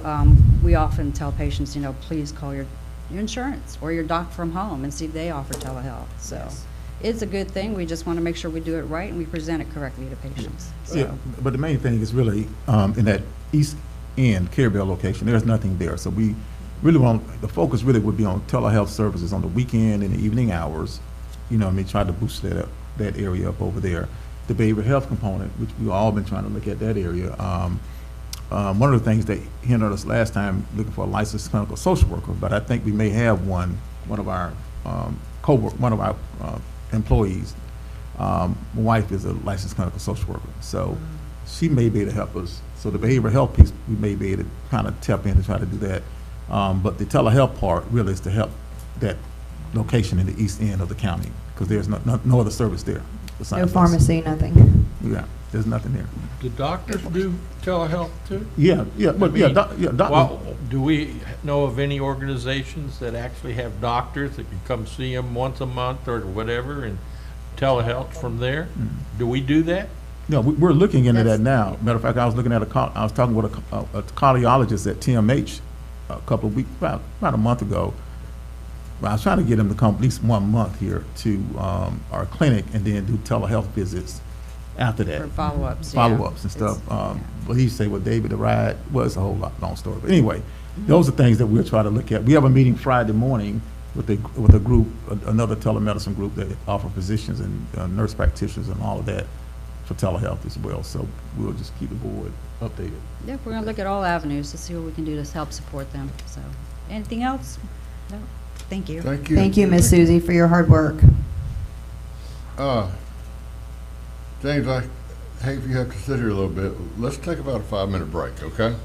L: we often tell patients, you know, please call your insurance or your doc from home and see if they offer telehealth. So
E: Yes.
L: it's a good thing. We just want to make sure we do it right and we present it correctly to patients. So.
C: Yeah, but the main thing is really, in that east end, Carabel location, there's nothing there. So we really want, the focus really would be on telehealth services on the weekend and the evening hours. You know, I mean, try to boost that area up over there. The behavioral health component, which we've all been trying to look at that area. One of the things that hindered us last time, looking for a licensed clinical social worker, but I think we may have one of our employees. My wife is a licensed clinical social worker, so she may be able to help us. So the behavioral health piece, we may be able to kind of tap in to try to do that. But the telehealth part really is to help that location in the east end of the county, because there's no other service there. besides
E: No
C: us.
E: pharmacy, nothing.
C: Yeah, there's nothing there.
H: Do doctors do telehealth too?
C: Yeah, but yeah, doctor.
H: Well, do we know of any organizations that actually have doctors that can come see them once a month or whatever and telehealth from there? Do we do that?
C: No, we're looking into that now. Matter of fact, I was looking at I was talking with a cardiologist at TMH a couple of weeks, about a month ago. I was trying to get him to come at least 1 month here to our clinic and then do telehealth visits after that.
L: For follow-ups,
C: Follow-ups and stuff. But he said, well, David, the ride was a whole long story. But anyway, those are things that we'll try to look at. We have a meeting Friday morning with a group, another telemedicine group that offer physicians and nurse practitioners and all of that for telehealth as well. So we'll just keep the board updated.
L: Yep, we're gonna look at all avenues to see what we can do to help support them, so. Anything else? No? Thank you.
A: Thank you.
E: Thank you, Miss Susie, for your hard work.
A: James, I hate if you have to sit here a little bit. Let's take about a 5-minute break, okay?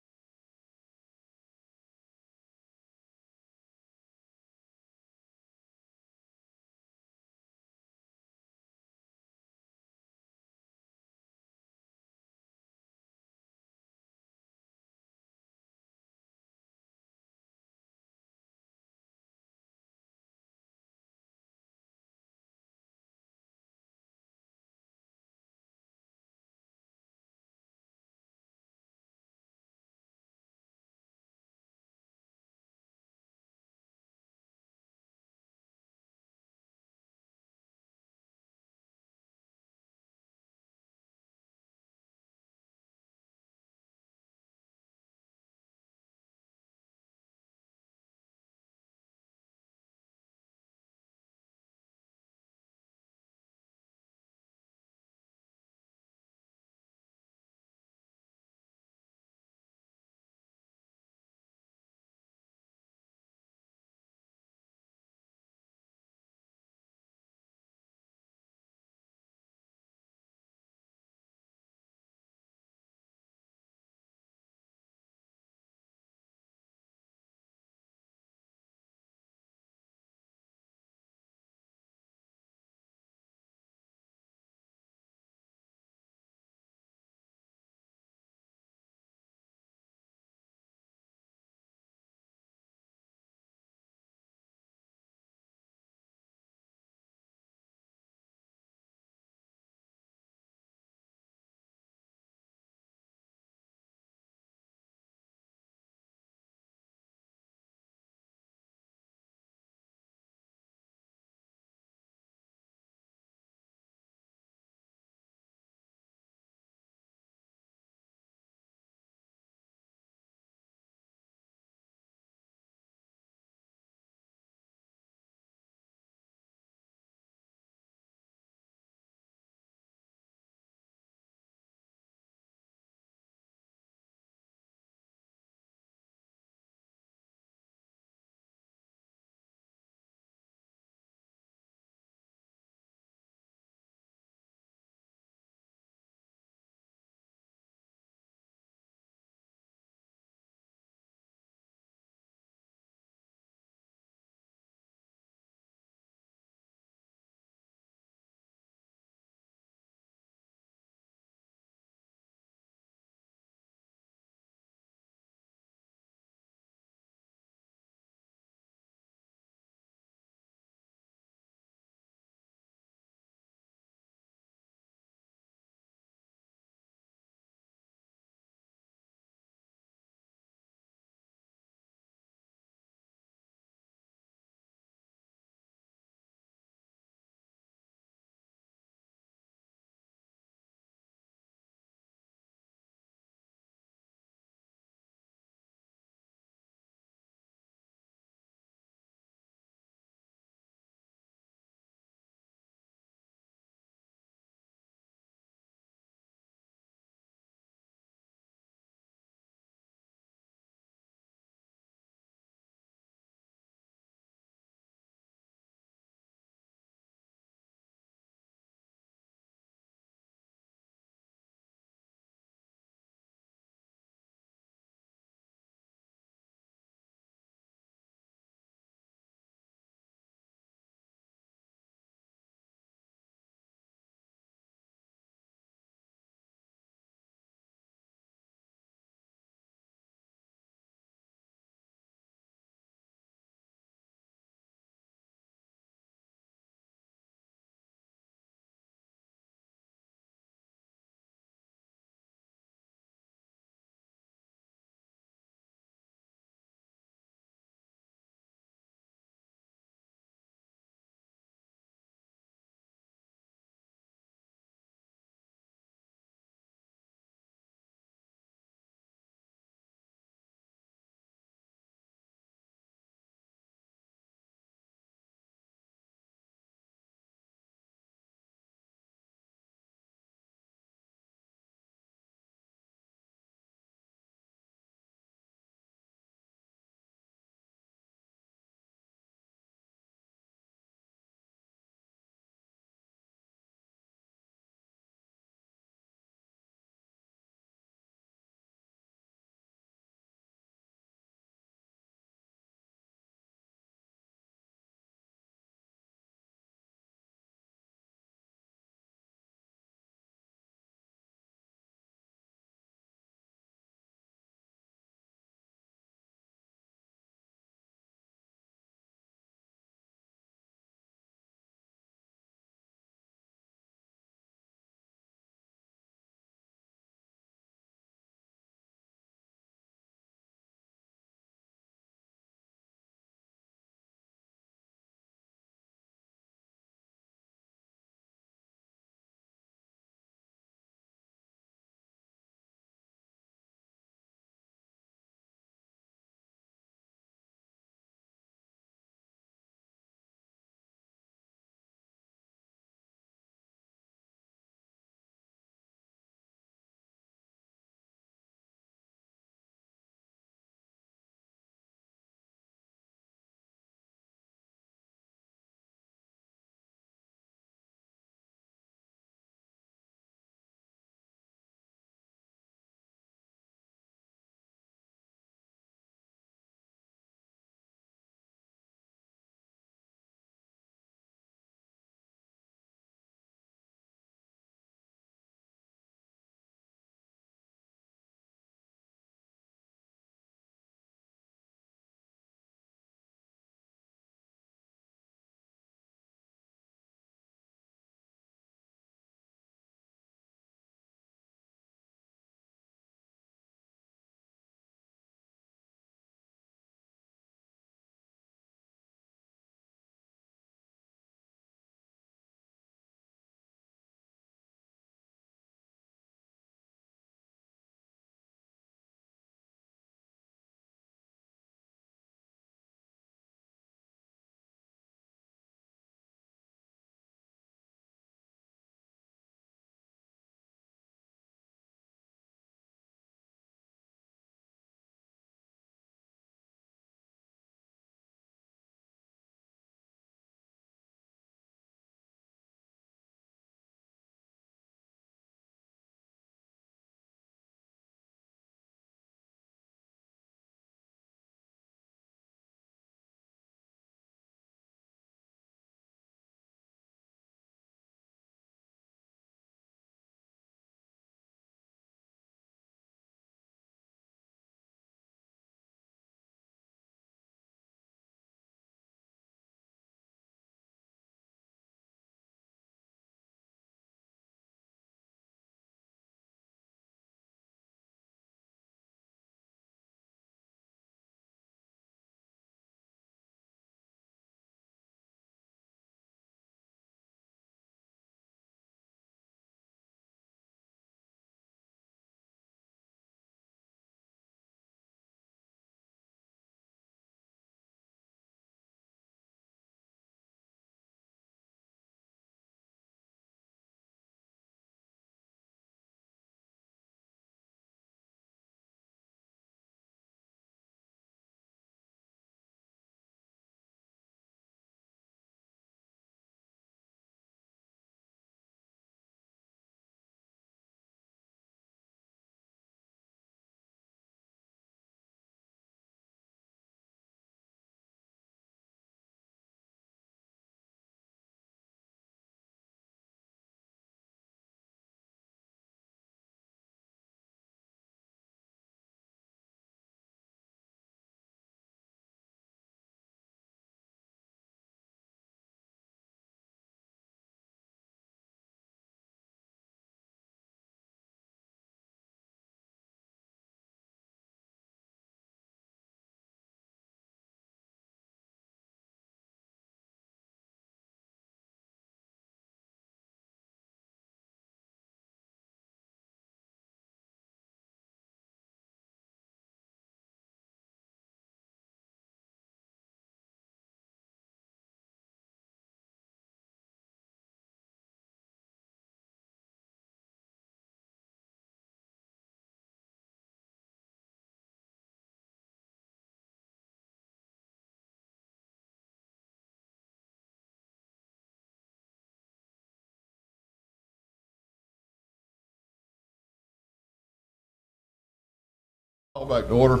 A: Call back to order.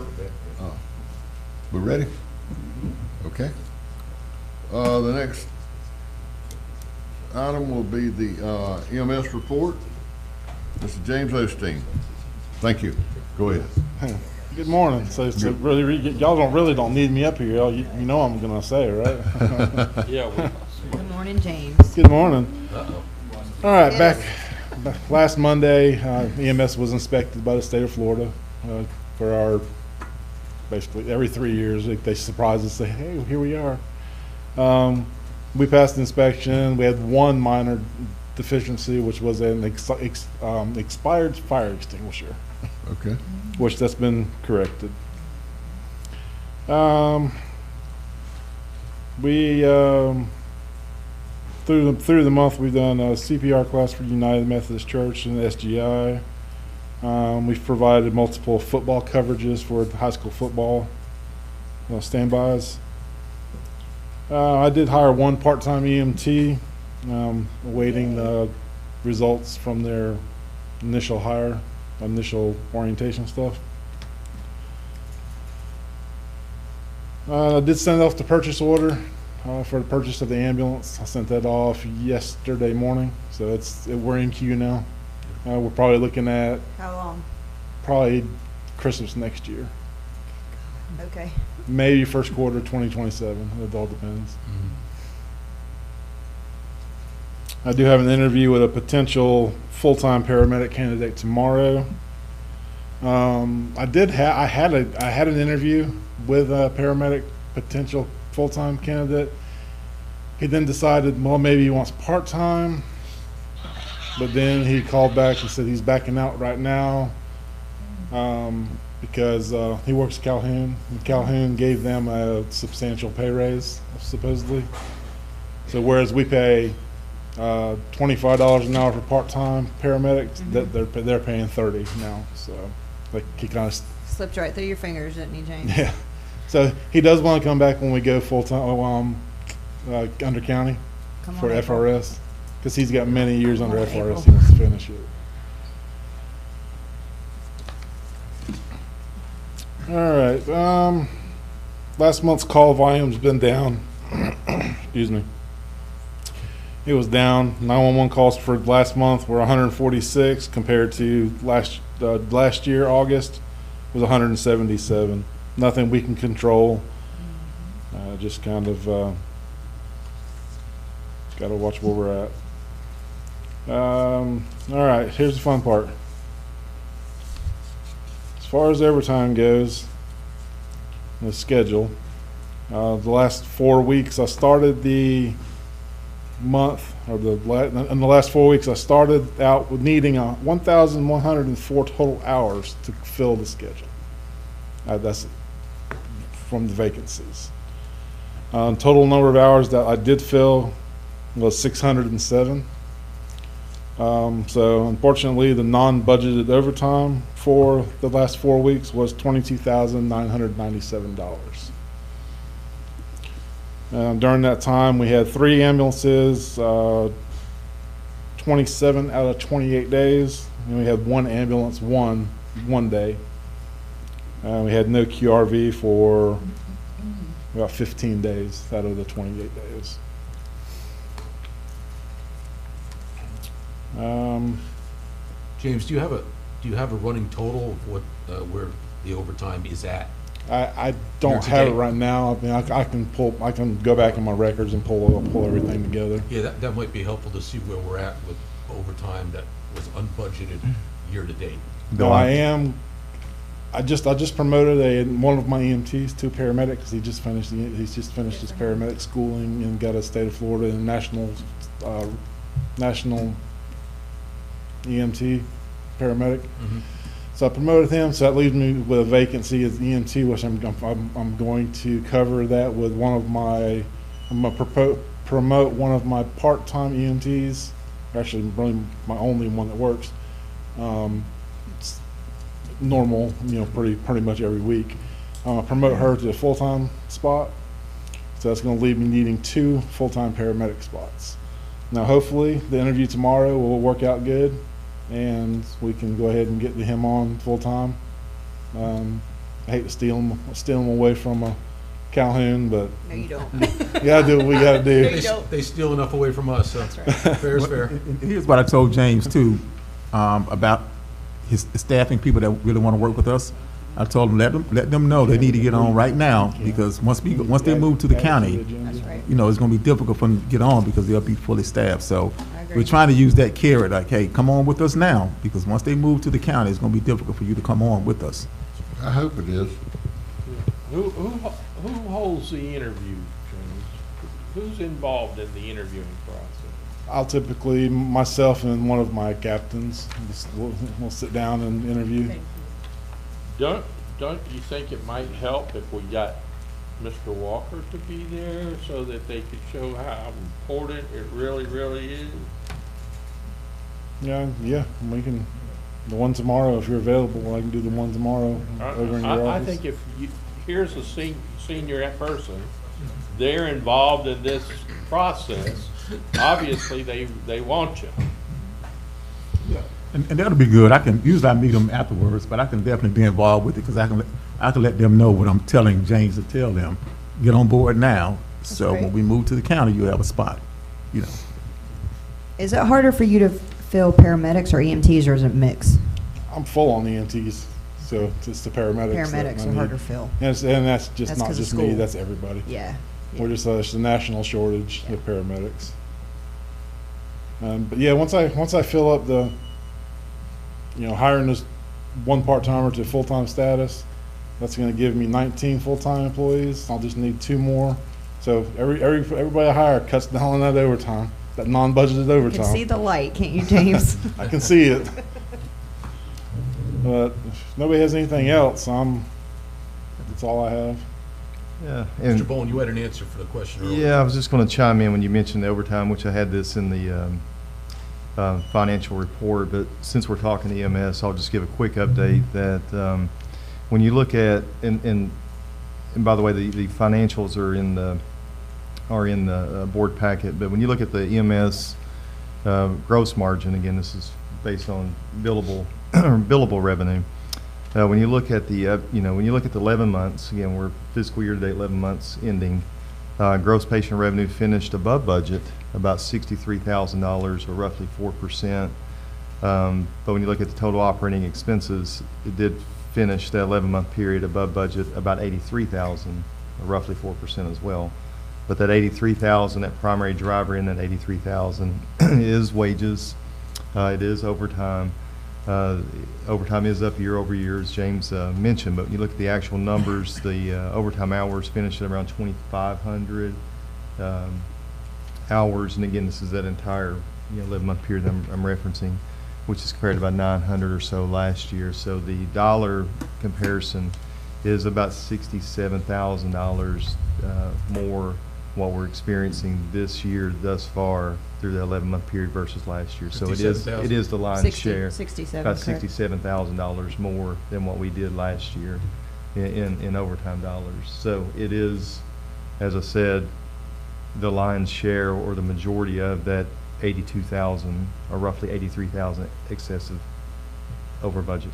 A: We ready? Okay. The next item will be the EMS report. Mr. James Osteen. Thank you. Go ahead.
N: Good morning. So y'all don't need me up here. You know I'm gonna say, right?
H: Yeah.
E: Good morning, James.
N: Good morning.
I: Uh-oh.
N: All right, back last Monday, EMS was inspected by the state of Florida for our, basically every 3 years, they surprise us, say, hey, here we are. We passed the inspection. We had one minor deficiency, which was an expired fire extinguisher.
A: Okay.
N: Which that's been corrected. We through the month we've done a CPR class for United Methodist Church and the SGI. We've provided multiple football coverages for the high school football standbys. I did hire one part-time EMT, awaiting the results from their initial hire, initial orientation stuff. I did send off the purchase order for the purchase of the ambulance. I sent that off yesterday morning, so we're in queue now. We're probably looking at
E: How long?
N: probably Christmas next year,
E: Okay.
N: maybe first quarter 2027. It all depends. I do have an interview with a potential full-time paramedic candidate tomorrow. I had an interview with a paramedic potential full-time candidate. He then decided, well, maybe he wants part-time, but then he called back and said he's backing out right now because he works at Calhoun, and Calhoun gave them a substantial pay raise, supposedly. So whereas we pay $25 an hour for part-time paramedics, that they're paying $30 now. So like he kind of
E: Slipped right through your fingers, didn't he, James?
N: yeah. So he does want to come back when we go full-time under county
E: Come
N: for
E: on, April.
N: FRS, because he's got many years under
E: on,
N: FRS.
E: April.
N: He wants to finish it. All right. Last month's call volume's been down. Excuse me. It was down. 911 calls for last month were 146 compared to last year, August, was 177. Nothing we can control. Just kind of got to watch where we're at. All right, here's the fun part. As far as overtime goes, the schedule, the last 4 weeks I started the month, or in the last 4 weeks I started out with needing 1,104 total hours to fill the schedule. That's from the vacancies. Total number of hours that I did fill was 607. So unfortunately, the non-budgeted overtime for the last 4 weeks was $22,997. During that time, we had 3 ambulances, 27 out of 28 days, and we had 1 ambulance one day. We had no QRV for about 15 days out of the 28 days.
I: James, do you have a running total of what where the overtime is at?
N: I don't have it right now. I mean, I can go back in my records and pull everything together.
I: Yeah, that might be helpful to see where we're at with overtime that was unbudgeted year to date.
N: No, I just promoted one of my EMTs to paramedic because he's just finished his paramedic schooling and got a state of Florida and national EMT paramedic.
I: Mm-hmm.
N: So I promoted him, so that leaves me with a vacancy as EMT, which I'm going to cover that with I'm going to promote one of my part-time EMTs, actually really my only one that works, it's normal, pretty much every week. Promote her to a full-time spot, so that's going to leave me needing 2 full-time paramedic spots. Now hopefully the interview tomorrow will work out good, and we can go ahead and get him on full-time. I hate to steal them away from Calhoun, but
E: No, you don't.
N: we gotta do what we gotta do.
I: They steal enough away from us, so.
E: That's right.
I: Fair is fair.
C: And here's what I told James too, about his staffing, people that really want to work with us. I told them, let them know they need to get on right now, because once they move to the county,
E: That's right.
C: you know, it's gonna be difficult for them to get on because they'll be fully staffed. So
E: I agree.
C: we're trying to use that carrot, like, hey, come on with us now, because once they move to the county, it's gonna be difficult for you to come on with us.
A: I hope it is.
H: Who holds the interview, James? Who's involved in the interviewing process?
N: I'll typically, myself and one of my captains, we'll sit down and interview.
H: Don't you think it might help if we got Mr. Walker to be there so that they could show how important it really, really is?
N: Yeah, we can, the one tomorrow, if you're available, I can do the one tomorrow over in your
H: I
N: office.
H: think if you, here's a senior person, they're involved in this process, obviously they want you.
C: And that'll be good. Usually I meet them afterwards, but I can definitely be involved with it, because I can let them know what I'm telling James to tell them. Get on board now, so
E: great.
C: when we move to the county, you have a spot, you know.
E: Is it harder for you to fill paramedics or EMTs, or is it mix?
N: I'm full on EMTs, so it's the paramedics.
E: Paramedics
N: that I
E: are
N: need.
E: harder to fill.
N: And that's just
E: That's
N: not
E: 'cause of
N: just me,
E: school.
N: that's everybody.
E: Yeah.
N: We're just, it's a national shortage of paramedics. But yeah, once I fill up the, hiring this one part-timer to full-time status, that's gonna give me 19 full-time employees. I'll just need 2 more. So everybody I hire cuts down on that overtime, that non-budgeted
E: You
N: overtime.
E: can see the light, can't you, James?
N: I can see it. But if nobody has anything else, that's all I have.
J: Yeah. And
I: Mr. Bowen, you had an answer for the question earlier.
J: yeah, I was just going to chime in when you mentioned the overtime, which I had this in the financial report, but since we're talking EMS, I'll just give a quick update that when you look at, and by the way, the financials are in the board packet, but when you look at the EMS gross margin, again, this is based on billable revenue. When you look at the when you look at the 11 months, again, we're fiscal year to date 11 months ending, gross patient revenue finished above budget, about $63,000, or roughly 4%. But when you look at the total operating expenses, it did finish that 11-month period above budget, about $83,000, or roughly 4% as well. But that $83,000, that primary driver in that $83,000 is wages. It is overtime. Overtime is up year over year, as James mentioned, but when you look at the actual numbers, the overtime hours finished at around 2,500 hours, and again, this is that entire 11-month period I'm referencing, which is compared to about 900 or so last year. So the dollar comparison is about $67,000 more what we're experiencing this year thus far through the 11-month period versus last year. So it is the lion's share,
E: 67,
J: about
E: correct.
J: $67,000 more than what we did last year in overtime dollars. So it is, as I said, the lion's share, or the majority of that 82,000, or roughly 83,000 excessive over budget.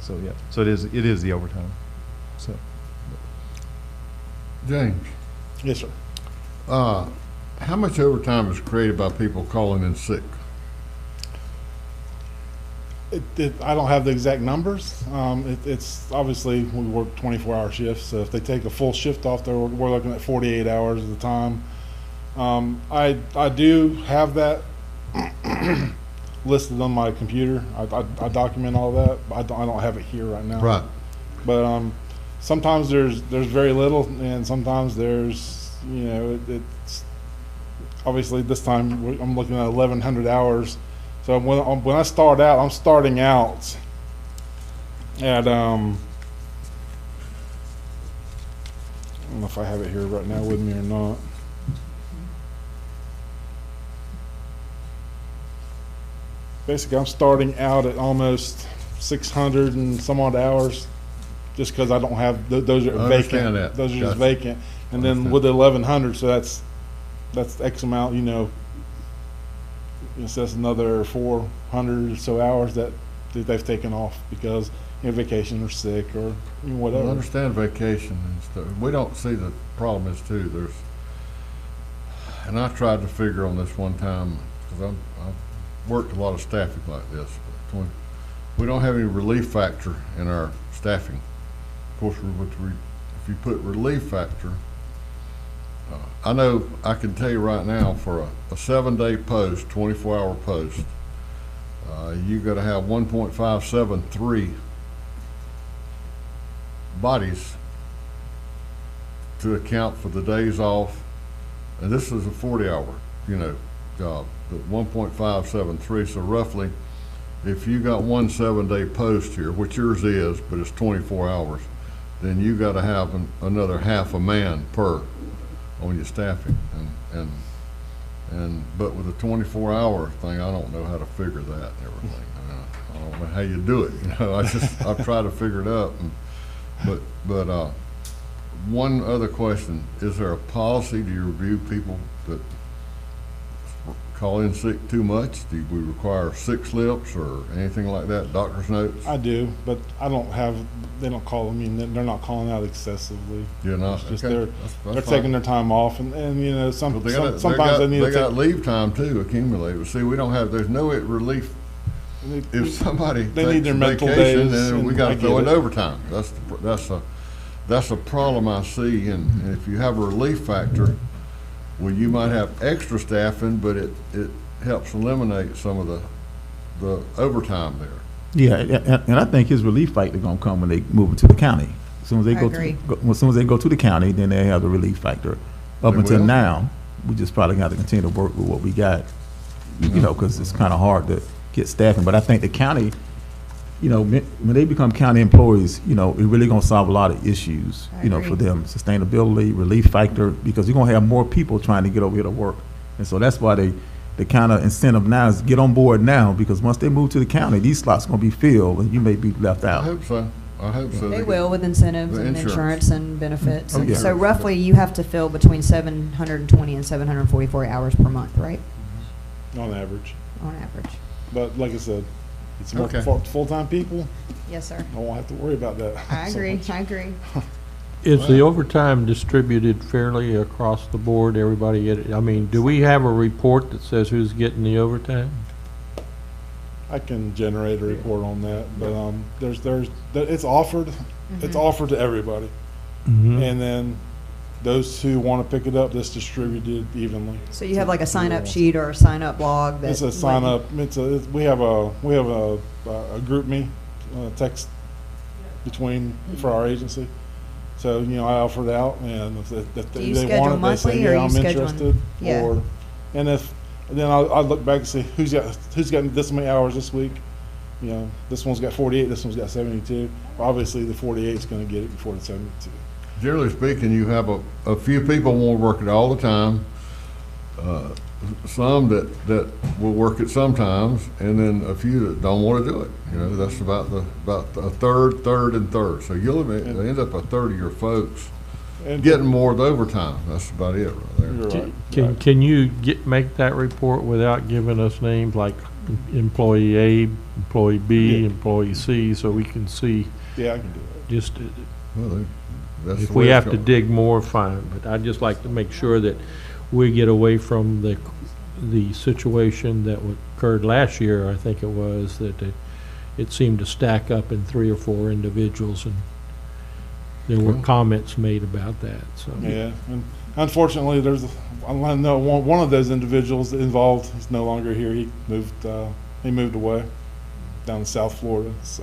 J: So yeah, so it is the overtime. So
A: James,
N: Yes, sir.
A: how much overtime is created by people calling in sick?
N: I don't have the exact numbers. It's obviously, we work 24-hour shifts, so if they take a full shift off there, we're looking at 48 hours at the time. I do have that listed on my computer. I document all that, but I don't have it here right now.
A: Right.
N: But sometimes there's very little, and sometimes there's, it's obviously this time I'm looking at 1,100 hours. So when I start out, I'm starting out at I don't know if I have it here right now with me or not. Basically, I'm starting out at almost 600 and some odd hours, just because I don't have those are
A: I understand
N: vacant.
A: that.
N: Those are just
A: Gotcha.
N: vacant, and then with the 1,100, so that's X amount. So that's another 400 or so hours that they've taken off, because vacation or sick or
A: I
N: whatever.
A: understand vacation and stuff. We don't see the problem is too, and I tried to figure on this one time, because I've worked a lot of staffing like this. But we don't have any relief factor in our staffing. Of course, if you put relief factor, I know, I can tell you right now, for a 7-day post, 24-hour post, you got to have 1.573 bodies to account for the days off, and this is a 40-hour, job, but 1.573. So roughly, if you got one 7-day post here, which yours is, but it's 24 hours, then you got to have another half a man per on your staffing, but with a 24-hour thing, I don't know how to figure that and everything. I don't know how you do it. I've tried to figure it out. But one other question: is there a policy? Do you review people that call in sick too much? Do we require sick slips or anything like that? Doctor's notes?
N: I do, but I don't have. They don't call. I mean, they're not calling out excessively.
A: You're not.
N: It's just
A: Okay.
N: they're
A: That's
N: taking
A: fine.
N: their time off, and
A: Well,
N: sometimes they need to
A: They got
N: take.
A: leave time too accumulated. See, we don't have. There's no relief. If somebody
N: They
A: takes
N: need their mental
A: vacation,
N: days,
A: then we
N: and
A: got
N: I
A: to throw
N: get
A: in
N: it.
A: overtime. That's a problem I see. And if you have a relief factor, well, you might have extra staffing, but it helps eliminate some of the overtime there.
C: Yeah, and I think his relief factor gonna come when they move it to the county. As soon as they
E: I
C: go,
E: agree.
C: as soon as they go to the county, then they have the relief factor. Up
A: They
C: until
A: will?
C: now, we just probably got to continue to work with what we got, because it's kind of hard to get staffing. But I think the county, when they become county employees, it really gonna solve a lot of issues,
E: I agree.
C: for them, sustainability, relief factor, because you're gonna have more people trying to get over here to work. And so that's why the kind of incentive now is get on board now, because once they move to the county, these slots gonna be filled and you may be left
A: I
C: out.
A: hope so. I hope so.
E: They will, with incentives
A: the
E: and
A: insurance.
E: insurance and benefits.
C: Oh,
E: And
C: yeah.
E: so roughly, you have to fill between 720 and 744 hours per month, right?
N: On average,
E: On average.
N: but like I said, it's more
A: Okay.
N: full-time people.
E: Yes, sir.
N: I won't have to worry about that.
E: I
N: so
E: agree,
N: much.
E: I agree.
H: Is the overtime distributed fairly across the board? Everybody get it? I mean, do we have a report that says who's getting the overtime?
N: I can generate a report on that, but it's offered.
E: Mm-hmm.
N: It's offered to everybody, and then those who want to pick it up, that's distributed evenly.
E: So you have like a sign-up sheet or a sign-up log that.
N: It's a sign up. We have a group me text between for our agency. So I offer it out, and if
E: Do you
N: they
E: schedule
N: want it, they say,
E: monthly, or
N: yeah,
E: are
N: I'm
E: you scheduling-
N: interested.
E: Yeah.
N: Then I'll look back and see who's got this many hours this week. This one's got 48, this one's got 72. Obviously, the 48 is going to get it before the 72.
A: Generally speaking, you have a few people want to work it all the time. Some that will work it sometimes, and then a few that don't want to do it. That's about a third, and third. So you'll end up a third of your folks
N: And
A: getting more of the overtime. That's about it right there.
N: You're right.
H: Can you make that report without giving us names like employee A, employee B,
N: Yeah.
H: employee C, so we can see
N: Yeah, I can do that.
H: just,
A: Well, that's
H: if
A: the
H: we
A: way it's
H: have to
A: going.
H: dig more, fine, but I'd just like to make sure that we get away from the situation that occurred last year, I think it was, that it seemed to stack up in 3 or 4 individuals, and there were
A: Well.
H: comments made about that, so.
N: Yeah, and unfortunately, I know one of those individuals involved is no longer here. He moved away down in South Florida. So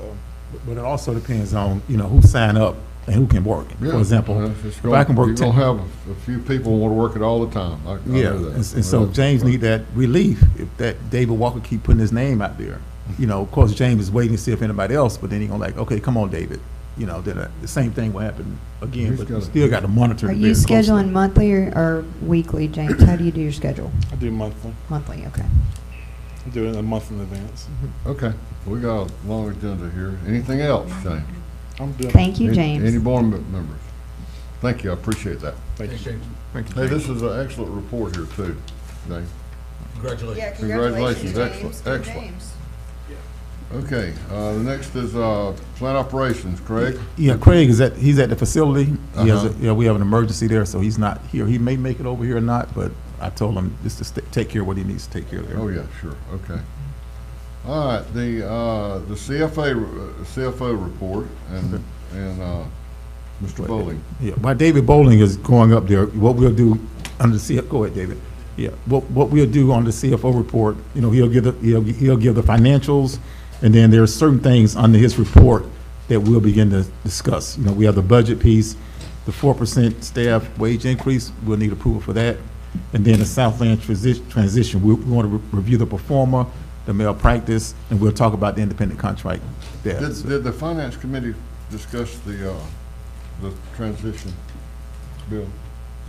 C: But it also depends on, who sign up and who can work.
A: Yeah,
C: For example,
A: it's
C: if I can work
A: you're gonna have a few people want to work it all the time. I
C: Yeah,
A: know that.
C: and so James need that relief, if that David Walker keep putting his name out there. Of course, James is waiting to see if anybody else, but then he gonna okay, come on, David. Then the same thing will happen again,
A: He's
C: but you
A: gotta-
C: still got to monitor
E: Are
C: it
E: you
C: very closely.
E: scheduling monthly or weekly, James? How do you do your schedule?
N: I do monthly.
E: Monthly, okay.
N: I do it a month in advance.
A: Okay, we got a long agenda here. Anything else, James?
N: I'm doing.
E: Thank you,
A: Any
E: James.
A: board members? Thank you, I appreciate that.
N: Thank you.
I: James.
C: Thank you.
A: Hey, this is an excellent report here too, James.
I: Congratulations.
A: Congratulations, excellent, excellent. Okay, the next is, plant operations, Craig?
C: Yeah, Craig is he's at the facility. He has,
A: Uh-huh.
C: yeah, we have an emergency there, so he's not here. He may make it over here or not, but I told him just to take care of what he needs to take care of there.
A: Oh, yeah, sure, okay. All right, the CFO report, and, Mr. Bowling.
C: Yeah, while David Bowling is going up there, what we'll do under the CFO, go ahead, David. Yeah, what we'll do on the CFO report, you know, he'll give the financials, and then there are certain things under his report that we'll begin to discuss. You know, we have the budget piece, the 4% staff wage increase, we'll need approval for that. And then the Southland transition, we want to review the performer, the malpractice, and we'll talk about the independent contract there.
A: Did the finance committee discuss the transition bill?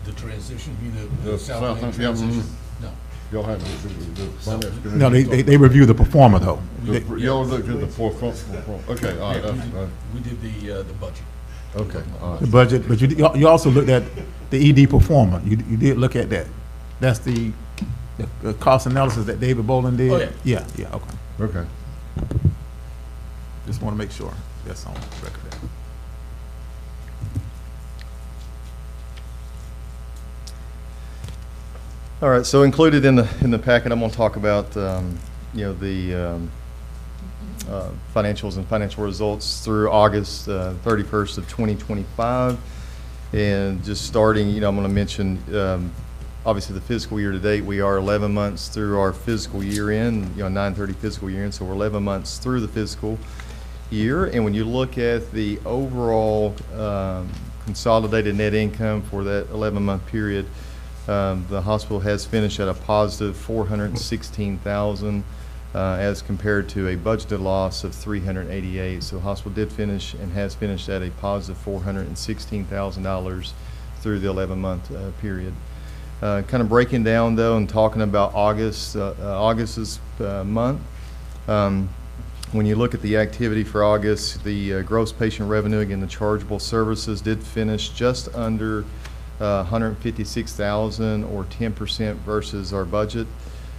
I: The transition, you know,
A: The
I: the Southland
A: Southland, yeah,
I: transition?
A: mhm.
I: No.
A: Y'all had, the finance committee?
C: No, they review the performer, though.
A: Y'all looked at the forefront, okay, all right,
I: Yeah,
A: that's,
I: we did the budget.
A: okay, all
C: The
A: right.
C: budget, but you also looked at the ED performer. You did look at that. That's the cost analysis that David Bowling did?
I: Oh, yeah.
C: Yeah, okay.
A: Okay.
C: Just want to make sure that's on record there.
J: All right, so included in the packet, I'm going to talk about, you know, the financials and financial results through August 31st of 2025. And just starting, you know, I'm going to mention, obviously, the fiscal year to date. We are 11 months through our fiscal year end, you know, 9/30 fiscal year end, so we're 11 months through the fiscal year. And when you look at the overall consolidated net income for that 11-month period, the hospital has finished at a positive $416,000 as compared to a budgeted loss of $388,000. So the hospital did finish and has finished at a positive $416,000 through the 11-month period. Kind of breaking down though and talking about August's month. When you look at the activity for August, the gross patient revenue, again, the chargeable services did finish just under $156,000 or 10% versus our budget.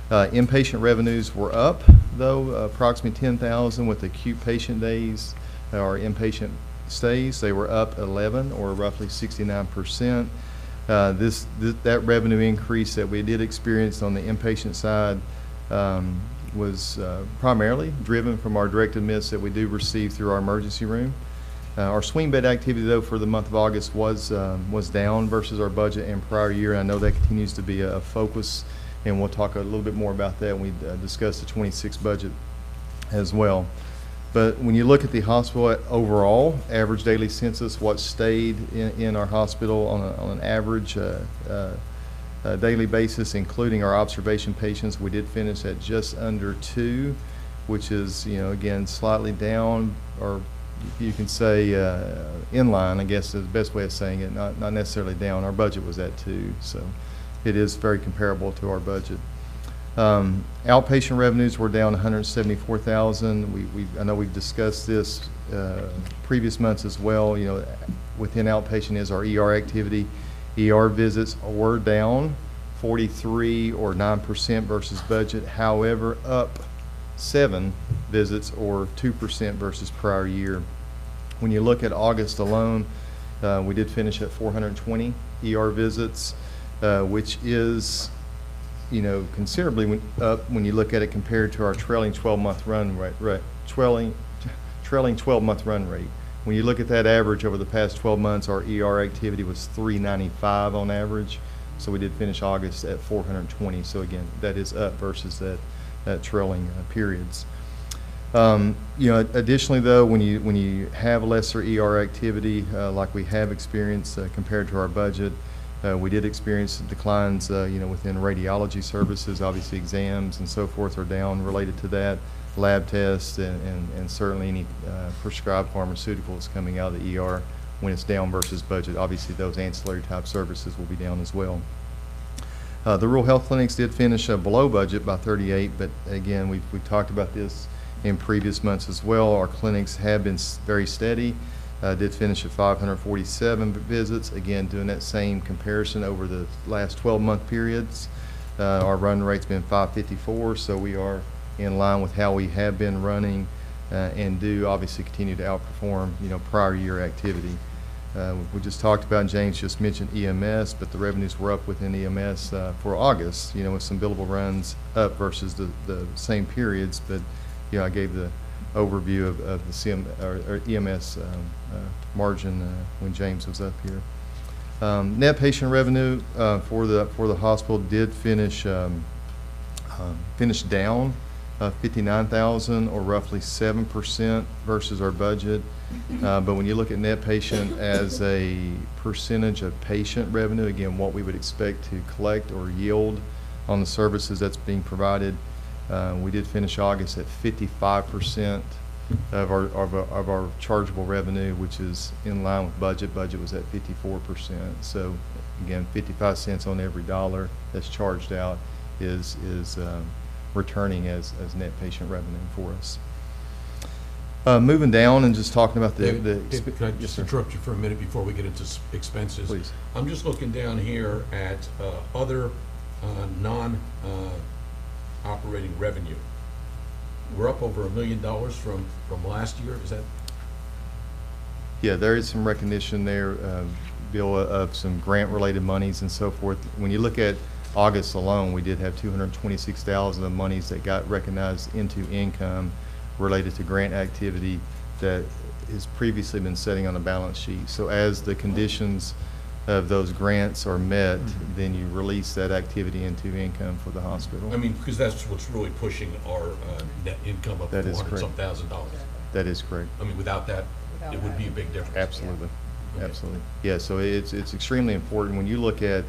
J: Inpatient revenues were up though, approximately $10,000 with acute patient days or inpatient stays. They were up 11 or roughly 69%. That revenue increase that we did experience on the inpatient side was primarily driven from our direct admits that we do receive through our emergency room. Our swing bed activity, though, for the month of August was down versus our budget and prior year. And I know that continues to be a focus, and we'll talk a little bit more about that when we discuss the 26 budget as well. But when you look at the hospital overall, average daily census, what stayed in our hospital on an average daily basis, including our observation patients, we did finish at just under 2, which is, you know, again, slightly down, or you can say in line, I guess is the best way of saying it, not necessarily down. Our budget was at 2, so it is very comparable to our budget. Outpatient revenues were down $174,000. I know we've discussed this previous months as well. You know, within outpatient is our ER activity. ER visits were down 43 or 9% versus budget. However, up 7 visits or 2% versus prior year. When you look at August alone, we did finish at 420 ER visits, which is, you know, considerably up when you look at it compared to our trailing 12-month run rate. Trailing 12-month run rate. When you look at that average over the past 12 months, our ER activity was 395 on average. So we did finish August at 420. So again, that is up versus that trailing periods. You know, additionally though, when you have lesser ER activity like we have experienced compared to our budget, we did experience declines, you know, within radiology services. Obviously, exams and so forth are down related to that, lab tests, and certainly any prescribed pharmaceuticals coming out of the ER when it's down versus budget. Obviously, those ancillary type services will be down as well. The rural health clinics did finish below budget by 38, but again, we've talked about this in previous months as well. Our clinics have been very steady. Did finish at 547 visits, again doing that same comparison over the last 12-month periods. Our run rate's been 554, so we are in line with how we have been running and do obviously continue to outperform, prior year activity. We just talked about, and James just mentioned EMS, but the revenues were up within EMS for August, with some billable runs up versus the same periods. But, I gave the overview of the or EMS margin when James was up here. Net patient revenue for the hospital did finish down 59,000, or roughly 7% versus our budget. But when you look at net patient as a percentage of patient revenue, again, what we would expect to collect or yield on the services that's being provided, we did finish August at 55% of our chargeable revenue, which is in line with budget. Budget was at 54%. So again, 55 cents on every dollar that's charged out is returning as net patient revenue for us. Moving down and just talking about
I: David,
J: the
I: can I just interrupt you for a minute before we get into expenses?
J: Please.
I: I'm just looking down here at other non-operating revenue. We're up over $1 million from last year. Is that?
J: Yeah, there is some recognition there, Bill, of some grant-related monies and so forth. When you look at August alone, we did have $226,000 of monies that got recognized into income related to grant activity that has previously been sitting on the balance sheet. So as the conditions of those grants are met, then you release that activity into income for the hospital.
I: I mean, because that's what's really pushing our net income up
J: That is
I: $400-some
J: correct.
I: thousand.
J: That is correct.
I: I mean, without that, it would be a big difference.
J: Absolutely,
I: Okay.
J: absolutely. Yeah, so it's extremely important when you look at,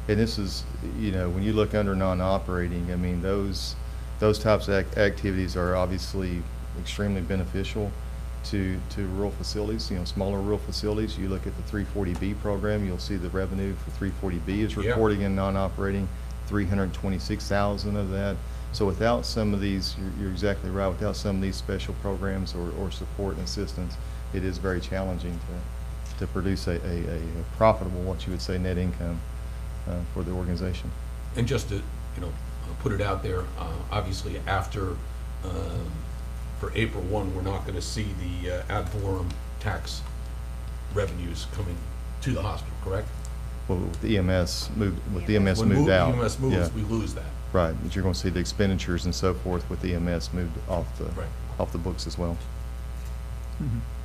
J: and this is, when you look under non-operating, I mean, those types of activities are obviously extremely beneficial to rural facilities, smaller rural facilities. You look at the 340B program, you'll see the revenue for 340B is reporting in non-operating, 326,000 of that. So without some of these, you're exactly right, without some of these special programs or support and assistance, it is very challenging to produce a profitable, what you would say, net income for the organization.
I: And just to, put it out there, obviously after, for April 1, we're not going to see the ad valorem tax revenues coming to the hospital, correct?
J: Well, with the EMS moved,
I: When
J: moved out.
I: EMS moves,
J: yeah.
I: we lose that.
J: Right, but you're going to see the expenditures and so forth with EMS moved off
I: Right.
J: the books as well.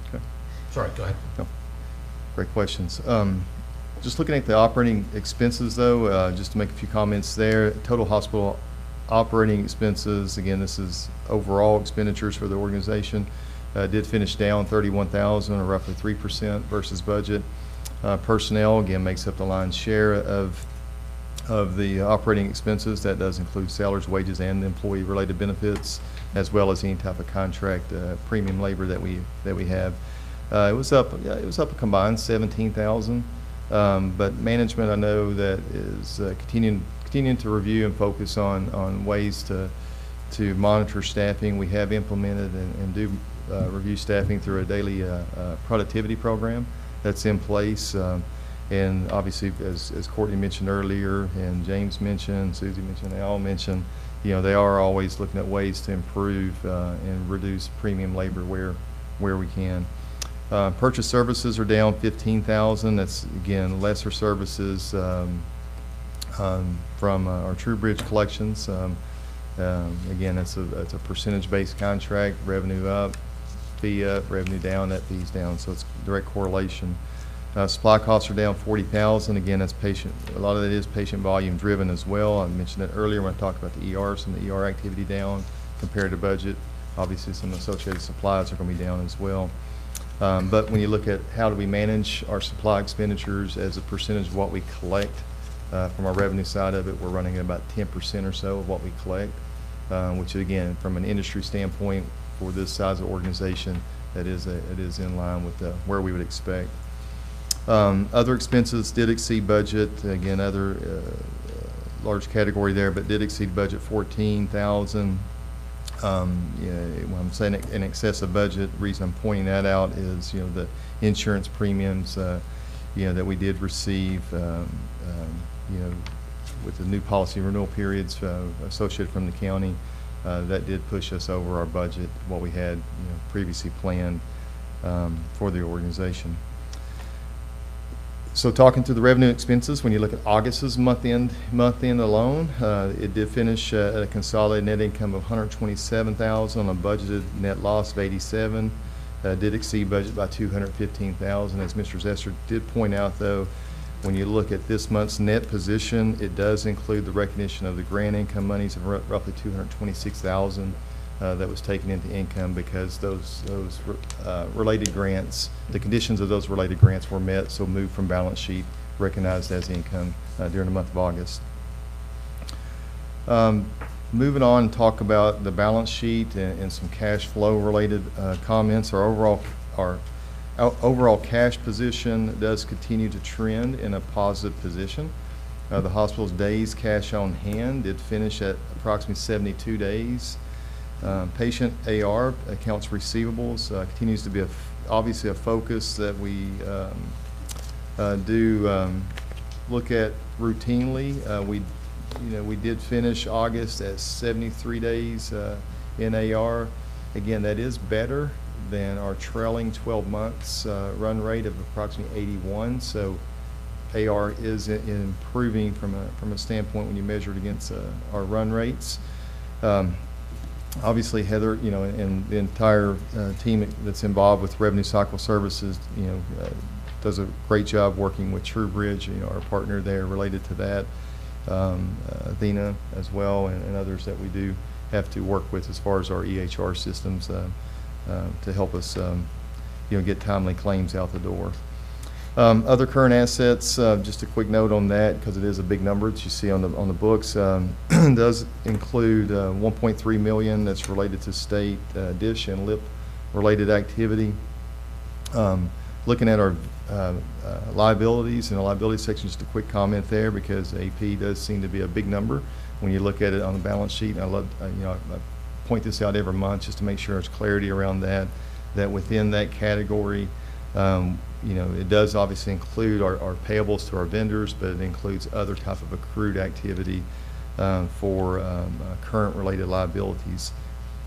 J: Okay.
I: Sorry, go ahead.
J: No. Great questions. Just looking at the operating expenses, though, just to make a few comments there. Total hospital operating expenses, again, this is overall expenditures for the organization, did finish down 31,000, or roughly 3% versus budget. Personnel, again, makes up the lion's share of the operating expenses. That does include salaries, wages, and employee-related benefits, as well as any type of contract premium labor that we have. It was up a combined 17,000. But management, I know that is continuing to review and focus on ways to monitor staffing. We have implemented and do review staffing through a daily productivity program that's in place. And obviously, as Courtney mentioned earlier, and James mentioned, Susie mentioned, they all mentioned, they are always looking at ways to improve and reduce premium labor where we can. Purchase services are down 15,000. That's, again, lesser services from our True Bridge collections. Again, that's a percentage-based contract. Revenue up, fee up, revenue down, net fees down. So it's direct correlation. Supply costs are down 40,000. Again, that's a lot of that is patient volume driven as well. I mentioned that earlier when I talked about the ER, some of the ER activity down compared to budget. Obviously, some associated supplies are going to be down as well. But when you look at how do we manage our supply expenditures as a percentage of what we collect from our revenue side of it, we're running at about 10% or so of what we collect, which again, from an industry standpoint, for this size of organization, it is in line with where we would expect. Other expenses did exceed budget. Again, other large category there, but did exceed budget 14,000. When I'm saying in excess of budget, the reason I'm pointing that out is, the insurance premiums, that we did receive, with the new policy renewal periods associated from the county. that did push us over our budget, what we had previously planned for the organization. So talking to the revenue expenses, when you look at August's month end alone, it did finish at a consolidated net income of $127,000 on a budgeted net loss of $87,000. Did exceed budget by $215,000. As Mr. Zester did point out, though, when you look at this month's net position, it does include the recognition of the grant income monies of roughly $226,000 that was taken into income because those related grants, the conditions of those related grants were met, so moved from balance sheet, recognized as income during the month of August. Moving on, talk about the balance sheet and some cash flow related comments. Our overall cash position does continue to trend in a positive position. The hospital's days cash on hand did finish at approximately 72 days. Patient AR, accounts receivables, continues to be obviously a focus that we do look at routinely. We did finish August at 73 days in AR. Again, that is better than our trailing 12 months run rate of approximately 81. So AR is improving from a standpoint when you measure it against our run rates. Obviously, Heather, and the entire team that's involved with Revenue Cycle Services, does a great job working with TrueBridge, our partner there related to that. Athena as well, and others that we do have to work with as far as our EHR systems to help us, get timely claims out the door. Other current assets, just a quick note on that because it is a big number that you see on the books. Does include $1.3 million that's related to state dish and lip related activity. Looking at our liabilities in the liability section, just a quick comment there because AP does seem to be a big number when you look at it on the balance sheet. And I love, I point this out every month just to make sure there's clarity around that within that category, it does obviously include our payables to our vendors, but it includes other type of accrued activity for current related liabilities.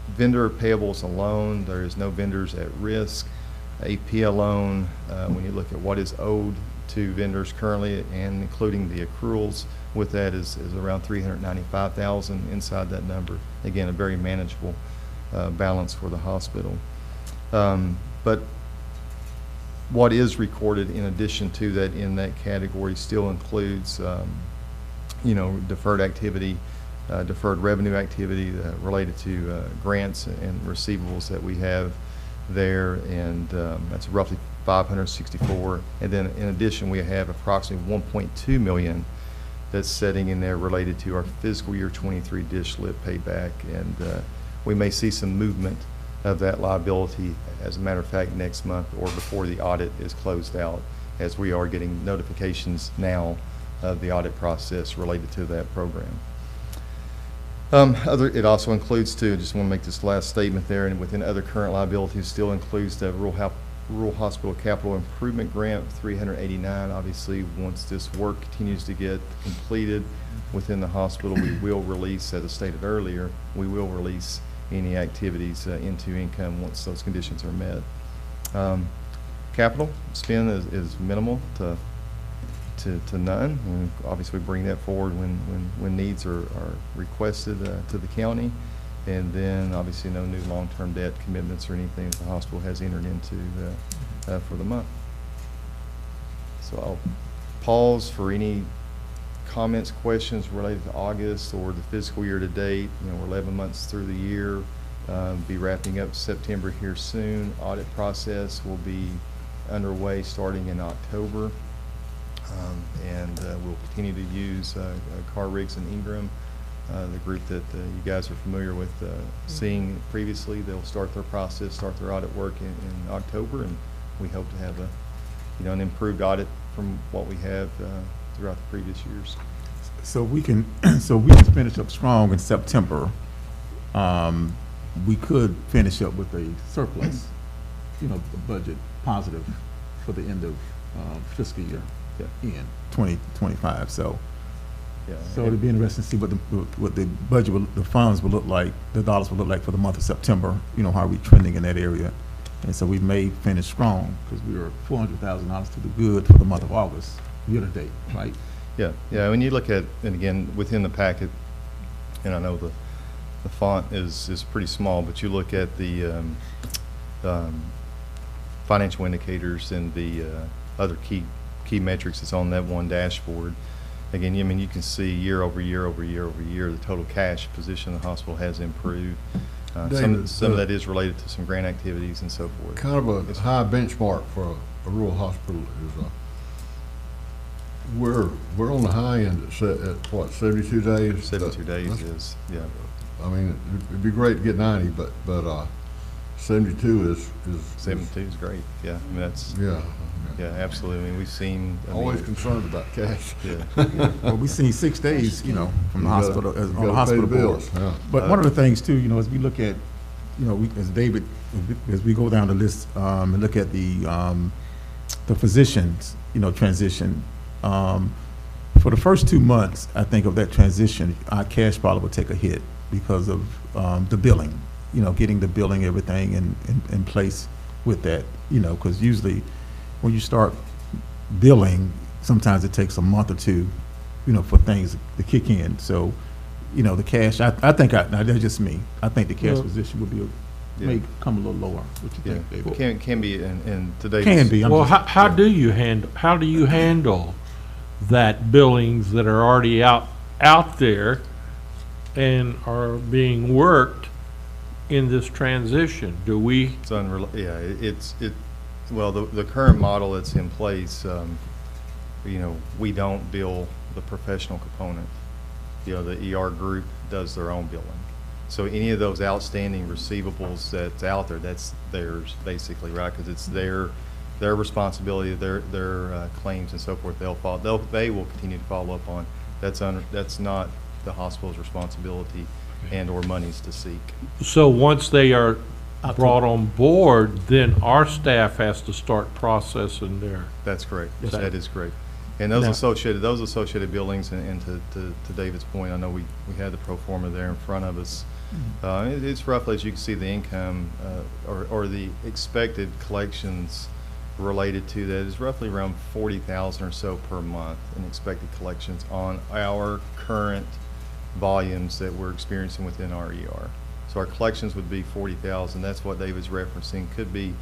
J: Vendor payables alone, there is no vendors at risk. AP alone, when you look at what is owed to vendors currently and including the accruals with that is around $395,000 inside that number. Again, a very manageable balance for the hospital. But what is recorded in addition to that in that category still includes, deferred activity, deferred revenue activity related to grants and receivables that we have there, and that's roughly 564. And then in addition, we have approximately 1.2 million that's sitting in there related to our fiscal year 23 dish lip payback, and we may see some movement of that liability, as a matter of fact, next month or before the audit is closed out, as we are getting notifications now of the audit process related to that program. It also includes too, just want to make this last statement there, and within other current liabilities still includes the Rural Hospital Capital Improvement Grant, $389. Obviously, once this work continues to get completed within the hospital, we will release, as I stated earlier, we will release any activities into income once those conditions are met. Capital spend is minimal to none. And obviously, we bring that forward when needs are requested to the county. And then obviously no new long-term debt commitments or anything that the hospital has entered into for the month. So I'll pause for any comments, questions related to August or the fiscal year to date. We're 11 months through the year. Be wrapping up September here soon. Audit process will be underway starting in October. And we'll continue to use Carr Riggs and Ingram, the group that you guys are familiar with seeing previously. They'll start their process, start their audit work in October, and we hope to have an improved audit from what we have throughout the previous years.
C: So we can finish up strong in September. We could finish up with a surplus, the budget positive for the end of fiscal year in 2025. So
J: Yeah.
C: So it'd be interesting to see what the budget, the funds will look like, the dollars will look like for the month of September, you know, how are we trending in that area? And so we may finish strong, because we were $400,000 to the good for the month of August, year to date, right?
J: Yeah, yeah, when you look at, and again, within the packet, and I know the font is pretty small, but you look at the financial indicators and the other key metrics that's on that one dashboard. Again, I mean, you can see year over year over year over year, the total cash position of the hospital has improved.
A: David,
J: Some of that is related to some grant activities and so forth.
A: Kind of a high benchmark for a rural hospital is, we're on the high end at what, 72 days?
J: 72 days
A: That's-
J: is, yeah.
A: I mean, it'd be great to get 90, but 72 is
J: 72 is great, yeah. I mean, that's,
A: yeah.
J: yeah, absolutely. I mean, we've seen. I mean,
A: Always concerned about cash.
J: Yeah.
C: Well, we've seen 6 days, you know, from the
A: You gotta-
C: hospital,
A: you
C: on the
A: gotta
C: hospital
A: pay the
C: board.
A: bills, yeah.
C: But one of the things too, you know, as we look at, you know, as David, as we go down the list, and look at the physicians, you know, transition, for the first 2 months, I think of that transition, our cash probably would take a hit because of, the billing, you know, getting the billing, everything in place with that, you know, because usually when you start billing, sometimes it takes a month or two, you know, for things to kick in. So, you know, the cash, I think, now that's just me, I think the cash
H: Well,
C: position would be, may come a little lower. What you think,
J: yeah,
C: David?
J: can be, and today.
C: Can be. I'm
H: Well,
C: just-
H: how do you handle that billings that are already out there and are being worked in this transition? Do we?
J: It's well, the current model that's in place, you know, we don't bill the professional component. You know, the ER group does their own billing. So any of those outstanding receivables that's out there, that's theirs basically, right? Because it's their responsibility, their claims and so forth. They will continue to follow up on. That's not the hospital's responsibility and or monies to seek.
H: So once they are brought on board, then our staff has to start processing their.
J: That's correct.
H: Yes,
J: That
H: sir.
J: is correct. And those
H: Now-
J: associated billings, and to David's point, I know we had the pro forma there in front of us. It's roughly, as you can see, the income or the expected collections related to that is roughly around 40,000 or so per month in expected collections on our current volumes that we're experiencing within our ER. So our collections would be 40,000. That's what David's referencing. Could be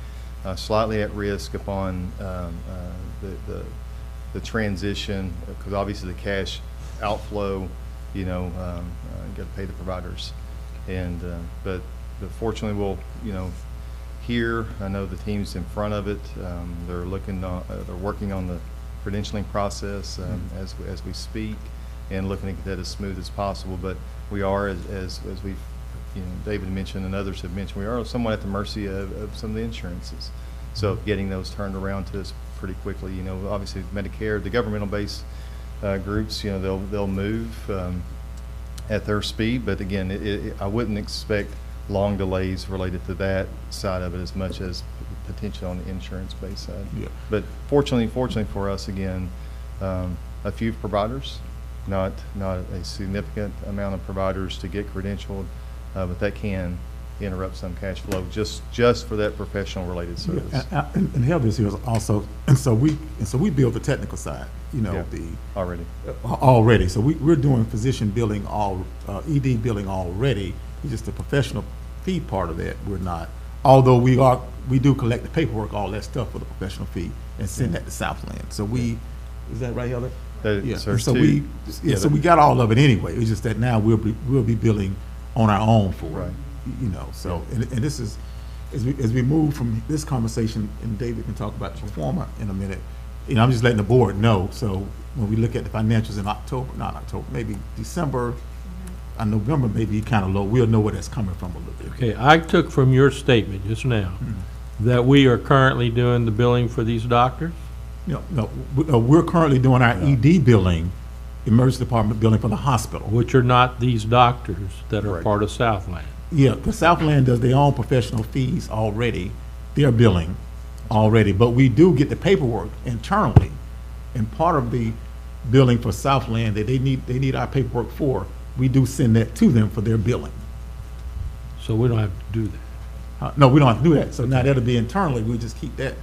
J: slightly at risk upon the transition, because obviously the cash outflow, you know, you got to pay the providers, and but fortunately we'll, you know, here I know the team's in front of it. They're working on the credentialing process as we speak, and looking to get that as smooth as possible. But we are, as we've, you know, David mentioned and others have mentioned, we are somewhat at the mercy of some of the insurances. So getting those turned around to us pretty quickly, you know, obviously Medicare, the governmental based groups, you know, they'll move at their speed. But again, I wouldn't expect long delays related to that side of it as much as potentially on the insurance based side.
C: Yeah.
J: But fortunately for us, again, a few providers, not a significant amount of providers to get credentialed, but that can interrupt some cash flow just for that professional related service.
C: Yeah, and Health is here also, and so we build the technical side, you know,
J: Yeah,
C: already. So we're doing physician billing ED billing already. It's just the professional fee part of that we're not. Although we do collect the paperwork, all that stuff for the professional fee, and send that to Southland. So is that right, Heather?
J: Yeah.
C: So so we got all of it anyway. It's just that now we'll be billing on our own for it.
J: Right.
C: You know, so, and this is, as we move from this conversation, and David can talk about the performer in a minute, you know, I'm just letting the board know, so when we look at the financials in maybe December, and November may be kind of low, we'll know where that's coming from a little bit.
H: Okay, I took from your statement just now that we are currently doing the billing for these doctors?
C: No, we're currently doing our ED billing, emergency department billing for the hospital.
H: Which are not these doctors that are
J: Correct.
H: part of Southland.
C: Yeah, because Southland does their own professional fees already, their billing already, but we do get the paperwork internally. And part of the billing for Southland that they need our paperwork for, we do send that to them for their billing.
H: So we don't have to do that.
C: No, we don't have to do that. So now that'll be internally, we'll just keep that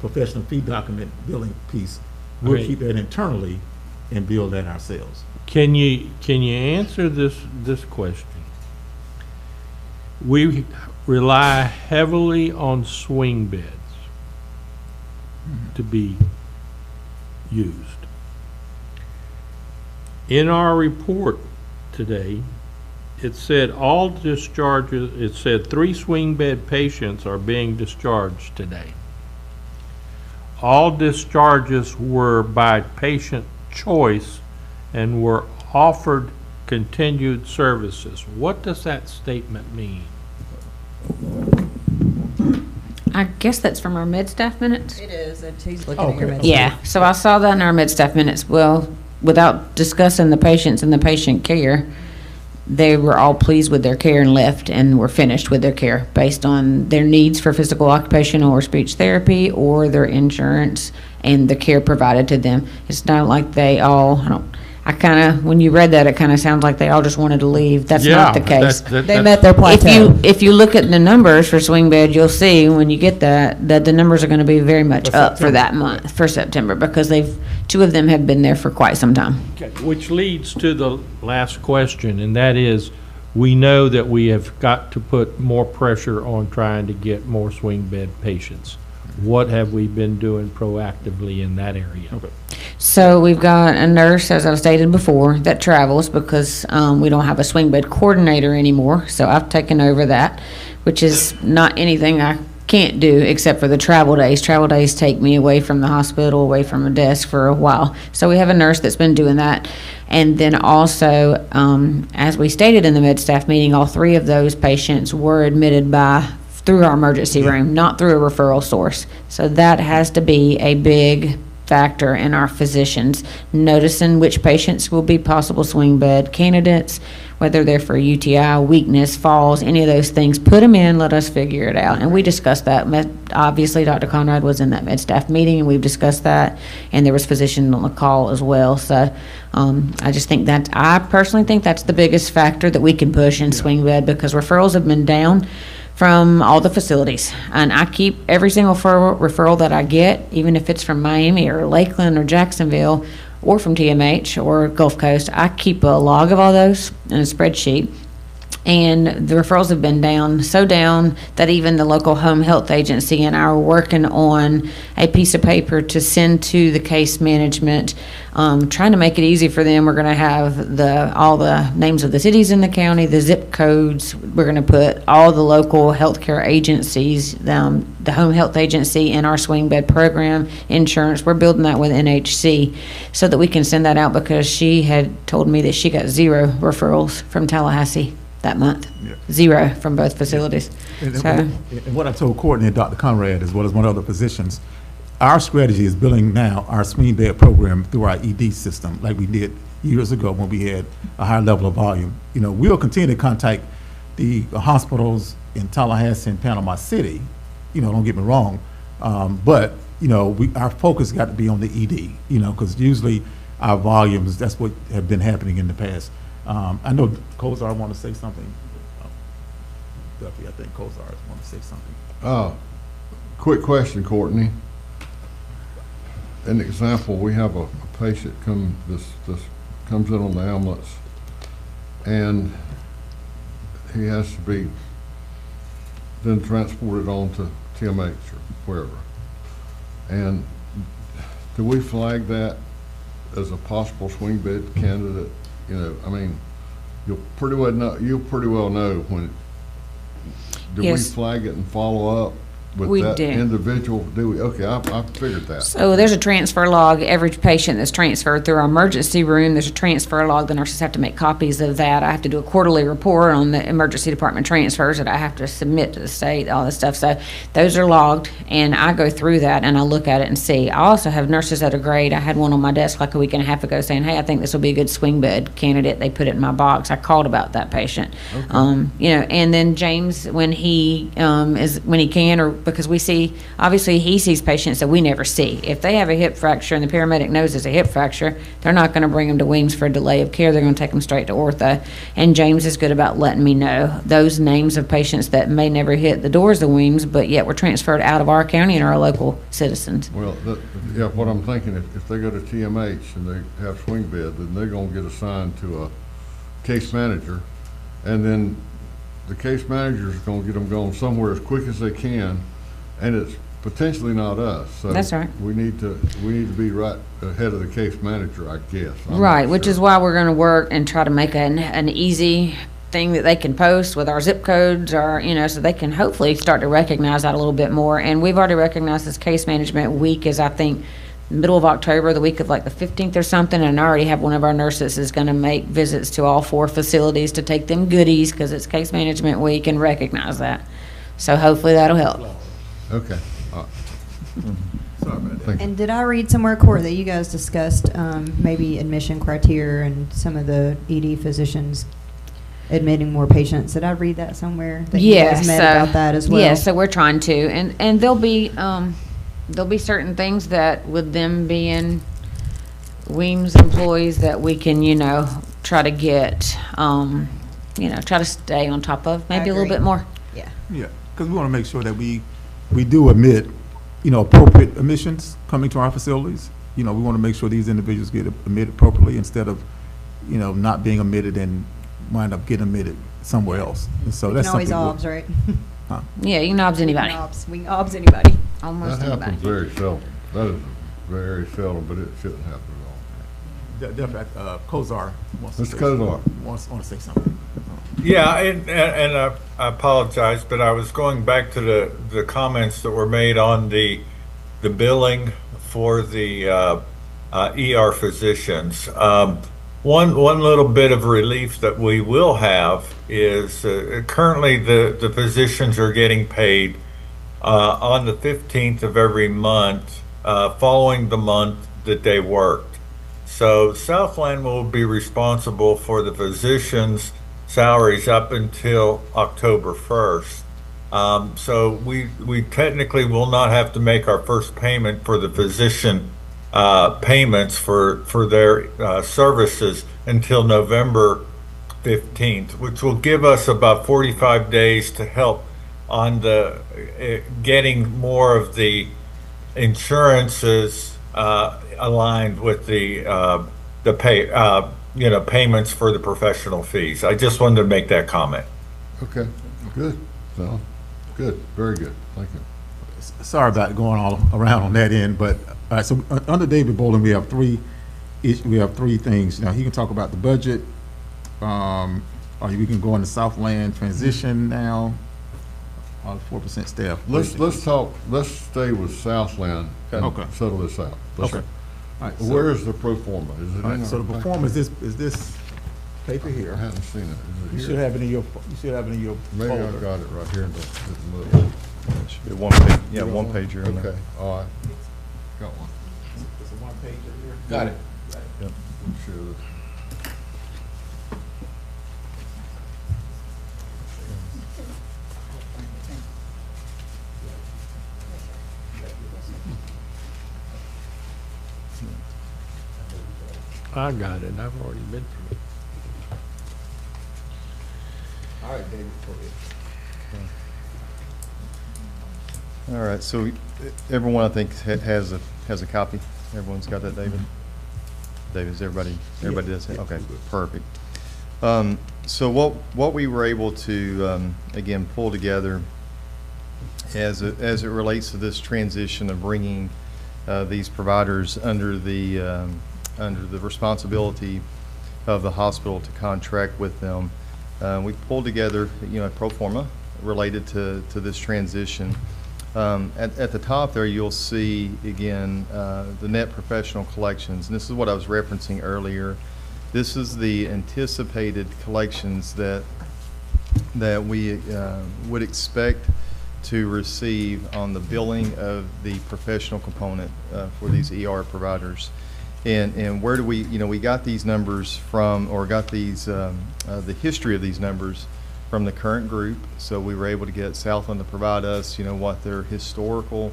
C: professional fee document billing piece. We'll
H: Okay.
C: keep that internally and bill that ourselves.
H: Can you answer this question? We rely heavily on swing beds to be used. In our report today, it said all discharges, it said 3 swing bed patients are being discharged today. All discharges were by patient choice and were offered continued services. What does that statement mean?
D: I guess that's from our mid-staff minutes?
E: It is, he's looking at your
C: Okay.
E: message.
D: Yeah, so I saw that in our mid-staff minutes. Well, without discussing the patients and the patient care, they were all pleased with their care and left and were finished with their care based on their needs for physical, occupational, or speech therapy or their insurance and the care provided to them. It's not like they all, when you read that, it kind of sounds like they all just wanted to leave. That's not the case.
E: They met their
D: If
E: plateau.
D: if you look at the numbers for swing bed, you'll see when you get that the numbers are going to be very much up for that month, for September, because 2 of them have been there for quite some time.
H: Okay, which leads to the last question, and that is, we know that we have got to put more pressure on trying to get more swing bed patients. What have we been doing proactively in that area?
C: Okay.
D: So we've got a nurse, as I stated before, that travels because we don't have a swing bed coordinator anymore. So I've taken over that, which is not anything I can't do except for the travel days. Travel days take me away from the hospital, away from a desk for a while. So we have a nurse that's been doing that. And then also, as we stated in the mid-staff meeting, all 3 of those patients were admitted through our emergency room, not through a referral source. So that has to be a big factor in our physicians noticing which patients will be possible swing bed candidates, whether they're for UTI, weakness, falls, any of those things. Put them in, let us figure it out. And we discussed that. Obviously, Dr. Conrad was in that mid-staff meeting, and we've discussed that. And there was physicians on the call as well. So I just think I personally think that's the biggest factor that we can push in swing bed, because referrals have been down from all the facilities. And I keep every single referral that I get, even if it's from Miami or Lakeland or Jacksonville or from TMH or Gulf Coast, I keep a log of all those in a spreadsheet. And the referrals have been so down that even the local home health agency and I are working on a piece of paper to send to the case management, trying to make it easy for them. We're going to have all the names of the cities in the county, the zip codes. We're going to put all the local healthcare agencies, the home health agency, and our swing bed program, insurance. We're building that with NHC so that we can send that out, because she had told me that she got 0 referrals from Tallahassee that month.
C: Yeah.
D: 0 from both facilities.
C: And,
D: So,
C: and what I told Courtney and Dr. Conrad, as well as one of the physicians, our strategy is billing now our swing bed program through our ED system, like we did years ago when we had a high level of volume. We'll continue to contact the hospitals in Tallahassee and Panama City. Don't get me wrong, but our focus got to be on the ED. Because usually our volumes, that's what have been happening in the past. I know Kozar want to say something. Duffy, I think Kozar want to say something.
A: Quick question, Courtney. An example, we have a patient this comes in on the ambulance, and he has to be then transported on to TMH or wherever. And do we flag that as a possible swing bed candidate? You'll pretty well know when. Do we
D: Yes.
A: flag it and follow up with
D: We
A: that
D: do.
A: individual? Do we? Okay, I figured that.
D: So there's a transfer log. Every patient that's transferred through our emergency room, there's a transfer log. The nurses have to make copies of that. I have to do a quarterly report on the emergency department transfers that I have to submit to the state, all this stuff. So those are logged, and I go through that and I look at it and see. I also have nurses that are great. I had one on my desk like a week and a half ago saying, "Hey, I think this will be a good swing bed candidate." They put it in my box. I called about that patient. And then James, when he can, or because we see, obviously, he sees patients that we never see. If they have a hip fracture and the paramedic knows it's a hip fracture, they're not going to bring them to Weems for a delay of care. They're going to take them straight to ortho. And James is good about letting me know those names of patients that may never hit the doors of Weems, but yet were transferred out of our county and are local citizens.
A: Well, yeah, what I'm thinking, if they go to TMH and they have swing bed, then they're gonna get assigned to a case manager, and then the case manager's gonna get them going somewhere as quick as they can, and it's potentially not us. So
D: That's right.
A: We need to be right ahead of the case manager, I guess. I'm
D: Right,
A: not
D: which
A: sure.
D: is why we're going to work and try to make an easy thing that they can post with our zip codes, or, you know, so they can hopefully start to recognize that a little bit more. And we've already recognized this case management week is, I think, middle of October, the week of like the 15th or something, and I already have one of our nurses is going to make visits to all 4 facilities to take them goodies because it's case management week and recognize that. So hopefully that'll help.
A: Okay.
C: Sorry about that.
A: Thank you.
E: And did I read somewhere, Court, that you guys discussed maybe admission criteria and some of the ED physicians admitting more patients? Did I read that somewhere? That you guys met about that as well?
D: Yeah, so we're trying to, and there'll be certain things that with them being Weems employees that we can, you know, try to get, try to stay on top of, maybe a little bit more.
E: Yeah.
C: Yeah, because we want to make sure that we do admit, you know, appropriate admissions coming to our facilities. You know, we want to make sure these individuals get admitted appropriately instead of, you know, not being admitted and wind up getting admitted somewhere else. And so
E: We
C: that's
E: can always
C: something.
E: obs, right?
D: Yeah, you can obs anybody.
E: We can obs anybody.
D: Almost
A: That
D: anybody.
A: happens very seldom. That is very seldom, but it shouldn't happen at all.
C: Definitely, Kozar wants to
A: Mr.
C: say
A: Kozar.
C: wants to say something.
O: Yeah, and I apologize, but I was going back to the comments that were made on the billing for the ER physicians. One little bit of relief that we will have is currently the physicians are getting paid on the 15th of every month following the month that they worked. So Southland will be responsible for the physicians' salaries up until October 1st. So we technically will not have to make our first payment for the physician payments for their services until November 15th, which will give us about 45 days to help on the getting more of the insurances aligned with the payments for the professional fees. I just wanted to make that comment.
A: Okay, good. So, good, very good. Thank you.
C: Sorry about going all around on that end, but all right. So under David Bolin, we have three things. Now he can talk about the budget. Or we can go into Southland transition now. 4% staff.
A: Let's stay with Southland and
C: Okay.
A: settle this out.
C: Okay. All right, so-
A: Where is the pro forma? Is it
C: All
A: in
C: right, so the
A: our-
C: performance is this paper
A: I
C: here.
A: haven't seen it. Is
C: You
A: it
C: should
A: here?
C: have it in your.
A: Maybe I
C: folder.
A: got it right here in the middle.
J: Should be one page, yeah, one pager in there.
A: Okay, all right. Got one.
C: It's a one page here.
I: Got it.
A: Let me share this.
H: I got it, I've already been through it.
C: All right, David, go ahead.
J: All right, so everyone, I think, has a copy. Everyone's got that, David? David, is everybody does it? Okay, perfect. So what we were able to, again, pull together as it relates to this transition of bringing these providers under the responsibility of the hospital to contract with them, we pulled together, a pro forma related to this transition. At the top there, you'll see, again, the net professional collections. And this is what I was referencing earlier. This is the anticipated collections that we would expect to receive on the billing of the professional component for these ER providers. And where do we got these numbers from, or got these, the history of these numbers from the current group. So we were able to get Southland to provide us, what their historical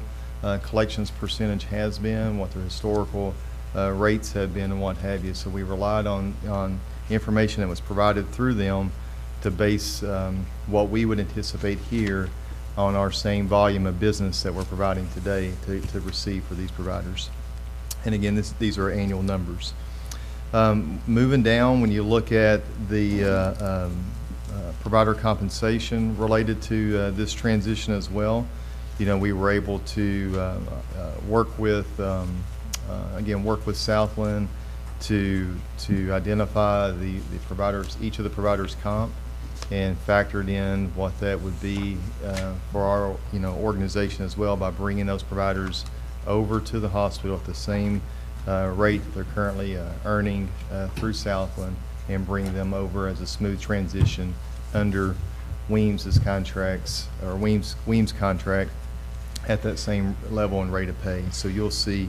J: collections percentage has been, what their historical rates have been, and what have you. So we relied on information that was provided through them to base what we would anticipate here on our same volume of business that we're providing today to receive for these providers. And again, these are annual numbers. Moving down, when you look at the provider compensation related to this transition as well, we were able to work with Southland to identify the providers, each of the providers' comp, and factored in what that would be for our organization as well by bringing those providers over to the hospital at the same rate they're currently earning through Southland, and bring them over as a smooth transition under Weems's contracts, or Weems contract, at that same level and rate of pay. So you'll see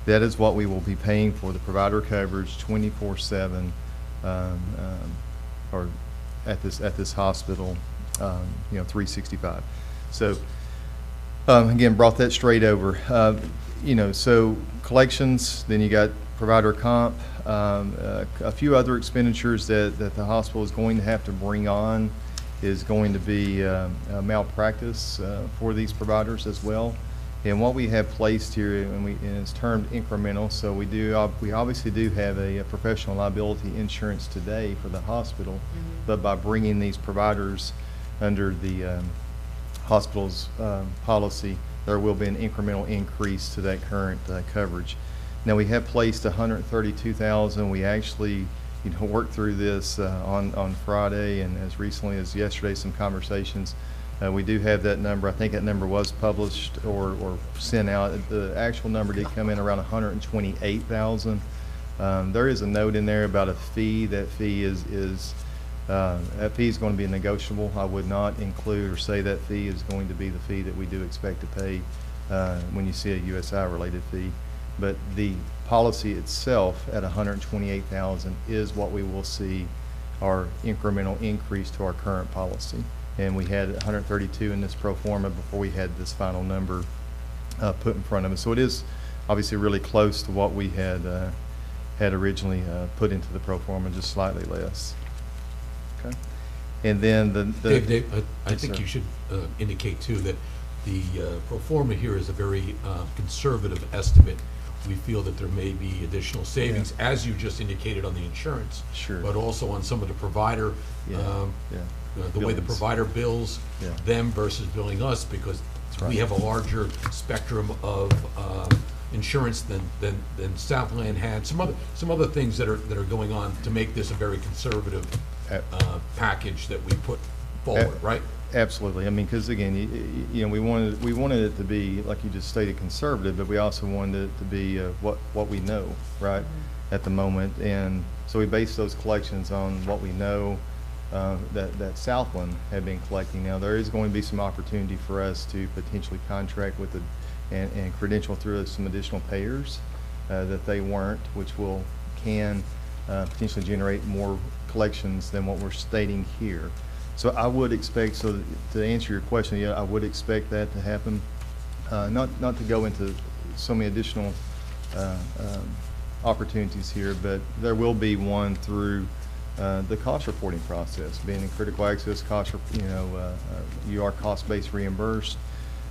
J: that is what we will be paying for the provider coverage 24/7, or at this hospital, 365. So again, brought that straight over. So collections, then you got provider comp, a few other expenditures that the hospital is going to have to bring on is going to be malpractice for these providers as well. And what we have placed here, and it's termed incremental, so we obviously do have a professional liability insurance today for the hospital, but by bringing these providers under the hospital's policy, there will be an incremental increase to that current coverage. Now, we have placed $132,000. We actually worked through this on Friday, and as recently as yesterday, some conversations. We do have that number. I think that number was published or sent out. The actual number did come in around $128,000. There is a note in there about a fee. That fee is going to be negotiable. I would not include or say that fee is going to be the fee that we do expect to pay when you see a USI related fee. But the policy itself at $128,000 is what we will see our incremental increase to our current policy. And we had 132 in this pro forma before we had this final number put in front of us. So it is obviously really close to what we had originally put into the pro forma, just slightly less. Okay. And then
I: Dave, I
J: Yes,
I: think
J: sir.
I: you should indicate too that the pro forma here is a very conservative estimate. We feel that there may be additional savings, as you just indicated on the insurance.
J: Sure.
I: But also on some of the provider, the way the
J: Billings.
I: provider bills them versus billing us, because we have a larger spectrum of insurance than Southland had. Some other things that are going on to make this a very conservative package that we put forward, right?
J: Absolutely. I mean, because again, we wanted it to be, like you just stated, conservative, but we also wanted it to be what we know, right, at the moment. And so we based those collections on what we know that Southland had been collecting. Now, there is going to be some opportunity for us to potentially contract with and credential through some additional payers that they weren't, which can potentially generate more collections than what we're stating here. So I would expect, so to answer your question, I would expect that to happen. Not to go into so many additional opportunities here, but there will be one through the cost reporting process. Being in critical access cost, you are cost-based reimbursed.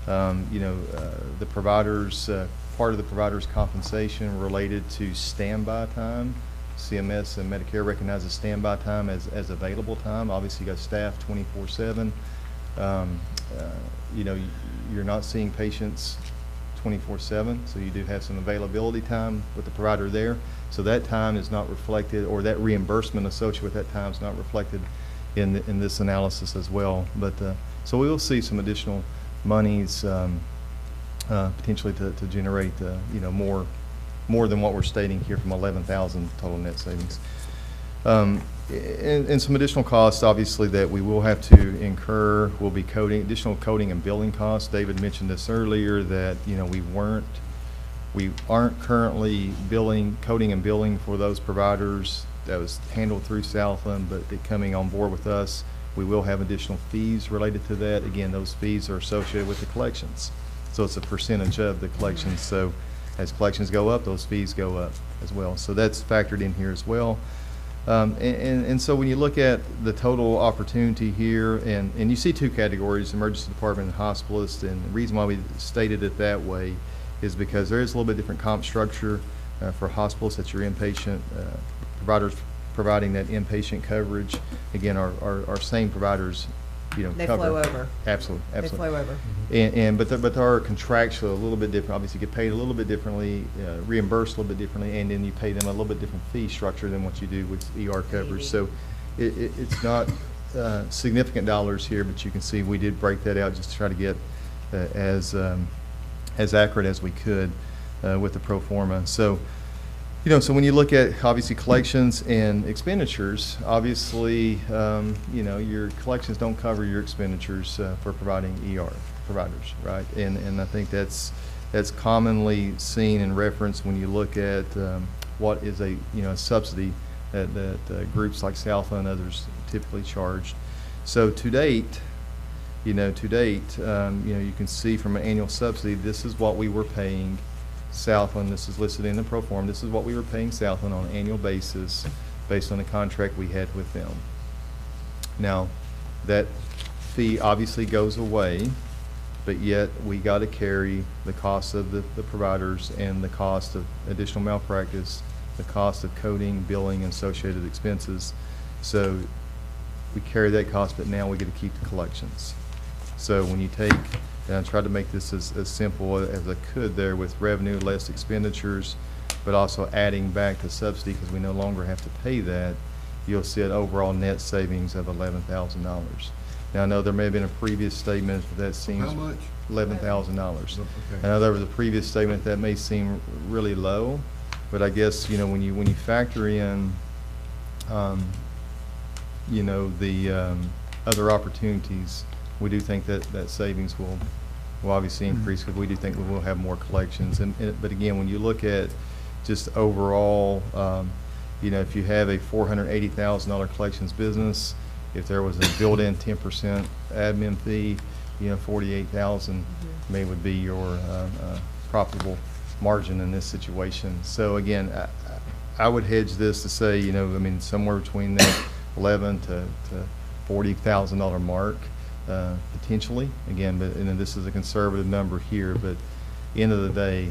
J: The providers, part of the provider's compensation related to standby time. CMS and Medicare recognizes standby time as available time. Obviously, you got staff 24/7. You're not seeing patients 24/7, so you do have some availability time with the provider there. So that time is not reflected, or that reimbursement associated with that time is not reflected in this analysis as well. But so we will see some additional monies potentially to generate more than what we're stating here from 11,000 total net savings. And some additional costs, obviously, that we will have to incur will be additional coding and billing costs. David mentioned this earlier, that we aren't currently coding and billing for those providers. That was handled through Southland, but coming on board with us, We will have additional fees related to that. Again, those fees are associated with the collections. So it's a percentage of the collections. So as collections go up, those fees go up as well. So that's factored in here as well. And so when you look at the total opportunity here, and you see two categories, emergency department and hospitalist, and the reason why we stated it that way is because there is a little bit different comp structure for hospitalists. That's your inpatient providers providing that inpatient coverage. Again, our same providers, you know,
E: They
J: cover.
E: flow over.
J: Absolutely,
E: They
J: absolutely.
E: flow over.
J: But our contractual a little bit different. Obviously, get paid a little bit differently, reimbursed a little bit differently, and then you pay them a little bit different fee structure than what you do with ER coverage. So it's not significant dollars here, but you can see we did break that out just to try to get as accurate as we could with the pro forma. So. You know, so when you look at obviously collections and expenditures, obviously, you know, your collections don't cover your expenditures for providing ER providers, right? And I think that's commonly seen and referenced when you look at what is a subsidy that groups like Southland and others typically charged. So to date, you can see from an annual subsidy, this is what we were paying Southland. This is listed in the pro forma. This is what we were paying Southland on an annual basis based on the contract we had with them. Now, that fee obviously goes away, but yet we got to carry the cost of the providers and the cost of additional malpractice, the cost of coding, billing, and associated expenses. So we carry that cost, but now we get to keep the collections. So when you take, and I tried to make this as simple as I could there with revenue less expenditures, but also adding back the subsidy because we no longer have to pay that, you'll see an overall net savings of $11,000. Now, I know there may have been a previous statement that seems.
A: How much?
J: $11,000.
A: Okay.
J: I know there was a previous statement that may seem really low, but I guess, when you factor in, the other opportunities, we do think that savings will obviously increase because we do think we will have more collections. But again, when you look at just overall, if you have a $480,000 collections business, if there was a built-in 10% admin fee, 48,000 may would be your profitable margin in this situation. So again, I would hedge this to say, somewhere between that $11,000 to $40,000 mark. Potentially, again, but this is a conservative number here, but end of the day,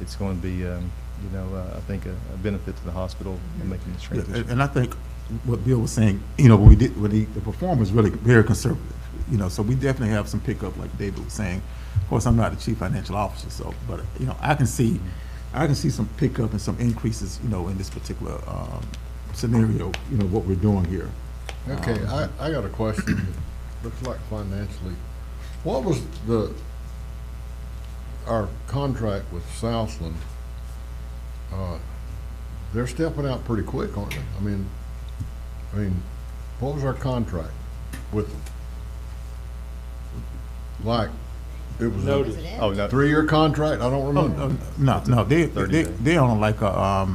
J: it's going to be, I think a benefit to the hospital in making this transition.
C: And I think what Bill was saying, when the performance was really very conservative, so we definitely have some pickup, like David was saying. Of course, I'm not the chief financial officer, so, but, I can see some pickup and some increases, in this particular scenario, what we're doing here.
A: Okay, I got a question. Looks like financially, what was our contract with Southland? They're stepping out pretty quick, aren't they? I mean, what was our contract with them? Like, it was
H: No.
A: a 3-year contract? I don't remember.
C: No, they on like a,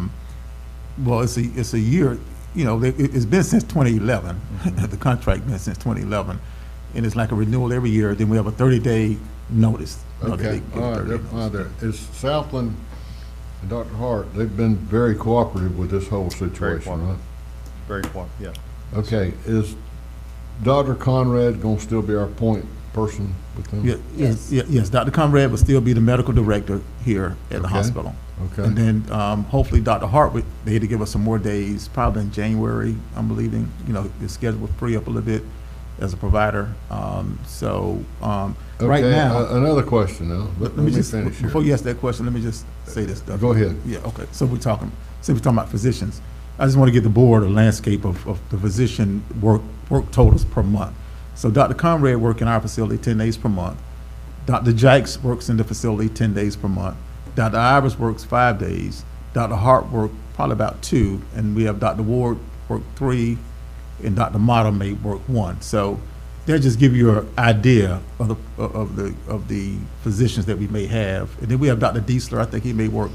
C: well, it's a year, it's been since 2011. The contract been since 2011. And it's like a renewal every year. Then we have a 30-day notice.
A: Okay, all right, they're fine there. Is Southland and Dr. Hart, they've been very cooperative with this whole situation, right?
J: Very cooperative, yeah.
A: Okay, is Dr. Conrad gonna still be our point person with them?
C: Yes, Dr. Conrad will still be the medical director here at the hospital.
A: Okay.
C: And then hopefully Dr. Hart, they had to give us some more days, probably in January, I'm believing. The schedule will free up a little bit as a provider. Right now.
A: Another question now. Let me
C: just
A: finish here.
C: before you ask that question, let me just say this stuff.
A: Go ahead.
C: Yeah, okay. So we're talking about physicians. I just want to give the board a landscape of the physician work totals per month. So Dr. Conrad works in our facility 10 days per month. Dr. Jikes works in the facility 10 days per month. Dr. Ivers works 5 days. Dr. Hart works probably about 2, and we have Dr. Ward work 3, and Dr. Motto may work 1. So they'll just give you an idea of the physicians that we may have. And then we have Dr. Diesler. I think he may work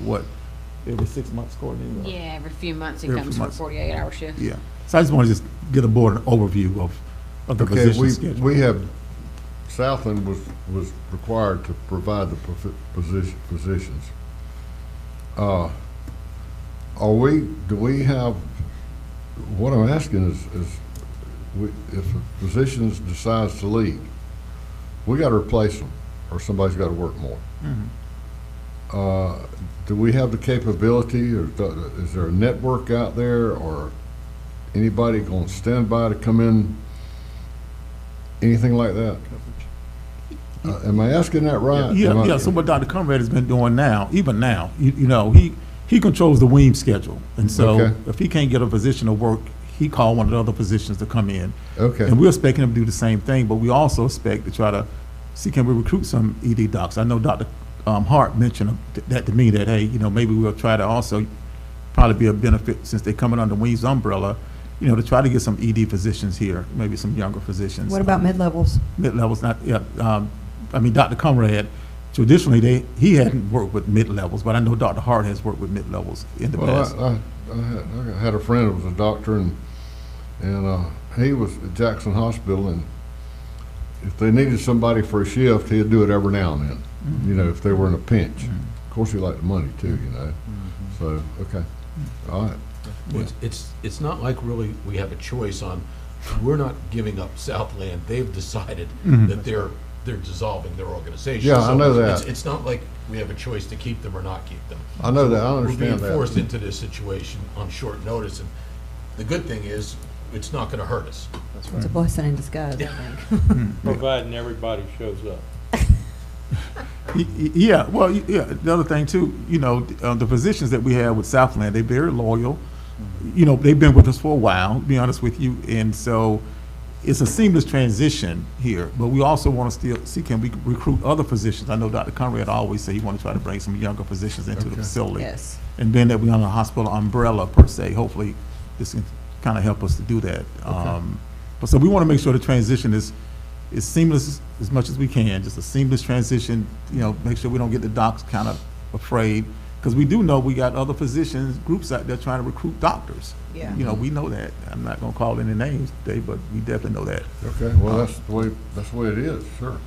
C: every 6 months, Courtney?
D: Yeah, every few months he
C: Every
D: comes
C: few
D: for a
C: months.
D: 48-hour shift.
C: Yeah. So I just want to just give the board an overview of the
A: Okay,
C: position schedule.
A: we have, Southland was required to provide the positions. Do we have, what I'm asking is if a physician decides to leave, we gotta replace them, or somebody's gotta work more. Do we have the capability, or is there a network out there, or anybody gonna stand by to come in, anything like that? Am I asking that right?
C: Yeah, so what Dr. Conrad has been doing now, even now, you know, he controls the Weems schedule. And so
A: Okay.
C: if he can't get a physician to work, he called one of the other physicians to come in.
A: Okay.
C: And we're expecting him to do the same thing, but we also expect to try to see, can we recruit some ED docs? I know Dr. Hart mentioned that to me, that, hey, you know, maybe we'll try to also probably be a benefit, since they're coming under Weems umbrella, you know, to try to get some ED physicians here, maybe some younger physicians.
E: What about mid-levels?
C: Mid-levels, not, yeah, I mean, Dr. Conrad, traditionally, he hadn't worked with mid-levels, but I know Dr. Hart has worked with mid-levels in the past.
A: Well, I had a friend who was a doctor, and he was at Jackson Hospital, and if they needed somebody for a shift, he'd do it every now and then, you know, if they were in a pinch. Of course, he liked the money too, you know. So, okay, all right.
I: Well, it's not like really we have a choice on, we're not giving up Southland. They've decided that they're dissolving their organization.
A: Yeah, I know that.
I: It's not like we have a choice to keep them or not keep them.
A: I know that, I understand
I: We're
A: that.
I: being forced into this situation on short notice, and the good thing is, it's not gonna hurt us.
E: It's a blessing in disguise, I think.
H: Providing everybody shows up.
C: Yeah, well, yeah, the other thing too, you know, the physicians that we have with Southland, they're very loyal. You know, they've been with us for a while, to be honest with you, and so it's a seamless transition here, but we also want to still see, can we recruit other physicians? I know Dr. Conrad always say he want to try to bring some younger physicians into the facility.
E: Yes.
C: And being that we're on a hospital umbrella per se, hopefully this can kind of help us to do that. But so we want to make sure the transition is seamless as much as we can, just a seamless transition, you know, make sure we don't get the docs kind of afraid, because we do know we got other physicians, groups out there trying to recruit doctors.
E: Yeah.
C: You know, we know that. I'm not gonna call any names today, but we definitely know that.
A: Okay, well, that's the way it is, sure.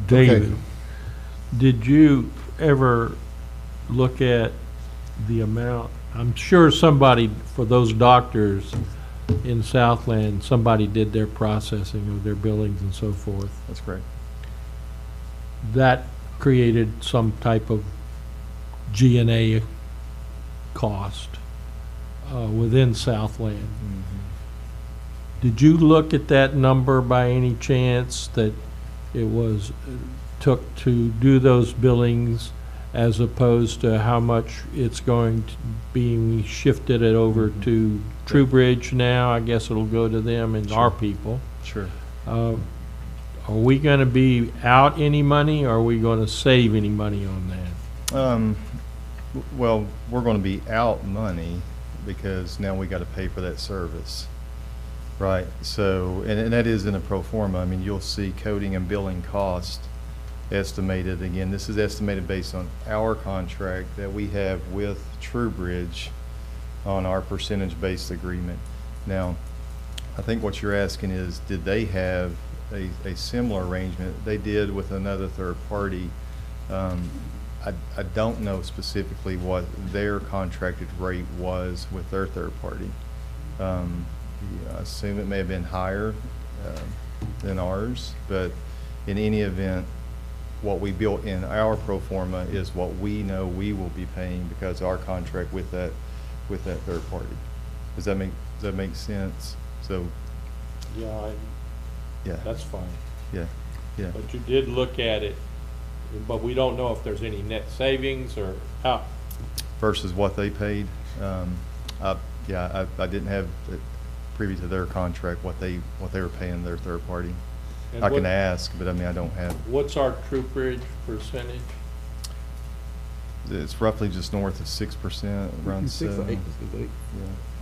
H: David, did you ever look at the amount? I'm sure somebody, for those doctors in Southland, somebody did their processing of their billings and so forth.
J: That's great.
H: That created some type of G&A cost within Southland. Did you look at that number by any chance, that it was took to do those billings, as opposed to how much it's going to being shifted it over to TrueBridge now? I guess it'll go to them and our people.
J: Sure.
H: Are we going to be out any money, or are we going to save any money on that?
J: Well, we're going to be out money because now we got to pay for that service, right? So, and that is in a pro forma. I mean, you'll see coding and billing cost estimated. Again, this is estimated based on our contract that we have with TrueBridge on our percentage-based agreement. Now, I think what you're asking is, did they have a similar arrangement? They did with another third party. I don't know specifically what their contracted rate was with their third party. I assume it may have been higher than ours, but in any event, what we built in our pro forma is what we know we will be paying because of our contract with that third party. Does that make sense? So,
H: Yeah,
J: yeah,
H: that's fine.
J: yeah.
H: But you did look at it, but we don't know if there's any net savings or how.
J: Versus what they paid. I didn't have privy to their contract what they were paying their third party.
H: And
J: I can ask, but I mean I don't have.
H: What's our TrueBridge percentage?
J: It's roughly just north of 6%, around 7.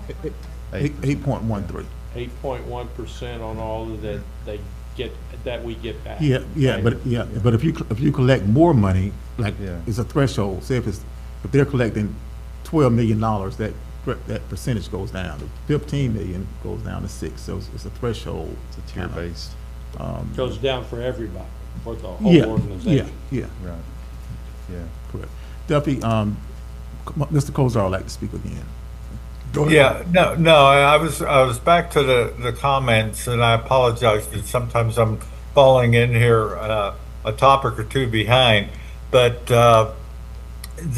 C: 8.13.
H: 8.1% on all of that they get, that we get back.
C: But if you collect more money, like
J: Yeah.
C: it's a threshold. Say if they're collecting $12 million, that that percentage goes down. The 15 million goes down to 6, so it's a threshold.
J: It's a tier-based.
H: Goes down for everybody, for the
C: Yeah,
H: whole organization.
C: Yeah,
J: Right. Yeah.
C: correct. Duffy, Mr. Kozar would like to speak again.
O: Yeah, no, I was back to the comments, and I apologize that sometimes I'm falling in here a topic or two behind, but is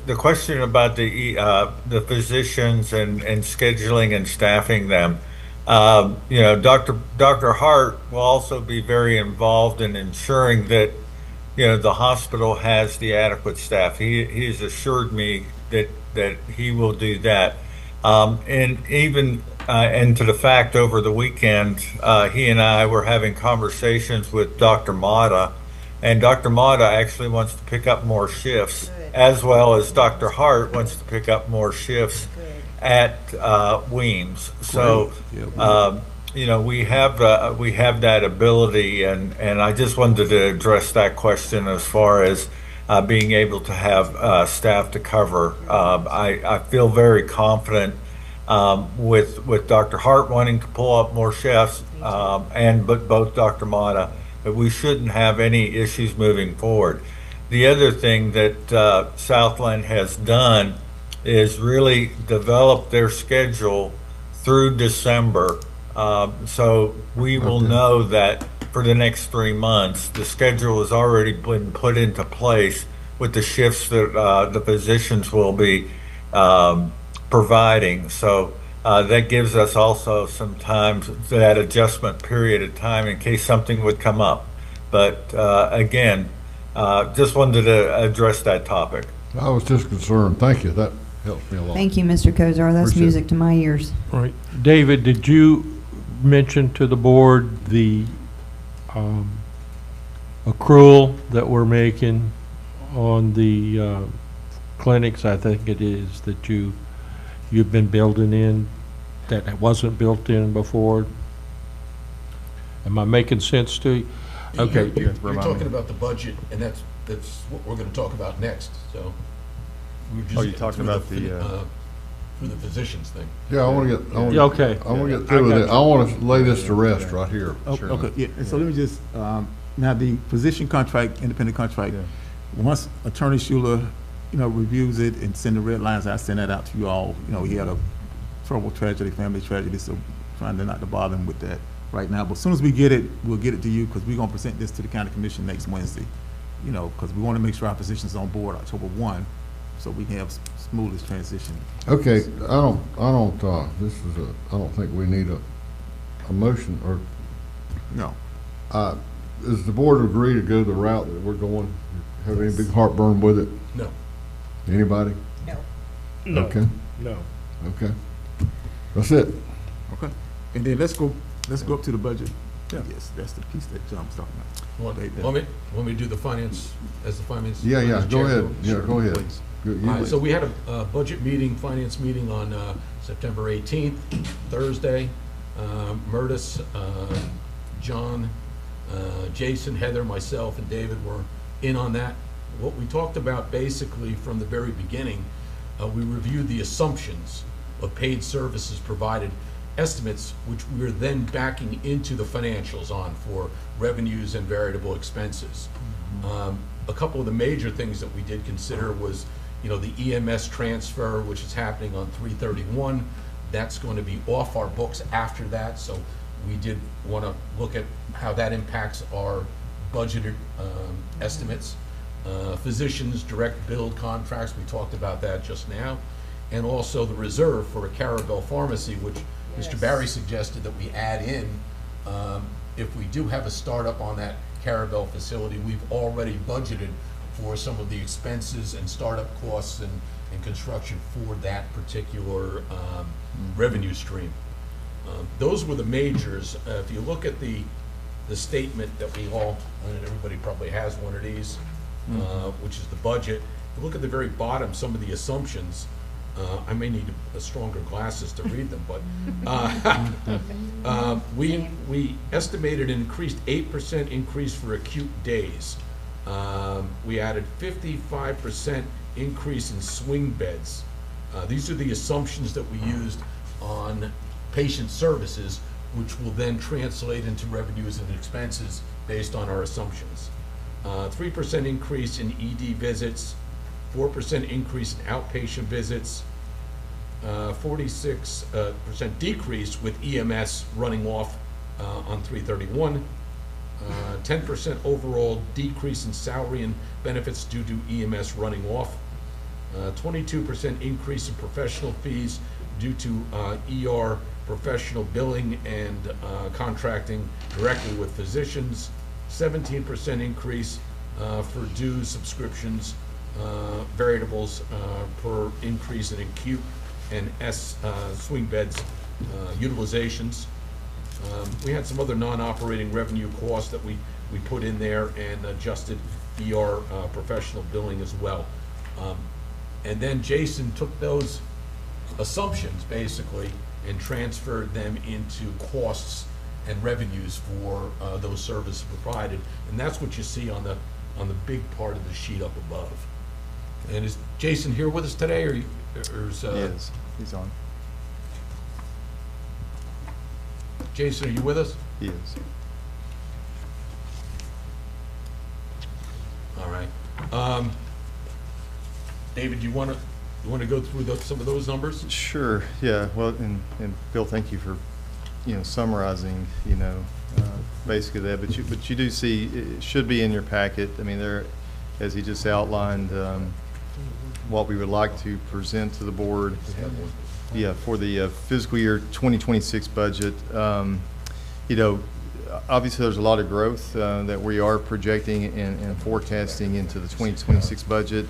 O: the question about the physicians and scheduling and staffing them. Dr. Hart will also be very involved in ensuring that the hospital has the adequate staff. He's assured me that he will do that. And even and to the fact, over the weekend, he and I were having conversations with Dr. Mata, and Dr. Mata actually wants to pick up more shifts, as well as Dr. Hart wants to pick up more shifts at Weems. So, we have that ability, and I just wanted to address that question as far as being able to have staff to cover. I feel very confident with Dr. Hart wanting to pull up more shifts, but both Dr. Mata, that we shouldn't have any issues moving forward. The other thing that Southland has done is really develop their schedule through December. So we will know that for the next 3 months, the schedule has already been put into place with the shifts that the physicians will be providing. So that gives us also some time, that adjustment period of time in case something would come up. But again, just wanted to address that topic.
A: I was just concerned. Thank you. That helps me a lot.
E: Thank you, Mr. Kozar. That's
A: Appreciate
E: music to my ears.
H: All right. David, did you mention to the board the accrual that we're making on the clinics? I think it is that you've been building in that wasn't built in before. Am I making sense to you? Okay.
I: You're talking about the budget, and that's what we're going to talk about next. So we're just
J: you're talking about
I: through the physicians thing.
A: Yeah, I want to get.
H: Okay.
A: I want to get through with it. I want to lay this to rest right here.
C: Okay, yeah, and so let me just, now the physician contract, independent contract, once Attorney Schuler, reviews it and send the red lines, I send that out to you all. He had a trouble tragedy, family tragedy, so trying to not to bother him with that right now. But as soon as we get it, we'll get it to you, because we're going to present this to the county commission next Wednesday. Because we want to make sure our physicians on board October 1, so we can have smoothest transition.
A: Okay, I don't think we need a motion, or
C: No.
A: Does the board agree to go the route that we're going? Have any big heartburn with it?
I: No.
A: Anybody?
H: No.
A: Okay.
H: No.
A: Okay. That's it.
C: Okay. And then let's go up to the budget. Yes, that's the piece that John was talking about.
I: Want me to do the finance, as the finance?
A: Yeah,
I: finance
A: go
I: chair?
A: ahead. Yeah, go ahead.
J: Please.
A: Good,
I: All right, so we had a budget meeting, finance meeting on September 18th, Thursday. Murtis, John, Jason, Heather, myself, and David were in on that. What we talked about basically from the very beginning, we reviewed the assumptions of paid services provided, estimates, which we were then backing into the financials on for revenues and variable expenses. A couple of the major things that we did consider was, the EMS transfer, which is happening on 3/31. That's going to be off our books after that, so we did want to look at how that impacts our budgeted estimates. Physicians' direct billed contracts, we talked about that just now, and also the reserve for a Carabel pharmacy, which Mr. Barry suggested that we add in. If we do have a startup on that Carabel facility, we've already budgeted for some of the expenses and startup costs and construction for that particular revenue stream. Those were the majors. If you look at the statement that we all, and everybody probably has one of these, which is the budget. If you look at the very bottom, some of the assumptions, I may need stronger glasses to read them, but we estimated an increased 8% increase for acute days. We added 55% increase in swing beds. These are the assumptions that we used on patient services, which will then translate into revenues and expenses based on our assumptions. 3% increase in ED visits, 4% increase in outpatient visits, 46% decrease with EMS running off on 331, 10% overall decrease in salary and benefits due to EMS running off, 22% increase in professional fees due to ER professional billing and contracting directly with physicians, 17% increase for dues, subscriptions, variables per increase in acute and swing beds utilizations. We had some other non-operating revenue costs that we put in there, and adjusted ER professional billing as well. And then Jason took those assumptions basically and transferred them into costs and revenues for those services provided, and that's what you see on the big part of the sheet up above. And is Jason here with us today, or is,
J: Yes, he's on.
I: Jason, are you with us?
J: He is.
I: All right. David, you want to go through some of those numbers?
J: Sure, yeah, well, and Bill, thank you for, summarizing, basically that, but you do see, it should be in your packet, I mean, there, as he just outlined, what we would like to present to the board, for the fiscal year 2026 budget. Obviously there's a lot of growth that we are projecting and forecasting into the 2026 budget.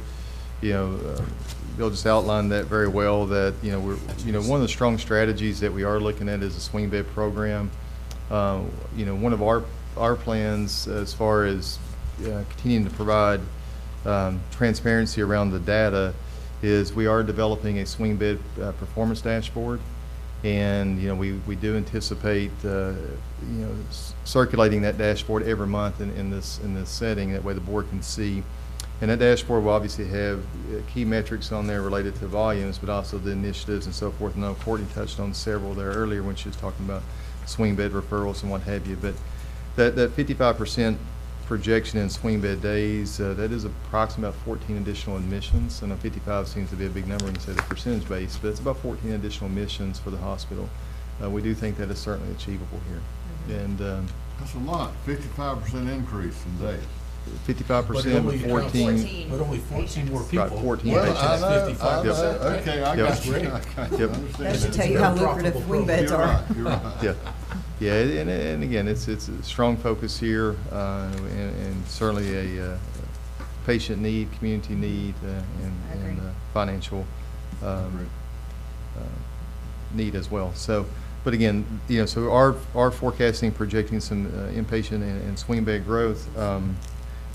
J: Bill just outlined that very well, that, we're, one of the strong strategies that we are looking at is a swing bed program. One of our plans as far as continuing to provide transparency around the data is we are developing a swing bed performance dashboard, and we do anticipate circulating that dashboard every month in this setting. That way the board can see. And that dashboard will obviously have key metrics on there related to volumes, but also the initiatives and so forth. And I know Courtney touched on several there earlier when she was talking about swing bed referrals and what have you. But that 55% projection in swing bed days, that is approximately about 14 additional admissions. I know 55 seems to be a big number when you say the percentage base, but it's about 14 additional admissions for the hospital. We do think that is certainly achievable here. And
A: that's a lot, 55% increase in days.
J: 55% with 14.
I: But only 14 more people.
J: Right, 14
A: Well,
J: patients.
A: I know,
I: That's 55%.
A: okay, I
J: Yep.
A: got you.
J: Yep.
E: That should tell you how lucrative swing beds
A: You're
E: are.
A: right, you're right.
J: Yeah, and again, it's a strong focus here, and certainly a patient need, community need, and financial need as well. So, but again, so our forecasting, projecting some inpatient and swing bed growth.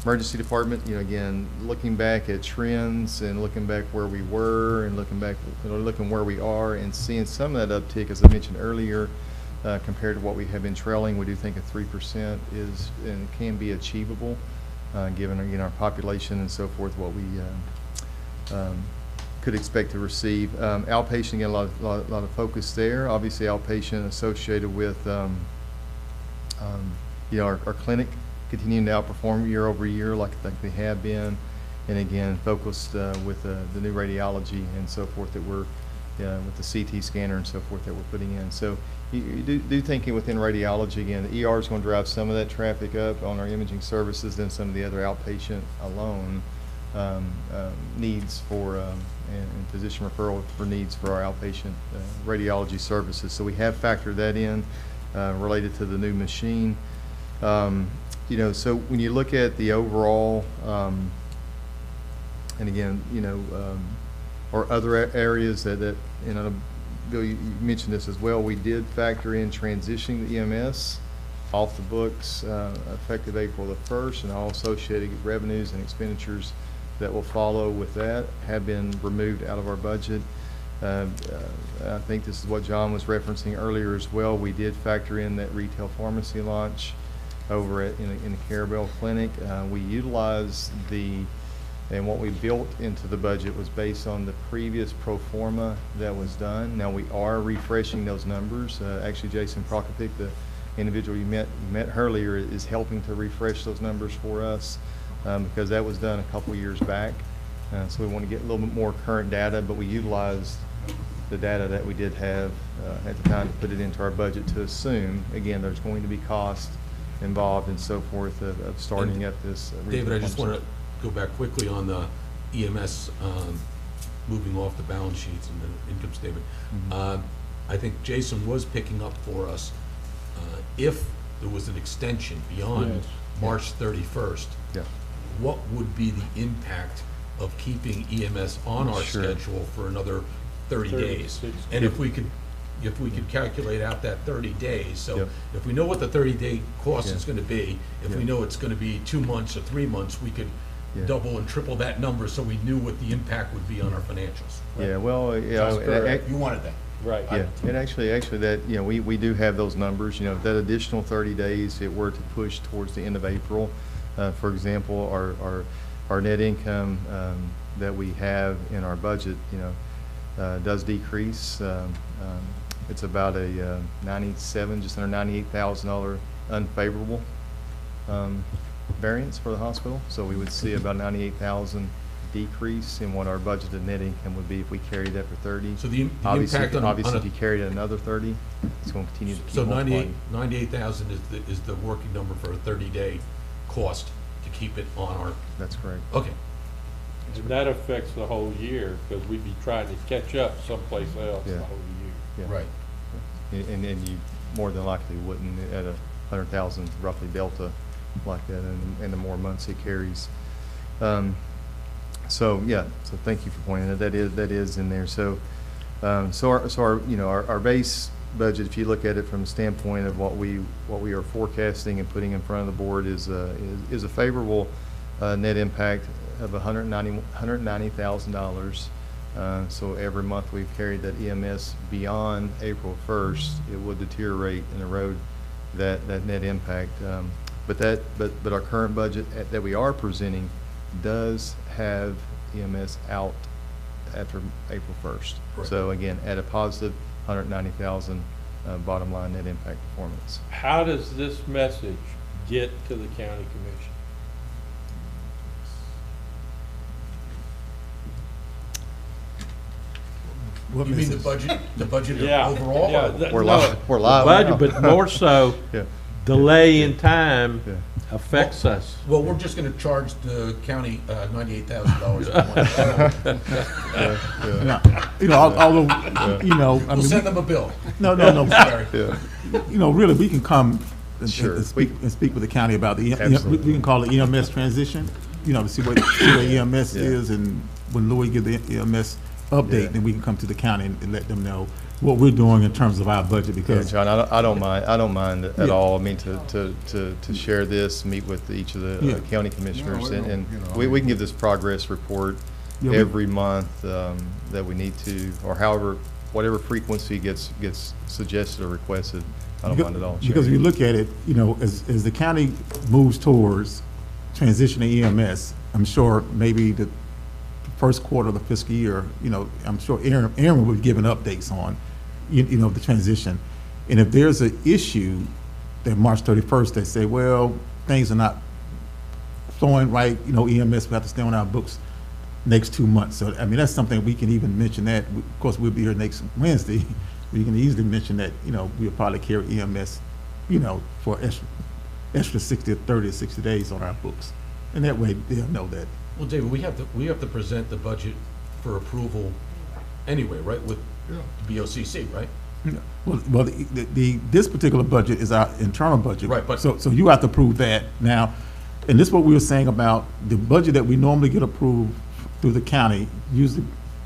J: Emergency department, again, looking back at trends and looking back where we were and looking back, looking where we are and seeing some of that uptick, as I mentioned earlier, compared to what we have been trailing. We do think a 3% is and can be achievable, given our population and so forth, what we could expect to receive. Outpatient, again, a lot of focus there. Obviously, outpatient associated with our clinic continuing to outperform year over year like they have been, and again focused with the new radiology and so forth that we're with the CT scanner and so forth that we're putting in. So you do thinking within radiology, again, the ER is going to drive some of that traffic up on our imaging services, then some of the other outpatient alone needs for and physician referral for needs for our outpatient radiology services. So we have factored that in related to the new machine. So when you look at the overall, and again, or other areas that Bill, you mentioned this as well, we did factor in transitioning the EMS off the books effective April the 1st, and all associated revenues and expenditures that will follow with that have been removed out of our budget. I think this is what John was referencing earlier as well. We did factor in that retail pharmacy launch over in the Carabel Clinic. We utilized the And what we built into the budget was based on the previous pro forma that was done. Now, we are refreshing those numbers. Actually, Jason Prokopik, the individual you met earlier, is helping to refresh those numbers for us because that was done a couple years back. So we want to get a little bit more current data, but we utilized the data that we did have at the time to put it into our budget to assume, again, there's going to be cost involved and so forth of starting
I: And
J: up this.
I: David, I just want to go back quickly on the EMS moving off the balance sheets and the income statement. I think Jason was picking up for us if there was an extension beyond
H: Yes.
I: March 31st, what would be the impact of keeping EMS on our
J: Sure.
I: schedule for another 30 days?
H: 60.
I: And if we could calculate out that 30 days, so
J: Yep.
I: if we know what the 30-day cost
J: Yeah.
I: is going to be, if we
J: Yeah.
I: know it's going to be 2 months or 3 months, we could
J: Yeah.
I: double and triple that number so we knew what the impact would be on our financials.
J: Yeah, well, yeah.
H: That's correct.
I: You wanted that.
H: Right.
J: Yeah, and actually that, you know, we do have those numbers, you know, that additional 30 days, it were to push towards the end of April. For example, our net income that we have in our budget, you know, does decrease. It's about a 97, just under $98,000 unfavorable variance for the hospital. So we would see about 98,000 decrease in what our budgeted net income would be if we carried that for 30.
I: So the
J: Obviously,
I: impact on
J: obviously,
I: a-
J: if you carried it another 30, it's going to continue to keep
I: So
J: multiplying.
I: 98,000 is the working number for a 30-day cost to keep it on our,
J: That's correct.
I: okay.
H: And that affects the whole year, because we'd be trying to catch up someplace else the
J: Yeah.
H: whole year.
J: Yeah.
I: Right.
J: And you more than likely wouldn't at a 100,000 roughly delta like that, and the more months it carries. So yeah, so thank you for pointing that. That is in there. So our you know our base budget, if you look at it from the standpoint of what we are forecasting and putting in front of the board, is a favorable net impact of $190,000. So every month we've carried that EMS beyond April 1st, it would deteriorate and erode that net impact. But our current budget that we are presenting does have EMS out after April 1st.
I: Correct.
J: So again, at a positive 190,000 bottom line net impact performance.
H: How does this message get to the county commission?
C: What
I: You mean the
C: message?
I: budget
H: Yeah.
I: overall?
H: Yeah,
I: or-
J: We're
H: no,
J: live. We're
H: the
J: live
H: budget,
J: now.
H: but more so,
J: Yeah.
H: delay in time
J: Yeah.
H: affects us.
I: Well, we're just going to charge the county $98,000 a month.
J: Yeah.
C: You know, although, you know, I
I: We'll
C: mean,
I: send them a bill.
C: no,
I: Sorry.
J: Yeah.
C: you know, really, we can come and
J: Sure.
C: speak with the county about the,
J: Absolutely.
C: we can call it EMS transition, you know, to see where EMS
J: Yeah.
C: is, and when Louis give the EMS update,
J: Yeah.
C: then we can come to the county and let them know what we're doing in terms of our budget,
J: Yeah,
C: because,
J: John, I don't mind at
C: Yeah.
J: all. I mean, to share this, meet with each of the
C: Yeah.
J: county commissioners,
A: we
J: and
A: don't, you know,
J: we can give this progress report
C: Yeah, we-
J: every month that we need to, or however, whatever frequency gets suggested or requested. I don't mind at all.
C: because if you
J: sharing.
C: look at it, you know, as the county moves towards transitioning EMS, I'm sure maybe the first quarter of the fiscal year, you know, I'm sure Aaron will be giving updates on, you know, the transition. And if there's an issue that March 31st, they say, well, things are not flowing right, you know, EMS, we have to stay on our books next 2 months. So, I mean, that's something we can even mention that. Of course, we'll be here next Wednesday. We can easily mention that, you know, we'll probably carry EMS, you know, for extra 60 or 30 or 60 days on our books. And that way they'll know that.
I: Well, David, we have to present the budget for approval anyway, right, with the BOCC, right?
C: Well, this particular budget is our internal budget.
I: Right, but-
C: So you have to approve that. Now, and this is what we were saying about the budget that we normally get approved through the county usually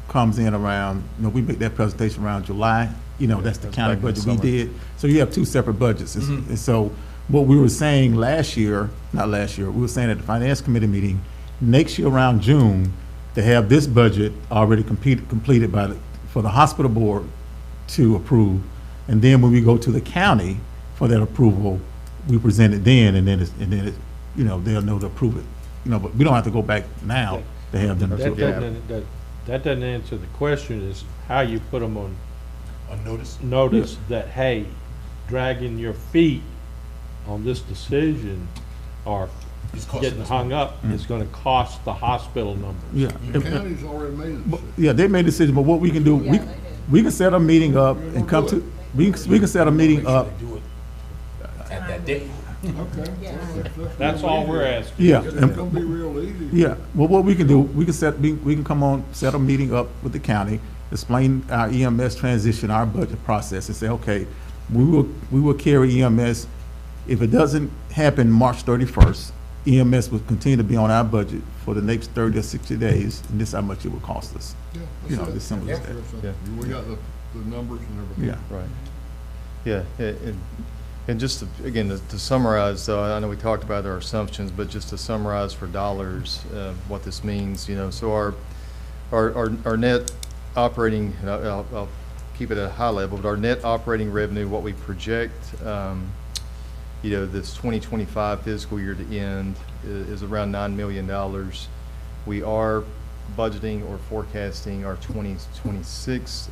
C: comes in around, you know, we make that presentation around July. You know, that's the
J: that's
C: county
J: back in the
C: budget we
J: summer.
C: did. So you have two separate budgets. And so what we were saying last year, not last year, we were saying at the finance committee meeting, next year around June, to have this budget already completed for the hospital board to approve. And then when we go to the county for that approval, we present it then, and then you know, they'll know to approve it. You know, but we don't have to go back now. to have them.
H: That
J: Yeah.
H: that doesn't answer the question, is how you put them on
I: On notice?
H: notice that, hey, dragging your feet on this decision or
I: It's costing
H: getting
I: us
H: hung
I: money.
H: up is gonna cost the hospital numbers.
C: Yeah.
A: The county's already made a decision.
C: Yeah, they made a decision, but what we can do, we can set a meeting up and come to, we can set a meeting up.
I: Make sure they do it at that day.
A: Okay.
H: That's all we're asking.
C: Yeah.
A: It's gonna be real easy.
C: Yeah, well, what we can do, we can come on, set a meeting up with the county, explain our EMS transition, our budget process, and say, okay, we will carry EMS. If it doesn't happen March 31st, EMS will continue to be on our budget for the next 30 or 60 days, and this is how much it will cost us.
A: Yeah,
C: You know,
A: that's
C: as simple as
A: it.
C: that.
J: Yeah.
A: We got the numbers and everything.
C: Yeah.
J: Right. Yeah, and just to, again, to summarize, I know we talked about our assumptions, but just to summarize for dollars, what this means, you know, so our net operating, and I'll keep it at a high level, but our net operating revenue, what we project, you know, this 2025 fiscal year to end is around $9 million. We are budgeting or forecasting our 2026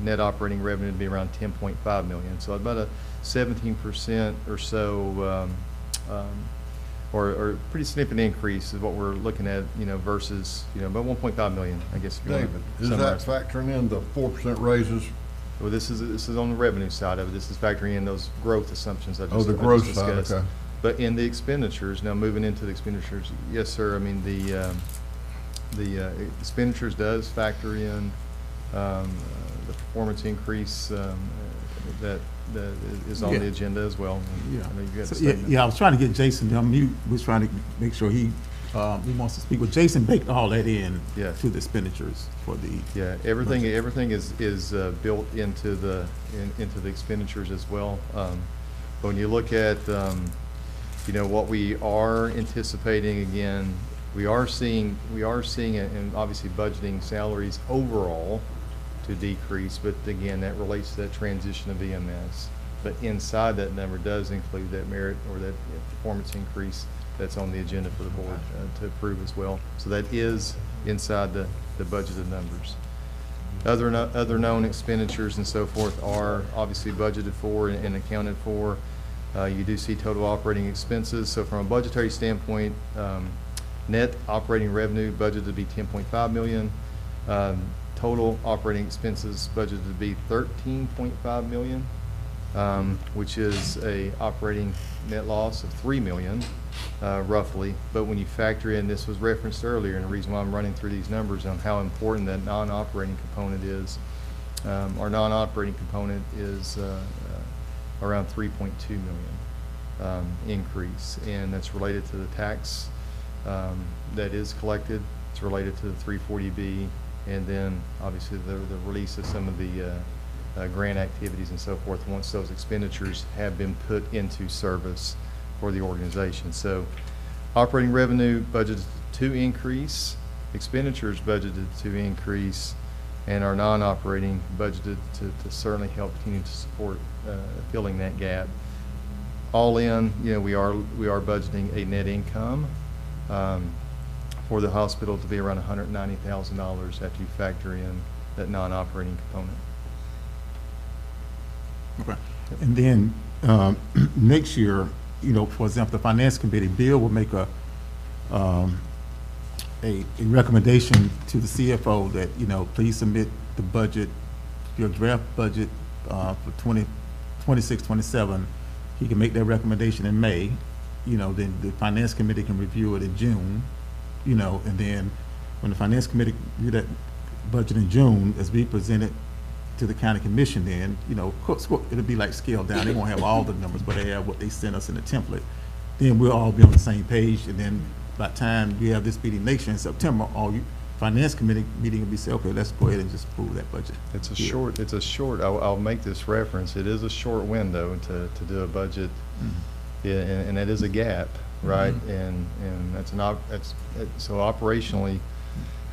J: net operating revenue to be around 10.5 million. So about a 17% or so, or a pretty significant increase is what we're looking at, you know, versus, you know, about 1.5 million, I guess. If you
A: David,
J: want to
A: is that
J: summarize.
A: factoring in the 4% raises?
J: Well, this is on the revenue side of it. This is factoring in those growth assumptions I just,
A: Oh, the
J: I just
A: growth side,
J: discussed.
A: okay.
J: But in the expenditures, now moving into the expenditures, yes, sir. I mean, the expenditures does factor in the performance increase that is on
C: Yeah.
J: the agenda as well. And
C: Yeah.
J: I know you had a
C: So, yeah,
J: statement.
C: yeah, I was trying to get Jason, he was trying to make sure he wants to speak, but Jason baked all that in
J: Yeah.
C: to the expenditures for the.
J: Yeah, everything is built into the expenditures as well. But when you look at, you know, what we are anticipating, again, we are seeing, and obviously budgeting salaries overall to decrease, but again, that relates to that transition of EMS. But inside that number does include that merit or that performance increase that's on the agenda for the board to approve as well. So that is inside the budgeted numbers. Other known expenditures and so forth are obviously budgeted for and accounted for. You do see total operating expenses. So from a budgetary standpoint, net operating revenue budgeted to be 10.5 million. Total operating expenses budgeted to be 13.5 million, which is a operating net loss of 3 million, roughly. But when you factor in, this was referenced earlier, and the reason why I'm running through these numbers on how important that non-operating component is. Our non-operating component is around 3.2 million increase, and that's related to the tax that is collected. It's related to the 340B, and then obviously the release of some of the grant activities and so forth once those expenditures have been put into service for the organization. So operating revenue budgeted to increase, expenditures budgeted to increase, and our non-operating budgeted to certainly help continue to support filling that gap. All in, you know, we are budgeting a net income for the hospital to be around $190,000 after you factor in that non-operating component.
C: Okay. And then next year, you know, for example, the finance committee, Bill will make a recommendation to the CFO that, you know, please submit the budget, your draft budget for 2026, 27. He can make that recommendation in May. You know, then the finance committee can review it in June. You know, and then when the finance committee review that budget in June, as we presented to the county commission, then, you know, it'll be like scaled down. They won't have all the numbers, but they have what they sent us in the template. Then we'll all be on the same page, and then by the time we have this meeting next year in September, finance committee meeting will be say, okay, let's go ahead and just approve that budget.
J: It's a short, I'll make this reference, it is a short window to do a budget. Yeah, and that is a gap, right? And that's so operationally,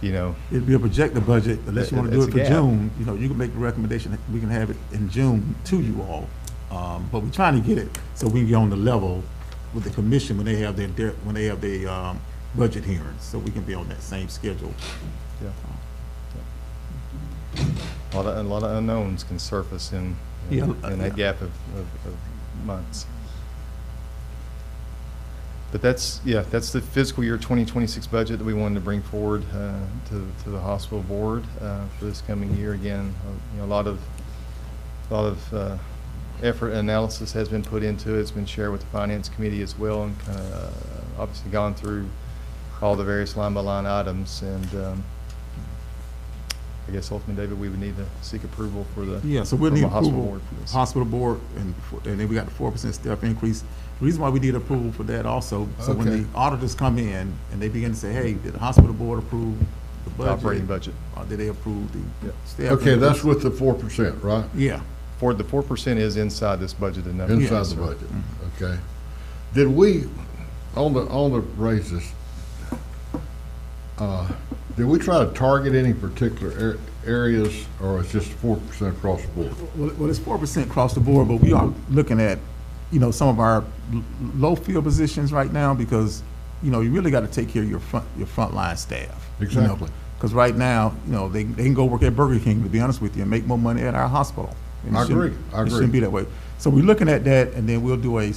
J: you know.
C: It'd be a projected budget, unless you want to do it for
J: gap.
C: June, you know, you can make the recommendation, we can have it in June to you all. But we're trying to get it so we can get on the level with the commission when they have their budget hearings, so we can be on that same schedule.
J: Yeah. A lot of unknowns can surface in that gap of months. But that's the fiscal year 2026 budget that we wanted to bring forward to the hospital board for this coming year. Again, a lot of effort and analysis has been put into it. It's been shared with the finance committee as well, and kind of obviously gone through all the various line by line items. And I guess ultimately, David, we would need to seek approval for the
C: So we'll need
J: hospital
C: approval,
J: board for this.
C: hospital board, and then we got the 4% step increase. The reason why we need approval for that also, so when
A: Okay.
C: the auditors come in and they begin to say, hey, did the hospital board approve the budget?
J: Operating budget.
C: Or did they approve the staff?
A: Okay,
C: increase?
A: that's with the 4%, right?
C: Yeah.
J: The 4% is inside this budgeted number.
A: Inside
J: Yes,
A: the
J: sir.
A: budget, okay. Did we, on the raises, did we try to target any particular areas, or it's just 4% across the board?
C: Well, it's 4% across the board, but we are looking at, some of our low field positions right now, because, you really got to take care of your frontline staff.
A: Exactly.
C: Because right now, they can go work at Burger King, to be honest with you, and make more money at our hospital. And
A: I
C: it shouldn't-
A: agree.
C: It shouldn't be that way. So we're looking at that, and then we'll do a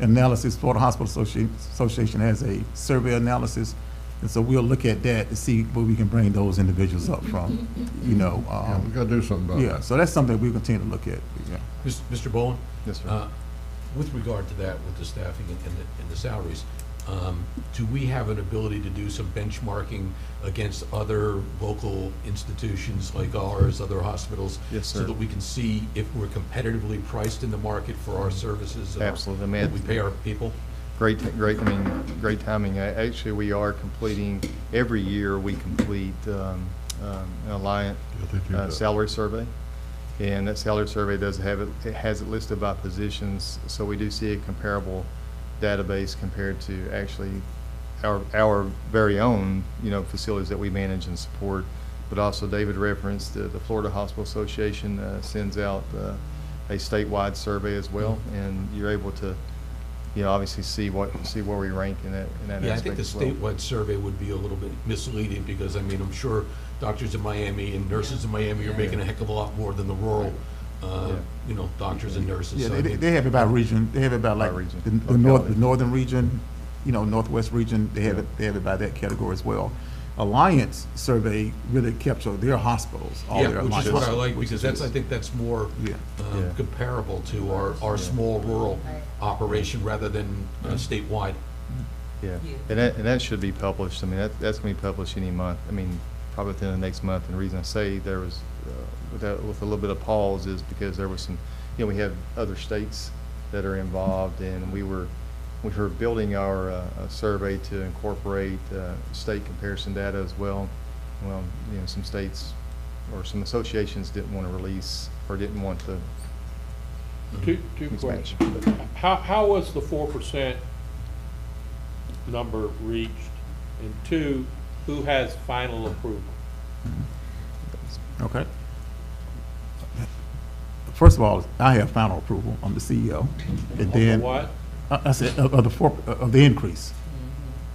C: analysis. Florida Hospital Association has a survey analysis, and so we'll look at that to see where we can bring those individuals up from,
A: Yeah, we gotta do something about
C: Yeah,
A: that.
C: so that's something we'll continue to look at, yeah.
I: Mr. Bowen?
J: Yes, sir.
I: With regard to that, with the staffing and the salaries, do we have an ability to do some benchmarking against other local institutions like ours, other hospitals?
J: Yes,
I: So
J: sir.
I: that we can see if we're competitively priced in the market for our services? and
J: Absolutely.
I: what we pay our people?
J: Great timing. Actually, we are completing, every year we complete an Alliant salary survey. And that salary survey has it listed by positions, so we do see a comparable database compared to actually our very own, facilities that we manage and support. But also, David referenced the Florida Hospital Association sends out a statewide survey as well, and you're able to, obviously see where we rank in that
I: Yeah, I
J: aspect
I: think the
J: as well.
I: statewide survey would be a little bit misleading, because, I'm sure doctors in Miami and nurses in Miami are making a heck of a lot more than the rural, doctors and nurses.
C: Yeah,
I: So I
C: they
I: mean-
C: have it by region. They have it by like
J: region.
C: the northern region, northwest region. They have it by that category as well. Alliance survey really capture their hospitals, all
I: Yeah,
C: their
I: which
C: alliance
I: is what I like,
C: hospitals,
I: because
C: which
I: I
C: is-
I: think that's more
C: Yeah.
I: comparable to our small rural operation rather than statewide.
J: Yeah, and that should be published. That's going to be published any month. Probably within the next month. And the reason I say there was, with a little bit of pause, is because there was some, we have other states that are involved, and we were building our survey to incorporate state comparison data as well. Well, some states or some associations didn't want to release or didn't want to.
H: Two
J: mismatch.
H: questions. How was the 4% number reached? And two, who has final approval?
C: Okay. First of all, I have final approval. I'm the CEO. And then
H: What?
C: I said of the increase,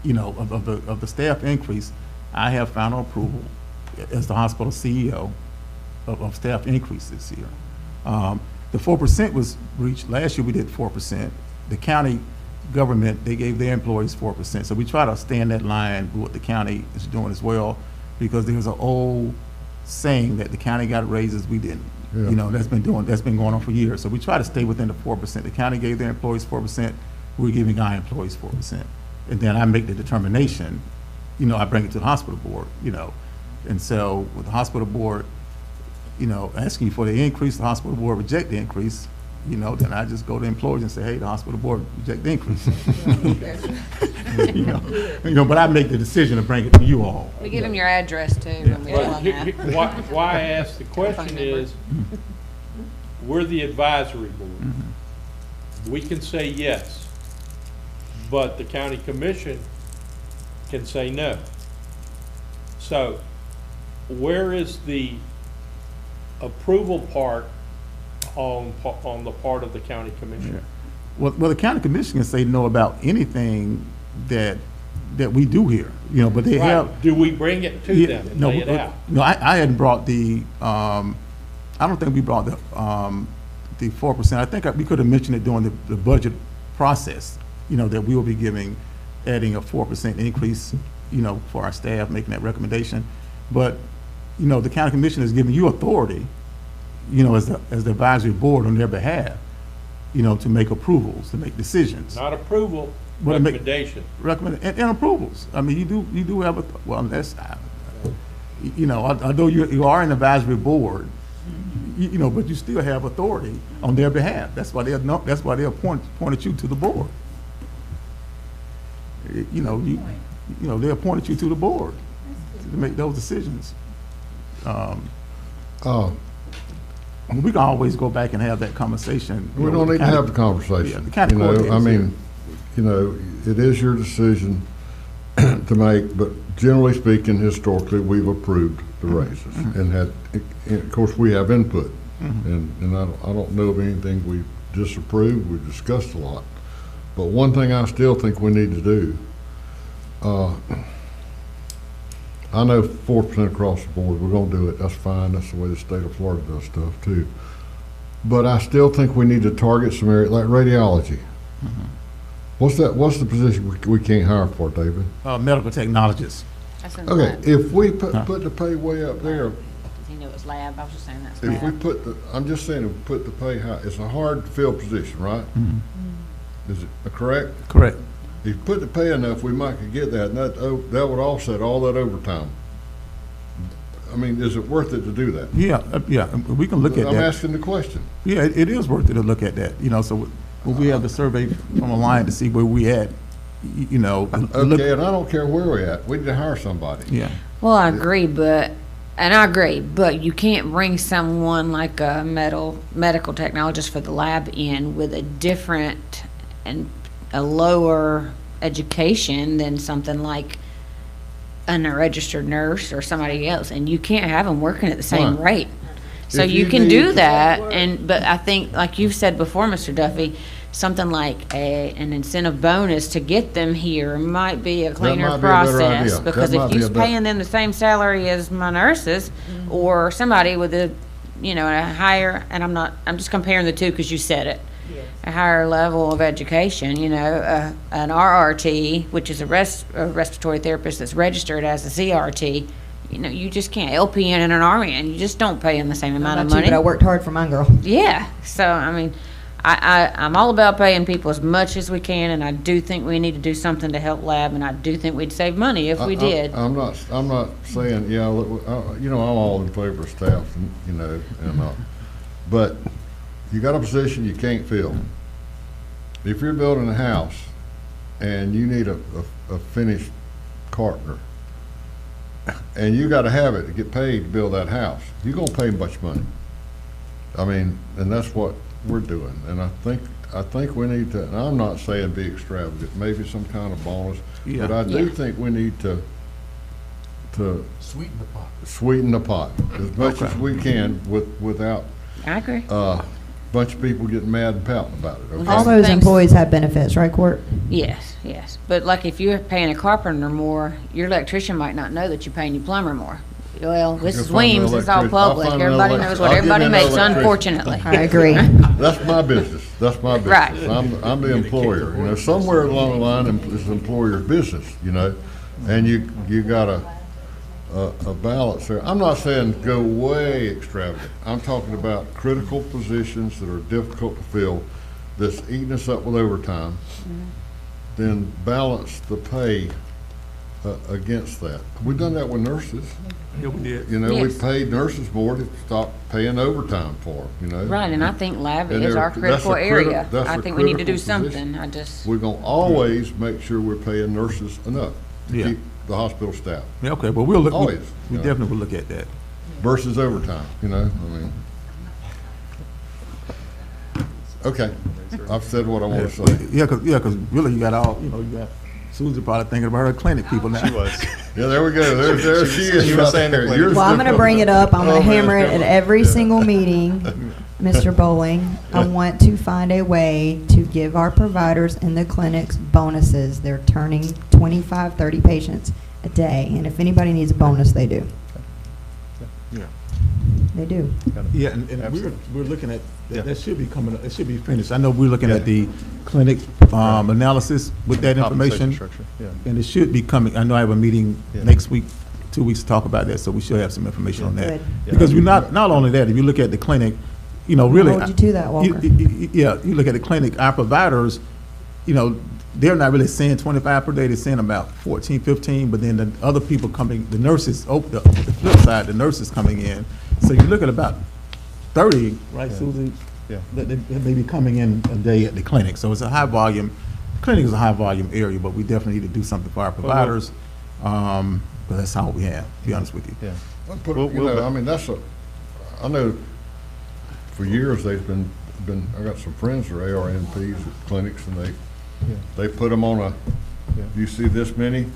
C: of the staff increase, I have final approval as the hospital CEO of staff increase this year. The 4% was reached, last year we did 4%. The county government, they gave their employees 4%. So we try to stay in that line with what the county is doing as well, because there's an old saying that the county got raises, we didn't.
A: Yeah.
C: That's been going on for years. So we try to stay within the 4%. The county gave their employees 4%, we're giving our employees 4%. And then I make the determination, I bring it to the hospital board, And so with the hospital board, asking for the increase, the hospital board reject the increase, then I just go to employees and say, hey, the hospital board reject the increase. But I make the decision to bring it to you all.
D: We give them your address too when we tell them that.
H: Why I ask the question is, we're the advisory board. We can say yes, but the county commission can say no. So where is the approval part on the part of the county commission?
C: Well, the county commission can say no about anything that that we do here, you know, but they have.
H: Right, do we bring it to
C: Yeah,
H: them and
C: no,
H: lay it out?
C: No, I hadn't brought I don't think we brought the 4%. I think we could have mentioned it during the budget process, you know, that we will be adding a 4% increase, you know, for our staff, making that recommendation. But, you know, the county commission is giving you authority, you know, as the advisory board on their behalf, you know, to make approvals, to make decisions.
H: Not approval,
C: Well, make-
H: recommendation.
C: And and approvals. I mean, you do have well, that's, you know, although you are an advisory board, you know, but you still have authority on their behalf. That's why they appointed you to the board. You know, they appointed you to the board to make those decisions. We can always go back and have that conversation.
A: We don't need to have the conversation.
C: Yeah, the county
A: You know,
C: coordinator
A: I
C: is here.
A: mean, you know, it is your decision to make, but generally speaking, historically, we've approved the raises and had, of course, we have input. And I don't know of anything we disapproved, we've discussed a lot. But one thing I still think we need to do, I know 4% across the board, we're gonna do it, that's fine, that's the way the state of Florida does stuff too. But I still think we need to target some area, like radiology. What's the position we can't hire for, David?
C: Medical technologists.
D: That's in
A: Okay,
D: lab.
A: if we put the pay way up there,
D: He knew it was lab, I was just saying that's
A: if we
D: lab.
A: put I'm just saying, if we put the pay high, it's a hard to fill position, right? Is it correct?
C: Correct.
A: If you put the pay enough, we might could get that, and that would offset all that overtime. I mean, is it worth it to do that?
C: Yeah, we can look at
A: I'm
C: that.
A: asking the question.
C: Yeah, it is worth it to look at that, you know, so when we have the survey from a line to see where we at, you know.
A: Okay, and I don't care where we're at, we need to hire somebody.
C: Yeah.
D: Well, I agree, but you can't bring someone like a medical technologist for the lab in with a different and a lower education than something like a registered nurse or somebody else, and you can't have them working at the same
A: Why?
D: rate. So
A: If
D: you
A: you
D: can do
A: need-
D: that, but I think, like you've said before, Mr. Duffy, something like an incentive bonus to get them here might be a cleaner
A: might be a better
D: process.
A: idea.
D: Because
A: That might
D: if
A: be
D: you're
A: a better-
D: paying them the same salary as my nurses, or somebody with a higher, and I'm just comparing the two because you said it, a higher level of education, an RRT, which is a respiratory therapist that's registered as a CRT, you just can't, LPN and an RN, you just don't pay them the same amount of
E: Not you,
D: money.
E: but I worked hard for my girl.
D: Yeah, so, I mean, I'm all about paying people as much as we can, and I do think we need to do something to help lab, and I do think we'd save money if we did.
A: I'm not saying, I'm all in favor of staff, but you got a position you can't fill. If you're building a house and you need a finished carpenter, and you gotta have it to get paid to build that house, you're gonna pay much money. I mean, and that's what we're doing, and I think we need to, and I'm not saying be extravagant, maybe some kind of bonus, but I do think we need to
I: Sweeten the pot.
A: as much as we can without
D: I agree.
A: a bunch of people getting mad and pouting about it, okay?
E: All those
D: Thanks.
E: employees have benefits, right, Court?
D: Yes, but like if you're paying a carpenter more, your electrician might not know that you're paying your plumber more. Well, this
A: You'll
D: is
A: find an
D: Weems, it's all
A: electrician. I'll
D: public,
A: find an
D: everybody
A: elec-
D: knows what
A: I'll give
D: everybody
A: you an
D: makes,
A: electrician.
D: unfortunately.
E: I agree.
A: That's my business. That's my business.
D: Right.
A: I'm the employer. Somewhere along the line, it's the employer's business. And you got a balance there. I'm not saying go way extravagant. I'm talking about critical positions that are difficult to fill, that's eating us up with overtime. Then balance the pay against that. We've done that with nurses.
C: Yeah, we did.
A: We
D: Yes.
A: paid nurses more to stop paying overtime for them.
D: Right, and I think lab
A: And
D: is
A: they're-
D: our
A: that's a
D: critical
A: criti-
D: area.
A: that's
D: I
A: a
D: think we need to do
A: critical position.
D: something,
A: We're gonna always make sure we're paying nurses enough to
C: Yeah.
A: keep the hospital staff
C: Yeah, okay, but we'll look,
A: Always,
C: we
A: yeah.
C: definitely will look at that.
A: versus overtime, I mean. Okay, I've said what I want to say.
C: Yeah, cause really you got Susie probably thinking about her clinic people now.
J: She was.
A: Yeah, there we go, there she is.
J: She was
A: right
J: saying the
A: there.
J: clinic.
A: Yours
E: Well, I'm
A: just-
E: gonna bring it up. I'm
A: Oh,
E: gonna
A: man,
E: hammer it
A: come
E: at
A: on.
E: every
A: Yeah.
E: single meeting. Mr. Bowling, I want to find a way to give our providers in the clinics bonuses. They're turning 25, 30 patients a day, and if anybody needs a bonus, they do.
J: Yeah.
E: They do.
C: Yeah, and we're looking at, that should be coming, it should be finished. I know we're looking at the clinic analysis with that information.
J: Structure, yeah.
C: And it should be coming, I know I have a meeting next week, 2 weeks to talk about that, so we should have some information on that.
E: Good.
C: Because we're not only that, if you look at the clinic, you know, really.
E: Hold you to that, Walker.
C: Yeah, you look at the clinic, our providers, you know, they're not really seeing 25 per day, they're seeing about 14, 15, but then the other people coming, the nurses, the flip side, the nurses coming in. So you look at about 30, right, Susie?
J: Yeah.
C: That they may be coming in a day at the clinic. So it's a high volume, clinic is a high volume area, but we definitely need to do something for our providers. But that's all we have, to be honest with you.
J: Yeah.
A: I mean, I know for years they've been, I got some friends that are ARNPs at clinics, and they put them on you see this many?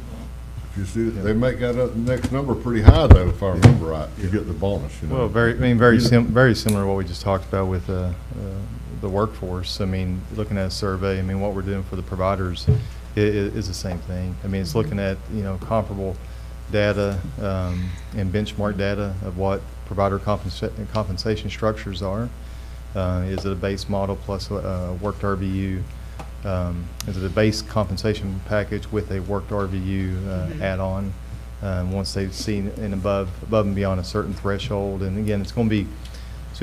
A: If you see, they make that up, the next number pretty high though, if I remember right, you get the bonus, you know.
J: Well, very similar to what we just talked about with the workforce. I mean, looking at a survey, I mean, what we're doing for the providers is the same thing. I mean, it's looking at, you know, comparable data and benchmark data of what provider compensation structures are. Is it a base model plus worked RVU? Is it a base compensation package with a worked RVU add-on once they've seen and above and beyond a certain threshold? And again, it's going to be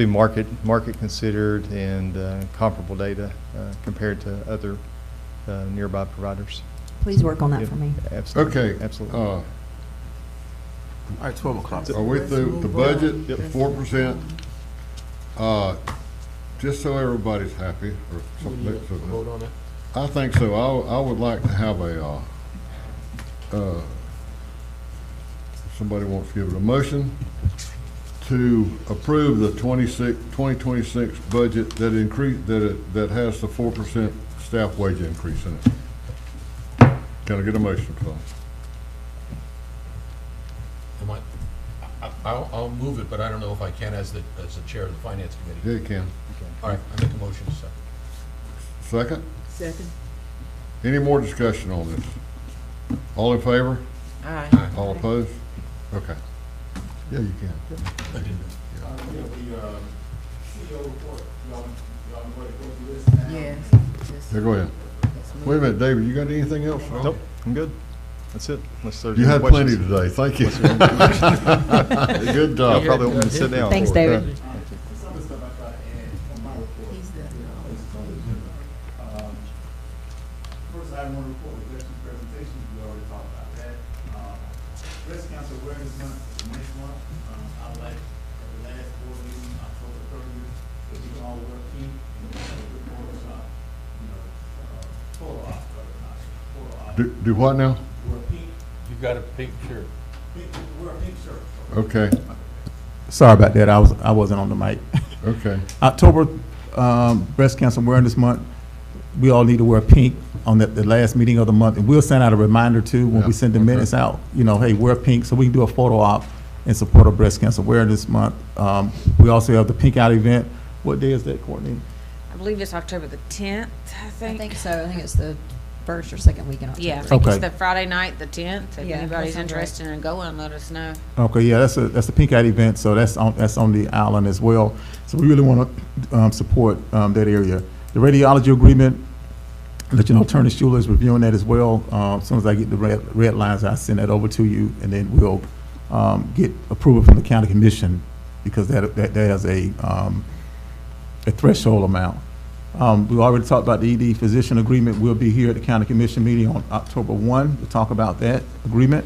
J: market considered and comparable data compared to other nearby providers.
E: Please work on that for me.
J: Absolutely.
A: Okay.
J: Absolutely.
C: All right, 12 o'clock.
A: Are we through the budget, the 4%? Just so everybody's happy, or something.
I: Vote on it?
A: I think so. I would like to have somebody wants to give it a motion to approve the 2026 budget that has the 4% staff wage increase in it. Can I get a motion, Phil?
I: I'll move it, but I don't know if I can as the chair of the finance committee.
A: Yeah, you can.
I: All right, I make a motion to second.
A: Second?
M: Second.
A: Any more discussion on this? All in favor?
M: Aye.
A: All opposed? Okay. Yeah, you can.
I: I didn't.
M: Yes.
A: Yeah, go ahead. Wait a minute, David, you got anything else?
J: Nope, I'm good. That's it. Unless there's
A: You
J: any
A: had
J: questions.
A: plenty today. Thank you. Good
J: Y'all
A: job.
J: probably want me to sit down.
E: Thanks, David.
C: First, I want to report the election presentations. We already talked about that. Breast Cancer Awareness Month is next month. I would like, at the last board meeting, October 30th, that we can all wear pink and have a good Photoshop, photo op, not photo op.
A: Do what now?
C: Wear pink,
I: You got a pink shirt.
C: wear a pink shirt.
A: Okay,
C: Sorry about that. I wasn't on the mic.
A: okay.
C: October, Breast Cancer Awareness Month. We all need to wear pink on the last meeting of the month, and we'll send out a reminder too when we send the minutes out. You know, hey, wear pink, so we can do a photo op in support of Breast Cancer Awareness Month. We also have the Pink Out event. What day is that, Courtney?
D: I believe it's October the 10th, I
E: I
D: think.
E: think so. I think it's the first or second week in October.
D: Yeah, I think it's
C: Okay.
D: the Friday night, the 10th. If
E: Yeah, that
D: anybody's
E: sounds right.
D: interested in going, let us know.
C: Okay, yeah, that's the Pink Out event, so that's on the island as well. So we really want to support that area. The radiology agreement, let you know, Attorney Schuler is reviewing that as well. As soon as I get the red lines, I'll send that over to you, and then we'll get approval from the county commission, because that has a threshold amount. We already talked about the ED physician agreement. We'll be here at the county commission meeting on October 1 to talk about that agreement.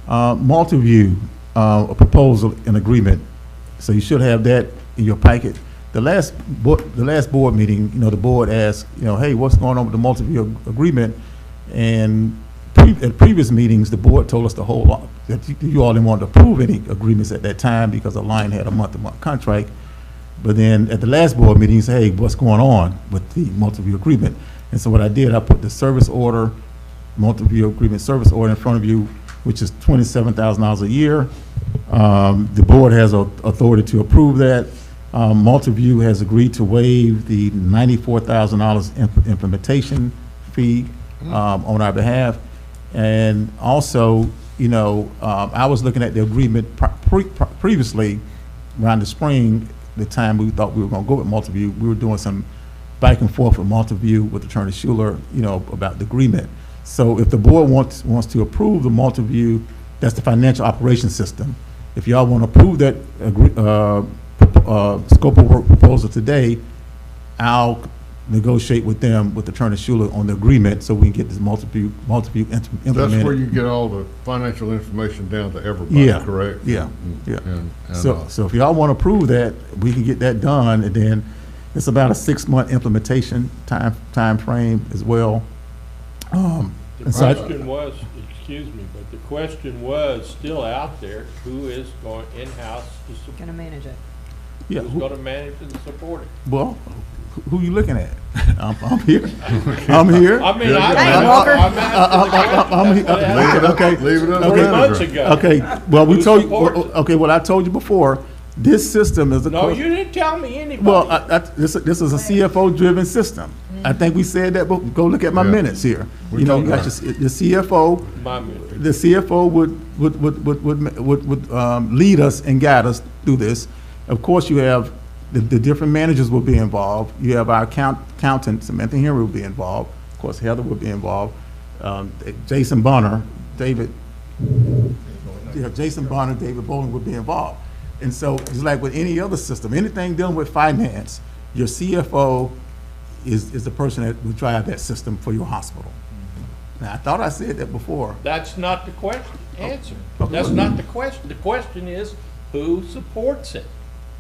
C: Multiview, a proposal and agreement. So you should have that in your packet. The last board meeting, you know, the board asked, you know, hey, what's going on with the multi-view agreement? And at previous meetings, the board told us to hold off, that you all didn't want to approve any agreements at that time because the line had a month-to-month contract. But then at the last board meeting, you said, hey, what's going on with the multi-view agreement? And so what I did, I put the service order, multi-view agreement service order in front of you, which is $27,000 a year. The board has authority to approve that. Multiview has agreed to waive the $94,000 implementation fee on our behalf. And also, you know, I was looking at the agreement previously around the spring, the time we thought we were going to go with Multiview. We were doing some back and forth with Multiview with Attorney Schuler, you know, about the agreement. So if the board wants to approve the Multiview, that's the financial operations system. If y'all want to approve that scope of work proposal today, I'll negotiate with them, with Attorney Schuler, on the agreement so we can get this Multiview implemented.
A: That's where you get all the financial information down to everybody,
C: Yeah,
A: correct?
C: yeah, yeah.
A: And,
C: So if y'all want to approve that, we can get that done, and then it's about a 6-month implementation time frame as well.
H: The
C: And so
H: question was, excuse me, but the question was still out there, who is going in-house to support?
E: Gonna manage it.
C: Yeah,
H: Who's going to manage and support it?
C: well, who you looking at? I'm here. I'm here.
H: I mean,
B: Hey, Walker.
C: I'm here. Okay.
A: Leave it
H: Three months ago.
C: Okay, well, we
H: Who
C: told you,
H: supports it?
C: okay, well, I told you before, this system is a.
H: No, you didn't tell me anybody.
C: Well, this is a CFO-driven system. I think we said that, but go look at my
A: Yeah.
C: minutes here.
A: We
C: You know, you
A: talked
C: got
A: about
C: the CFO,
H: My minute.
C: the CFO would lead us and guide us through this. Of course, you have, the different managers will be involved. You have our accountant, Samantha Henry will be involved. Of course, Heather will be involved. Jason Bonner, David Bowling would be involved. And so, just like with any other system, anything dealing with finance, your CFO is the person that will drive that system for your hospital. Now, I thought I said that before.
H: That's not the answer.
C: Okay.
H: That's not the question. The question is, who supports it?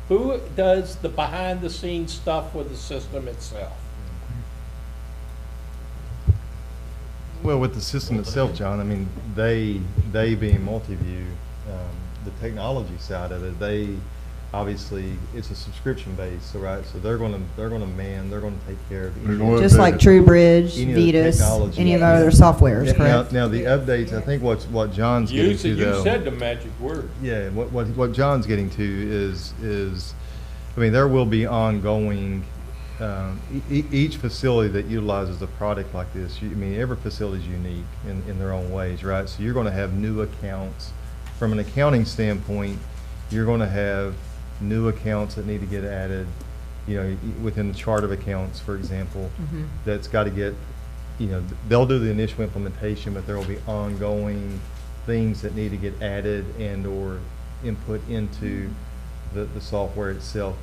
H: Who does the behind-the-scenes stuff with the system itself?
J: Well, with the system itself, John, I mean, they being Multiview, the technology side of it, they obviously, it's a subscription base, so right, so they're gonna man, they're gonna take care of
A: They're
J: any.
A: going
E: Just
A: to-
E: like TrueBridge,
J: Any of the
E: Vetus,
J: technology.
E: any of our other softwares,
J: Now,
E: correct?
J: now the updates, I think what John's getting to
H: You
J: though.
H: said the magic word.
J: Yeah, what John's getting to is, I mean, there will be ongoing, each facility that utilizes a product like this, I mean, every facility is unique in their own ways, right? So you're gonna have new accounts. From an accounting standpoint, you're gonna have new accounts that need to get added, you know, within the chart of accounts, for example, that's got to get, you know, they'll do the initial implementation, but there will be ongoing things that need to get added and or input into the software itself.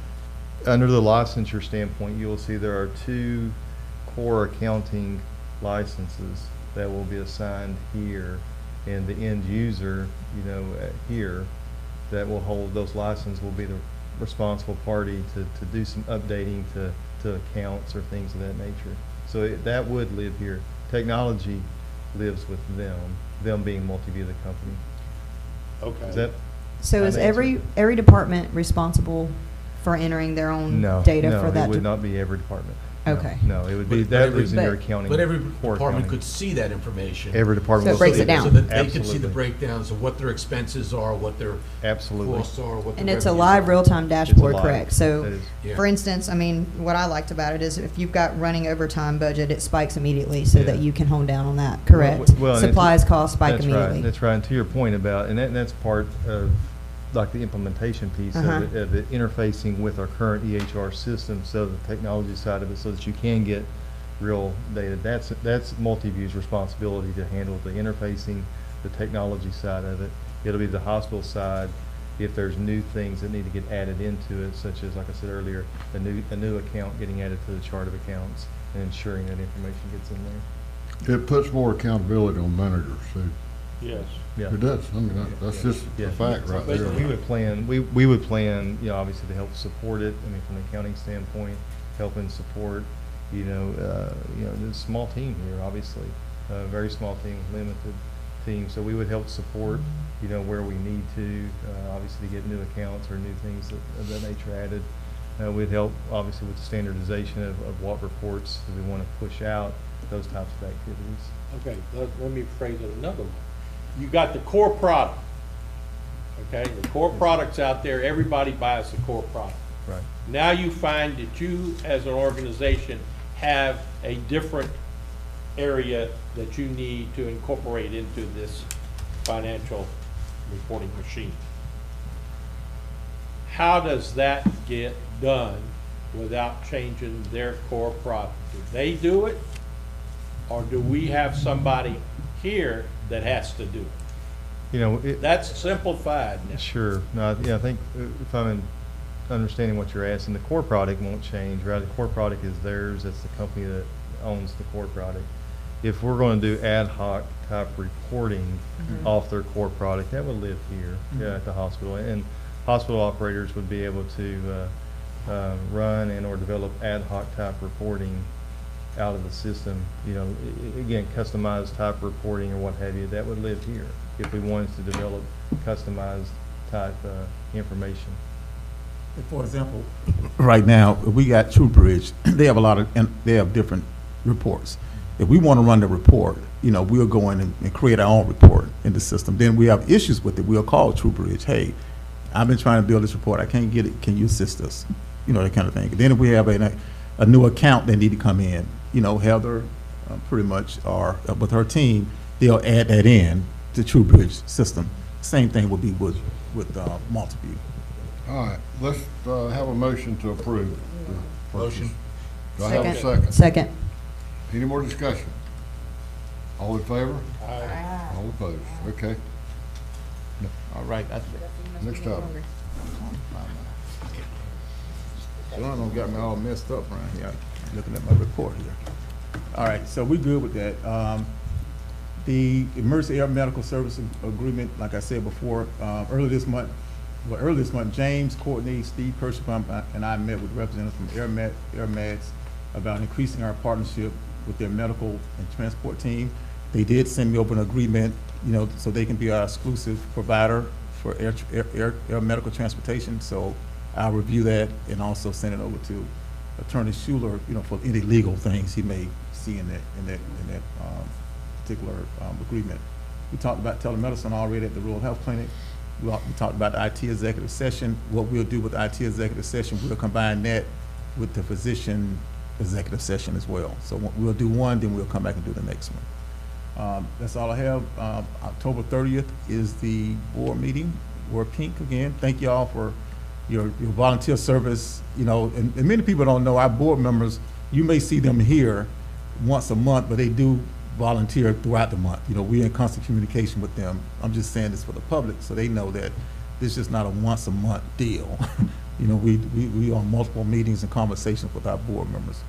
J: Under the licensure standpoint, you will see there are 2 core accounting licenses that will be assigned here, and the end user, you know, here, that will hold those licenses will be the responsible party to do some updating to accounts or things of that nature. So that would live here. Technology lives with them being Multiview, the company.
H: Okay.
J: Is that?
E: So is
J: I think
E: every department responsible for entering their own data for that?
J: No, it would not be every department. No,
E: Okay.
J: No, it would be,
I: But
J: that
I: every-
J: lives in your accounting.
I: But every
J: core
I: department
J: accounting.
I: could see that information.
J: Every department.
E: So it
J: will
E: breaks
J: see
E: it down.
I: So that they could see
J: Absolutely.
I: the breakdowns of what their expenses are, what their
J: Absolutely.
I: costs are, what the
E: And it's a
I: revenues
E: live,
I: are.
E: real-time dashboard,
J: live.
E: correct?
J: That
E: So,
J: is-
I: Yeah.
E: for instance, I mean, what I liked about it is if you've got running overtime budget, it spikes immediately so that
J: Yeah.
E: you can hone down on that, correct?
J: Well, and it's-
E: Supplies costs spike
J: That's
E: immediately.
J: right, that's right. And to your point about, and that's part of, like, the implementation piece
E: Uh-huh.
J: of it interfacing with our current EHR system, so the technology side of it, so that you can get real data. That's Multiview's responsibility to handle the interfacing, the technology side of it. It'll be the hospital side if there's new things that need to get added into it, such as, like I said earlier, a new account getting added to the chart of accounts and ensuring that information gets in there.
A: It puts more accountability on managers, too.
H: Yes.
J: Yeah.
A: It does. I mean, that's just
J: Yeah.
A: a fact right
J: But
A: there.
J: we would plan, we would plan, you know, obviously to help support it, I mean, from an accounting standpoint, help and support, you know, there's a small team here, obviously, very small team, limited team, so we would help support, you know, where we need to, obviously to get new accounts or new things of that nature added. We'd help, obviously, with the standardization of what reports that we want to push out, those types of activities.
H: Okay, let me phrase it another way. You got the core product, okay? The core product's out there, everybody buys the core product.
J: Right.
H: Now you find that you, as an organization, have a different area that you need to incorporate into this financial reporting machine. How does that get done without changing their core product? Do they do it, or do we have somebody here that has to do it?
J: You know,
H: That's simplified now.
J: sure. No, yeah, I think if I'm understanding what you're asking, the core product won't change, right? The core product is theirs. It's the company that owns the core product. If we're going to do ad hoc type reporting off their core product, that would live here at the hospital. And hospital operators would be able to run and or develop ad hoc type reporting out of the system. You know, again, customized type reporting or what have you, that would live here if we wanted to develop customized type information.
C: For example, right now, we got TrueBridge. They have a lot of, and they have different reports. If we want to run the report, you know, we'll go in and create our own report in the system. Then we have issues with it. We'll call TrueBridge. Hey, I've been trying to build this report. I can't get it. Can you assist us? You know, that kind of thing. Then if we have a new account that need to come in, you know, Heather pretty much, or with her team, they'll add that in to TrueBridge system. Same thing will be with Multiview.
A: All right, let's have a motion to approve the purchase.
I: Motion.
A: Do I have a second?
E: Second.
A: Any more discussion? All in favor?
H: Aye.
A: All opposed? Okay,
C: All right.
A: next item.
C: John done got me all messed up around here, looking at my report here. All right, so we good with that. The emergency air medical service agreement, like I said before, earlier this month, James, Courtney, Steve Kirschbaum, and I met with representatives from AirMeds about increasing our partnership with their medical and transport team. They did send me over an agreement, you know, so they can be our exclusive provider for air medical transportation. So I'll review that and also send it over to Attorney Schuler, you know, for any legal things he may see in that particular agreement. We talked about telemedicine already at the Rural Health Clinic. We talked about the IT executive session. What we'll do with the IT executive session, we'll combine that with the physician executive session as well. So we'll do one, then we'll come back and do the next one. That's all I have. October 30th is the board meeting. We're pink again. Thank you all for your volunteer service. You know, and many people don't know our board members, you may see them here once a month, but they do volunteer throughout the month. You know, we're in constant communication with them. I'm just saying this for the public so they know that this is just not a once a month deal. You know, we on multiple meetings and conversations with our board members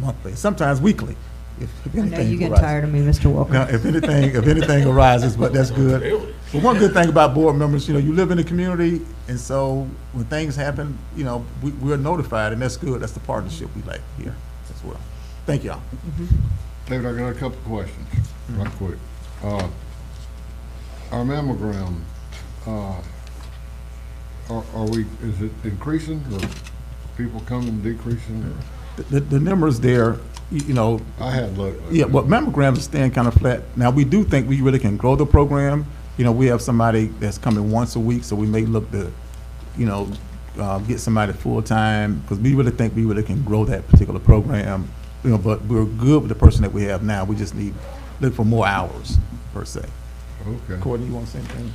C: monthly, sometimes weekly. If
E: I know
C: anything
E: you get
C: arises.
E: tired of me, Mr. Walker.
C: Now, if anything arises, but that's good. But one good thing about board members, you know, you live in the community, and so when things happen, you know, we're notified, and that's good. That's the partnership we like here as well. Thank y'all.
A: David, I got a couple questions, right quick. Our mammogram, is it increasing, or people coming decreasing, or?
C: The numbers there, you know.
A: I had looked.
C: Yeah, well, mammograms are staying kind of flat. Now, we do think we really can grow the program. You know, we have somebody that's coming once a week, so we may look to, you know, get somebody full-time, because we really think we really can grow that particular program. You know, but we're good with the person that we have now. We just look for more hours, per se.
A: Okay.
C: Courtney, you want to say anything?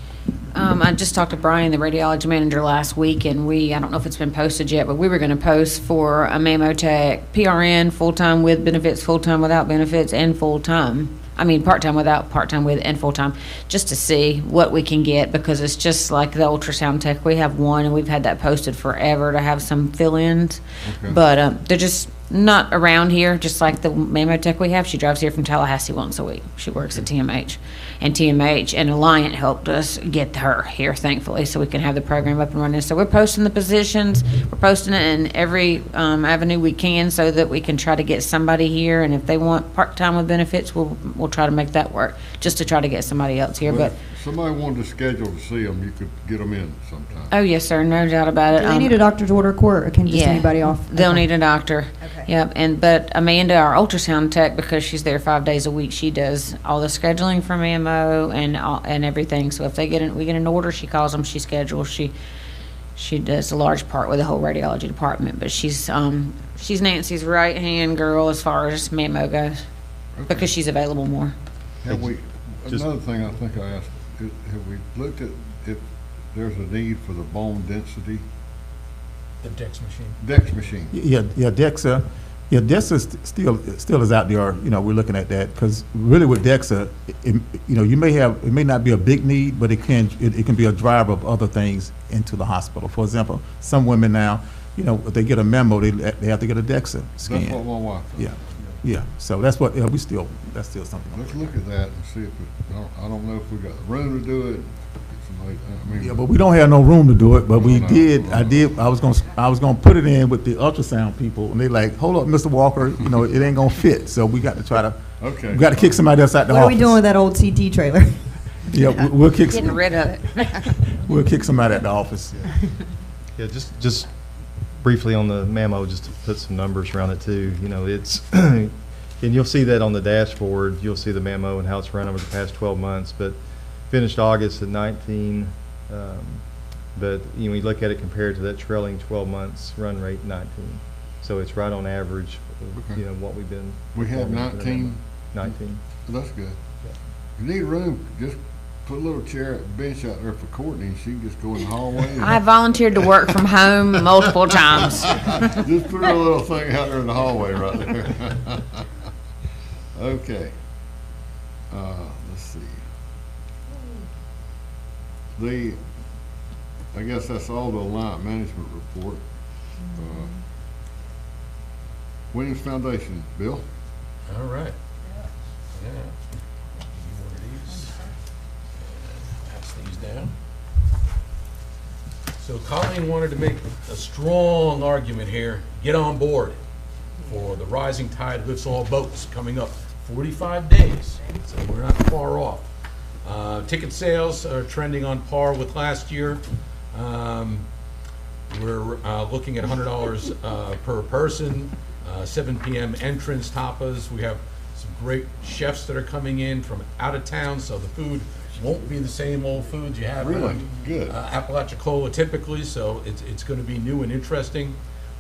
D: I just talked to Brian, the radiology manager, last week, and I don't know if it's been posted yet, but we were going to post for a mammo tech, PRN, full-time with benefits, full-time without benefits, and full-time. I mean, part-time without, part-time with, and full-time, just to see what we can get, because it's just like the ultrasound tech. We have one, and we've had that posted forever to have some fill-ins.
A: Okay.
D: But they're just not around here, just like the mammo tech we have. She drives here from Tallahassee once a week. She works at TMH. And TMH and Alliant helped us get her here, thankfully, so we can have the program up and running. So we're posting the positions. We're posting it in every avenue we can so that we can try to get somebody here. And if they want part-time with benefits, we'll try to make that work, just to try to get somebody else here.
A: Well,
D: But
A: if somebody wanted to schedule to see them, you could get them in sometime.
D: oh, yes, sir, no doubt about it.
E: Do they need a doctor's order, Court, or can just anybody off?
D: They'll
E: Okay.
D: need a doctor.
E: Okay.
D: Yep, but Amanda, our ultrasound tech, because she's there 5 days a week, she does all the scheduling for mammo and everything. So if we get an order, she calls them, she schedules, she She does a large part with the whole radiology department, but she's Nancy's right-hand girl as far as mammo goes, because she's available more.
A: Have we, another thing I think I asked, have we looked at if there's a need for the bone density?
I: The DEX machine.
A: DEX machine.
C: Yeah, DEXA. Yeah, DEXA still is out there. You know, we're looking at that because really with DEXA, you know, it may not be a big need, but it can be a driver of other things into the hospital. For example, some women now, you know, if they get a memo, they have to get a DEXA scan.
A: That's what my wife does.
C: Yeah. So that's what that's still something.
A: Let's look at that and see if I don't know if we got the room to do it.
C: Yeah, but we don't have no room to do it. But I was gonna put it in with the ultrasound people, and they like, hold up, Mr. Walker, you know, it ain't gonna fit. So we got to try to. Okay. We got to kick somebody else out the office.
E: What are we doing with that old CT trailer?
C: Yeah, we'll kick.
D: Getting rid of it.
C: We'll kick somebody out the office.
J: Yeah, just briefly on the mammo, just to put some numbers around it too. You know, it's and you'll see that on the dashboard. You'll see the mammo and how it's run over the past 12 months, but. Finished August at 19, but you know, we look at it compared to that trailing 12 months run rate 19. So it's right on average, you know, what we've been.
A: We have 19?
J: 19.
A: Well, that's good. Yeah. You need room, just put a little chair, bench out there for Courtney, and she can just go in the hallway.
D: I volunteered to work from home multiple times.
A: Just put a little thing out there in the hallway right there. Okay. Let's see. I guess that's all the Alliant management report. Weems Foundation, Bill?
I: All right. Yeah. Give you one of these. And pass these down. So Colleen wanted to make a strong argument here. Get on board for the Rising Tide Lifts All Boats coming up 45 days. So we're not far off. Ticket sales are trending on par with last year. We're looking at $100 per person, 7 p.m. entrance tapas. We have some great chefs that are coming in from out of town, so the food won't be the same old foods you have
A: really good.
I: Apalachicola typically, so it's going to be new and interesting.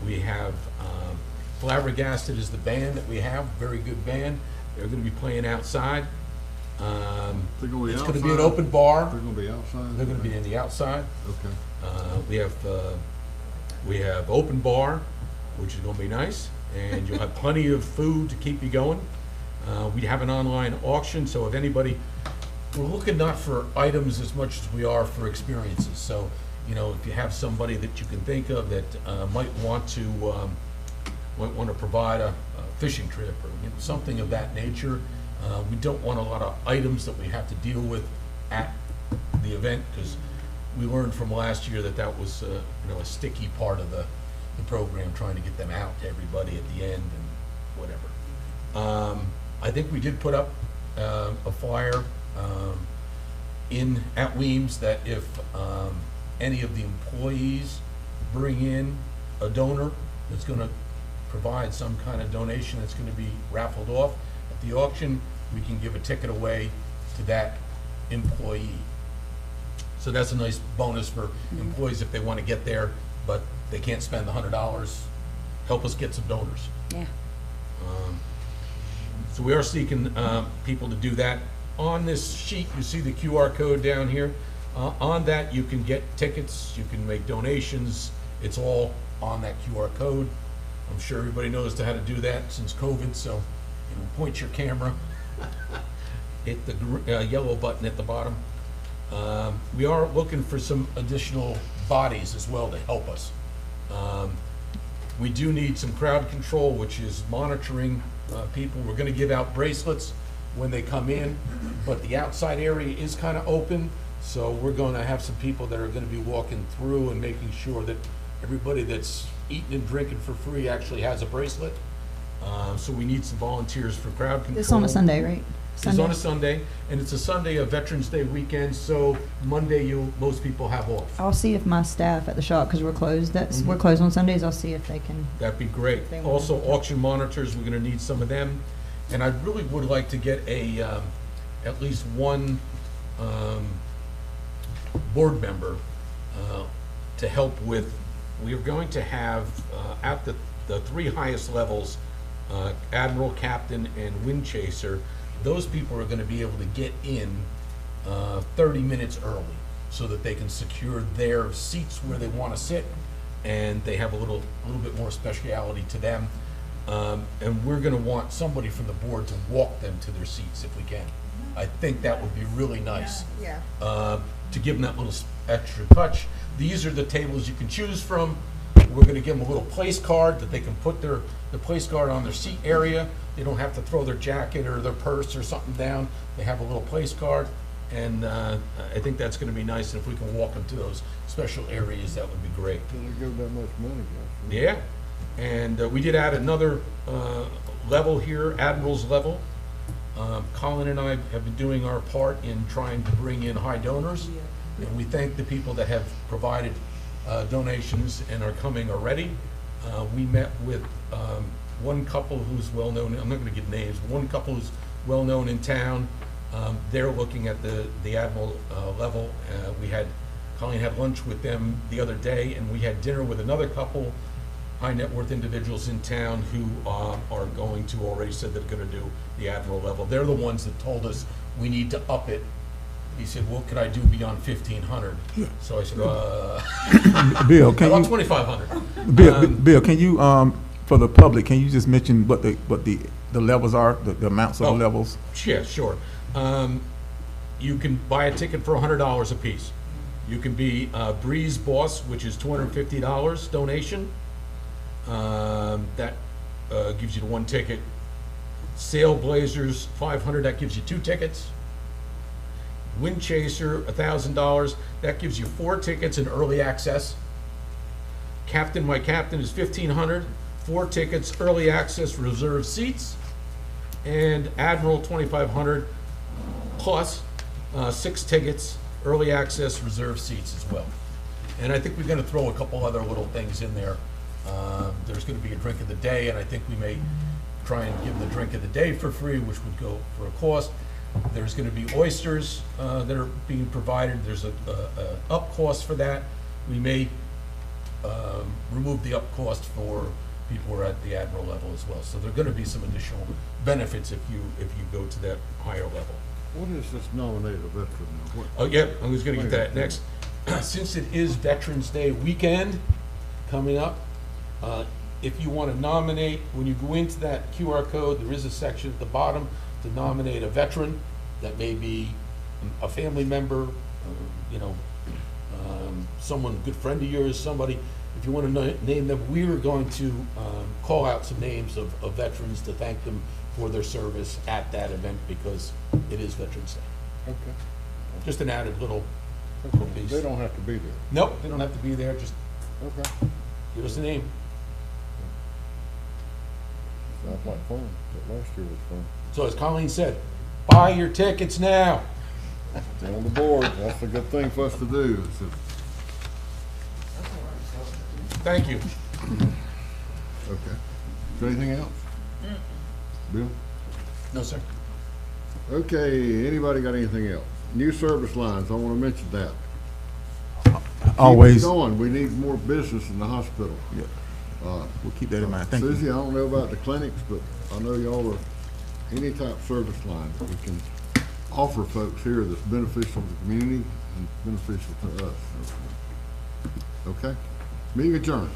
I: We have Flabbergasted is the band that we have, very good band. They're going to be playing outside. It's going to be an open bar.
A: They're going to be outside?
I: They're going to be in the outside.
A: Okay.
I: We have open bar, which is going to be nice, and you'll have plenty of food to keep you going. We have an online auction, so if anybody, we're looking not for items as much as we are for experiences. So, you know, if you have somebody that you can think of that might want to provide a fishing trip or something of that nature. We don't want a lot of items that we have to deal with at the event, because we learned from last year that was a sticky part of the program, trying to get them out to everybody at the end and whatever. I think we did put up a flyer at Weems that if any of the employees bring in a donor that's going to provide some kind of donation that's going to be raffled off at the auction, we can give a ticket away to that employee. So that's a nice bonus for employees if they want to get there, but they can't spend the $100. Help us get some donors.
D: Yeah.
I: So we are seeking people to do that. On this sheet, you see the QR code down here. On that, you can get tickets, you can make donations. It's all on that QR code. I'm sure everybody knows how to do that since COVID, so point your camera, hit the yellow button at the bottom. We are looking for some additional bodies as well to help us. We do need some crowd control, which is monitoring people. We're going to give out bracelets when they come in, but the outside area is kind of open, so we're going to have some people that are going to be walking through and making sure that everybody that's eating and drinking for free actually has a bracelet. So we need some volunteers for crowd control.
E: It's on a Sunday, right?
I: It's on a Sunday, and it's a Sunday of Veterans Day weekend, so Monday most people have off.
E: I'll see if my staff at the shop, because we're closed, we're closed on Sundays, I'll see if they can.
I: That'd be great. Also, auction monitors, we're going to need some of them. And I really would like to get at least one board member to help with, we are going to have at the three highest levels, Admiral, Captain, and Wind Chaser, those people are gonna be able to get in 30 minutes early so that they can secure their seats where they wanna sit, and they have a little bit more speciality to them. And we're gonna want somebody from the board to walk them to their seats if we can. I think that would be really nice.
K: Yeah.
I: To give them that little extra touch. These are the tables you can choose from. We're gonna give them a little place card that they can put the place card on their seat area. They don't have to throw their jacket or their purse or something down. They have a little place card, and I think that's gonna be nice, and if we can walk them to those special areas, that would be great.
A: They give that much money, guys.
I: Yeah, and we did add another level here, Admiral's level. Colin and I have been doing our part in trying to bring in high donors, and we thank the people that have provided donations and are coming already. We met with one couple who's well-known, I'm not gonna give names, one couple who's well-known in town. They're looking at the Admiral level. Colleen had lunch with them the other day, and we had dinner with another couple, high net worth individuals in town who are going to, already said they're gonna do the Admiral level. They're the ones that told us we need to up it. He said, what could I do beyond 1,500? So I said,
C: Bill, can
I: about
C: you?
I: 2,500.
C: Bill, can you, for the public, can you just mention what the levels are, the amounts of the levels?
I: Yeah, sure. You can buy a ticket for $100 a piece. You can be Breeze Boss, which is $250 donation. That gives you one ticket. Sail Blazers, $500, that gives you 2 tickets. Wind Chaser, $1,000, that gives you 4 tickets and early access. Captain, My Captain is $1,500, 4 tickets, early access, reserved seats. And Admiral, $2,500, plus 6 tickets, early access, reserved seats as well. And I think we're gonna throw a couple other little things in there. There's gonna be a drink of the day, and I think we may try and give the drink of the day for free, which would go for a cost. There's gonna be oysters that are being provided. There's a up cost for that. We may remove the up cost for people who are at the Admiral level as well. So there are gonna be some additional benefits if you go to that higher level.
A: What is this nominate a veteran now? What?
I: Oh, yeah, I was gonna get that next. Since it is Veterans Day weekend coming up, if you want to nominate, when you go into that QR code, there is a section at the bottom to nominate a veteran. That may be a family member, someone, good friend of yours, somebody. If you want to name them, we are going to call out some names of veterans to thank them for their service at that event, because it is Veterans Day.
A: Okay.
I: Just an added little piece.
A: They don't have to be there.
I: Nope, they don't have to be there, just
A: Okay.
I: give us a name.
A: Sounds like fun, but last year was fun.
I: So as Colleen said, buy your tickets now.
A: It's on the board. That's a good thing for us to do.
I: Thank you.
A: Okay. Is there anything else? Bill?
I: No, sir.
A: Okay, anybody got anything else? New service lines, I want to mention that.
C: Always.
A: Keep it going. We need more business in the hospital.
C: Yeah. We'll keep that in mind. Thank
A: Susie,
C: you.
A: I don't know about the clinics, but I know y'all are, any type of service line that we can offer folks here that's beneficial to the community and beneficial to us. Okay? Meeting adjourned.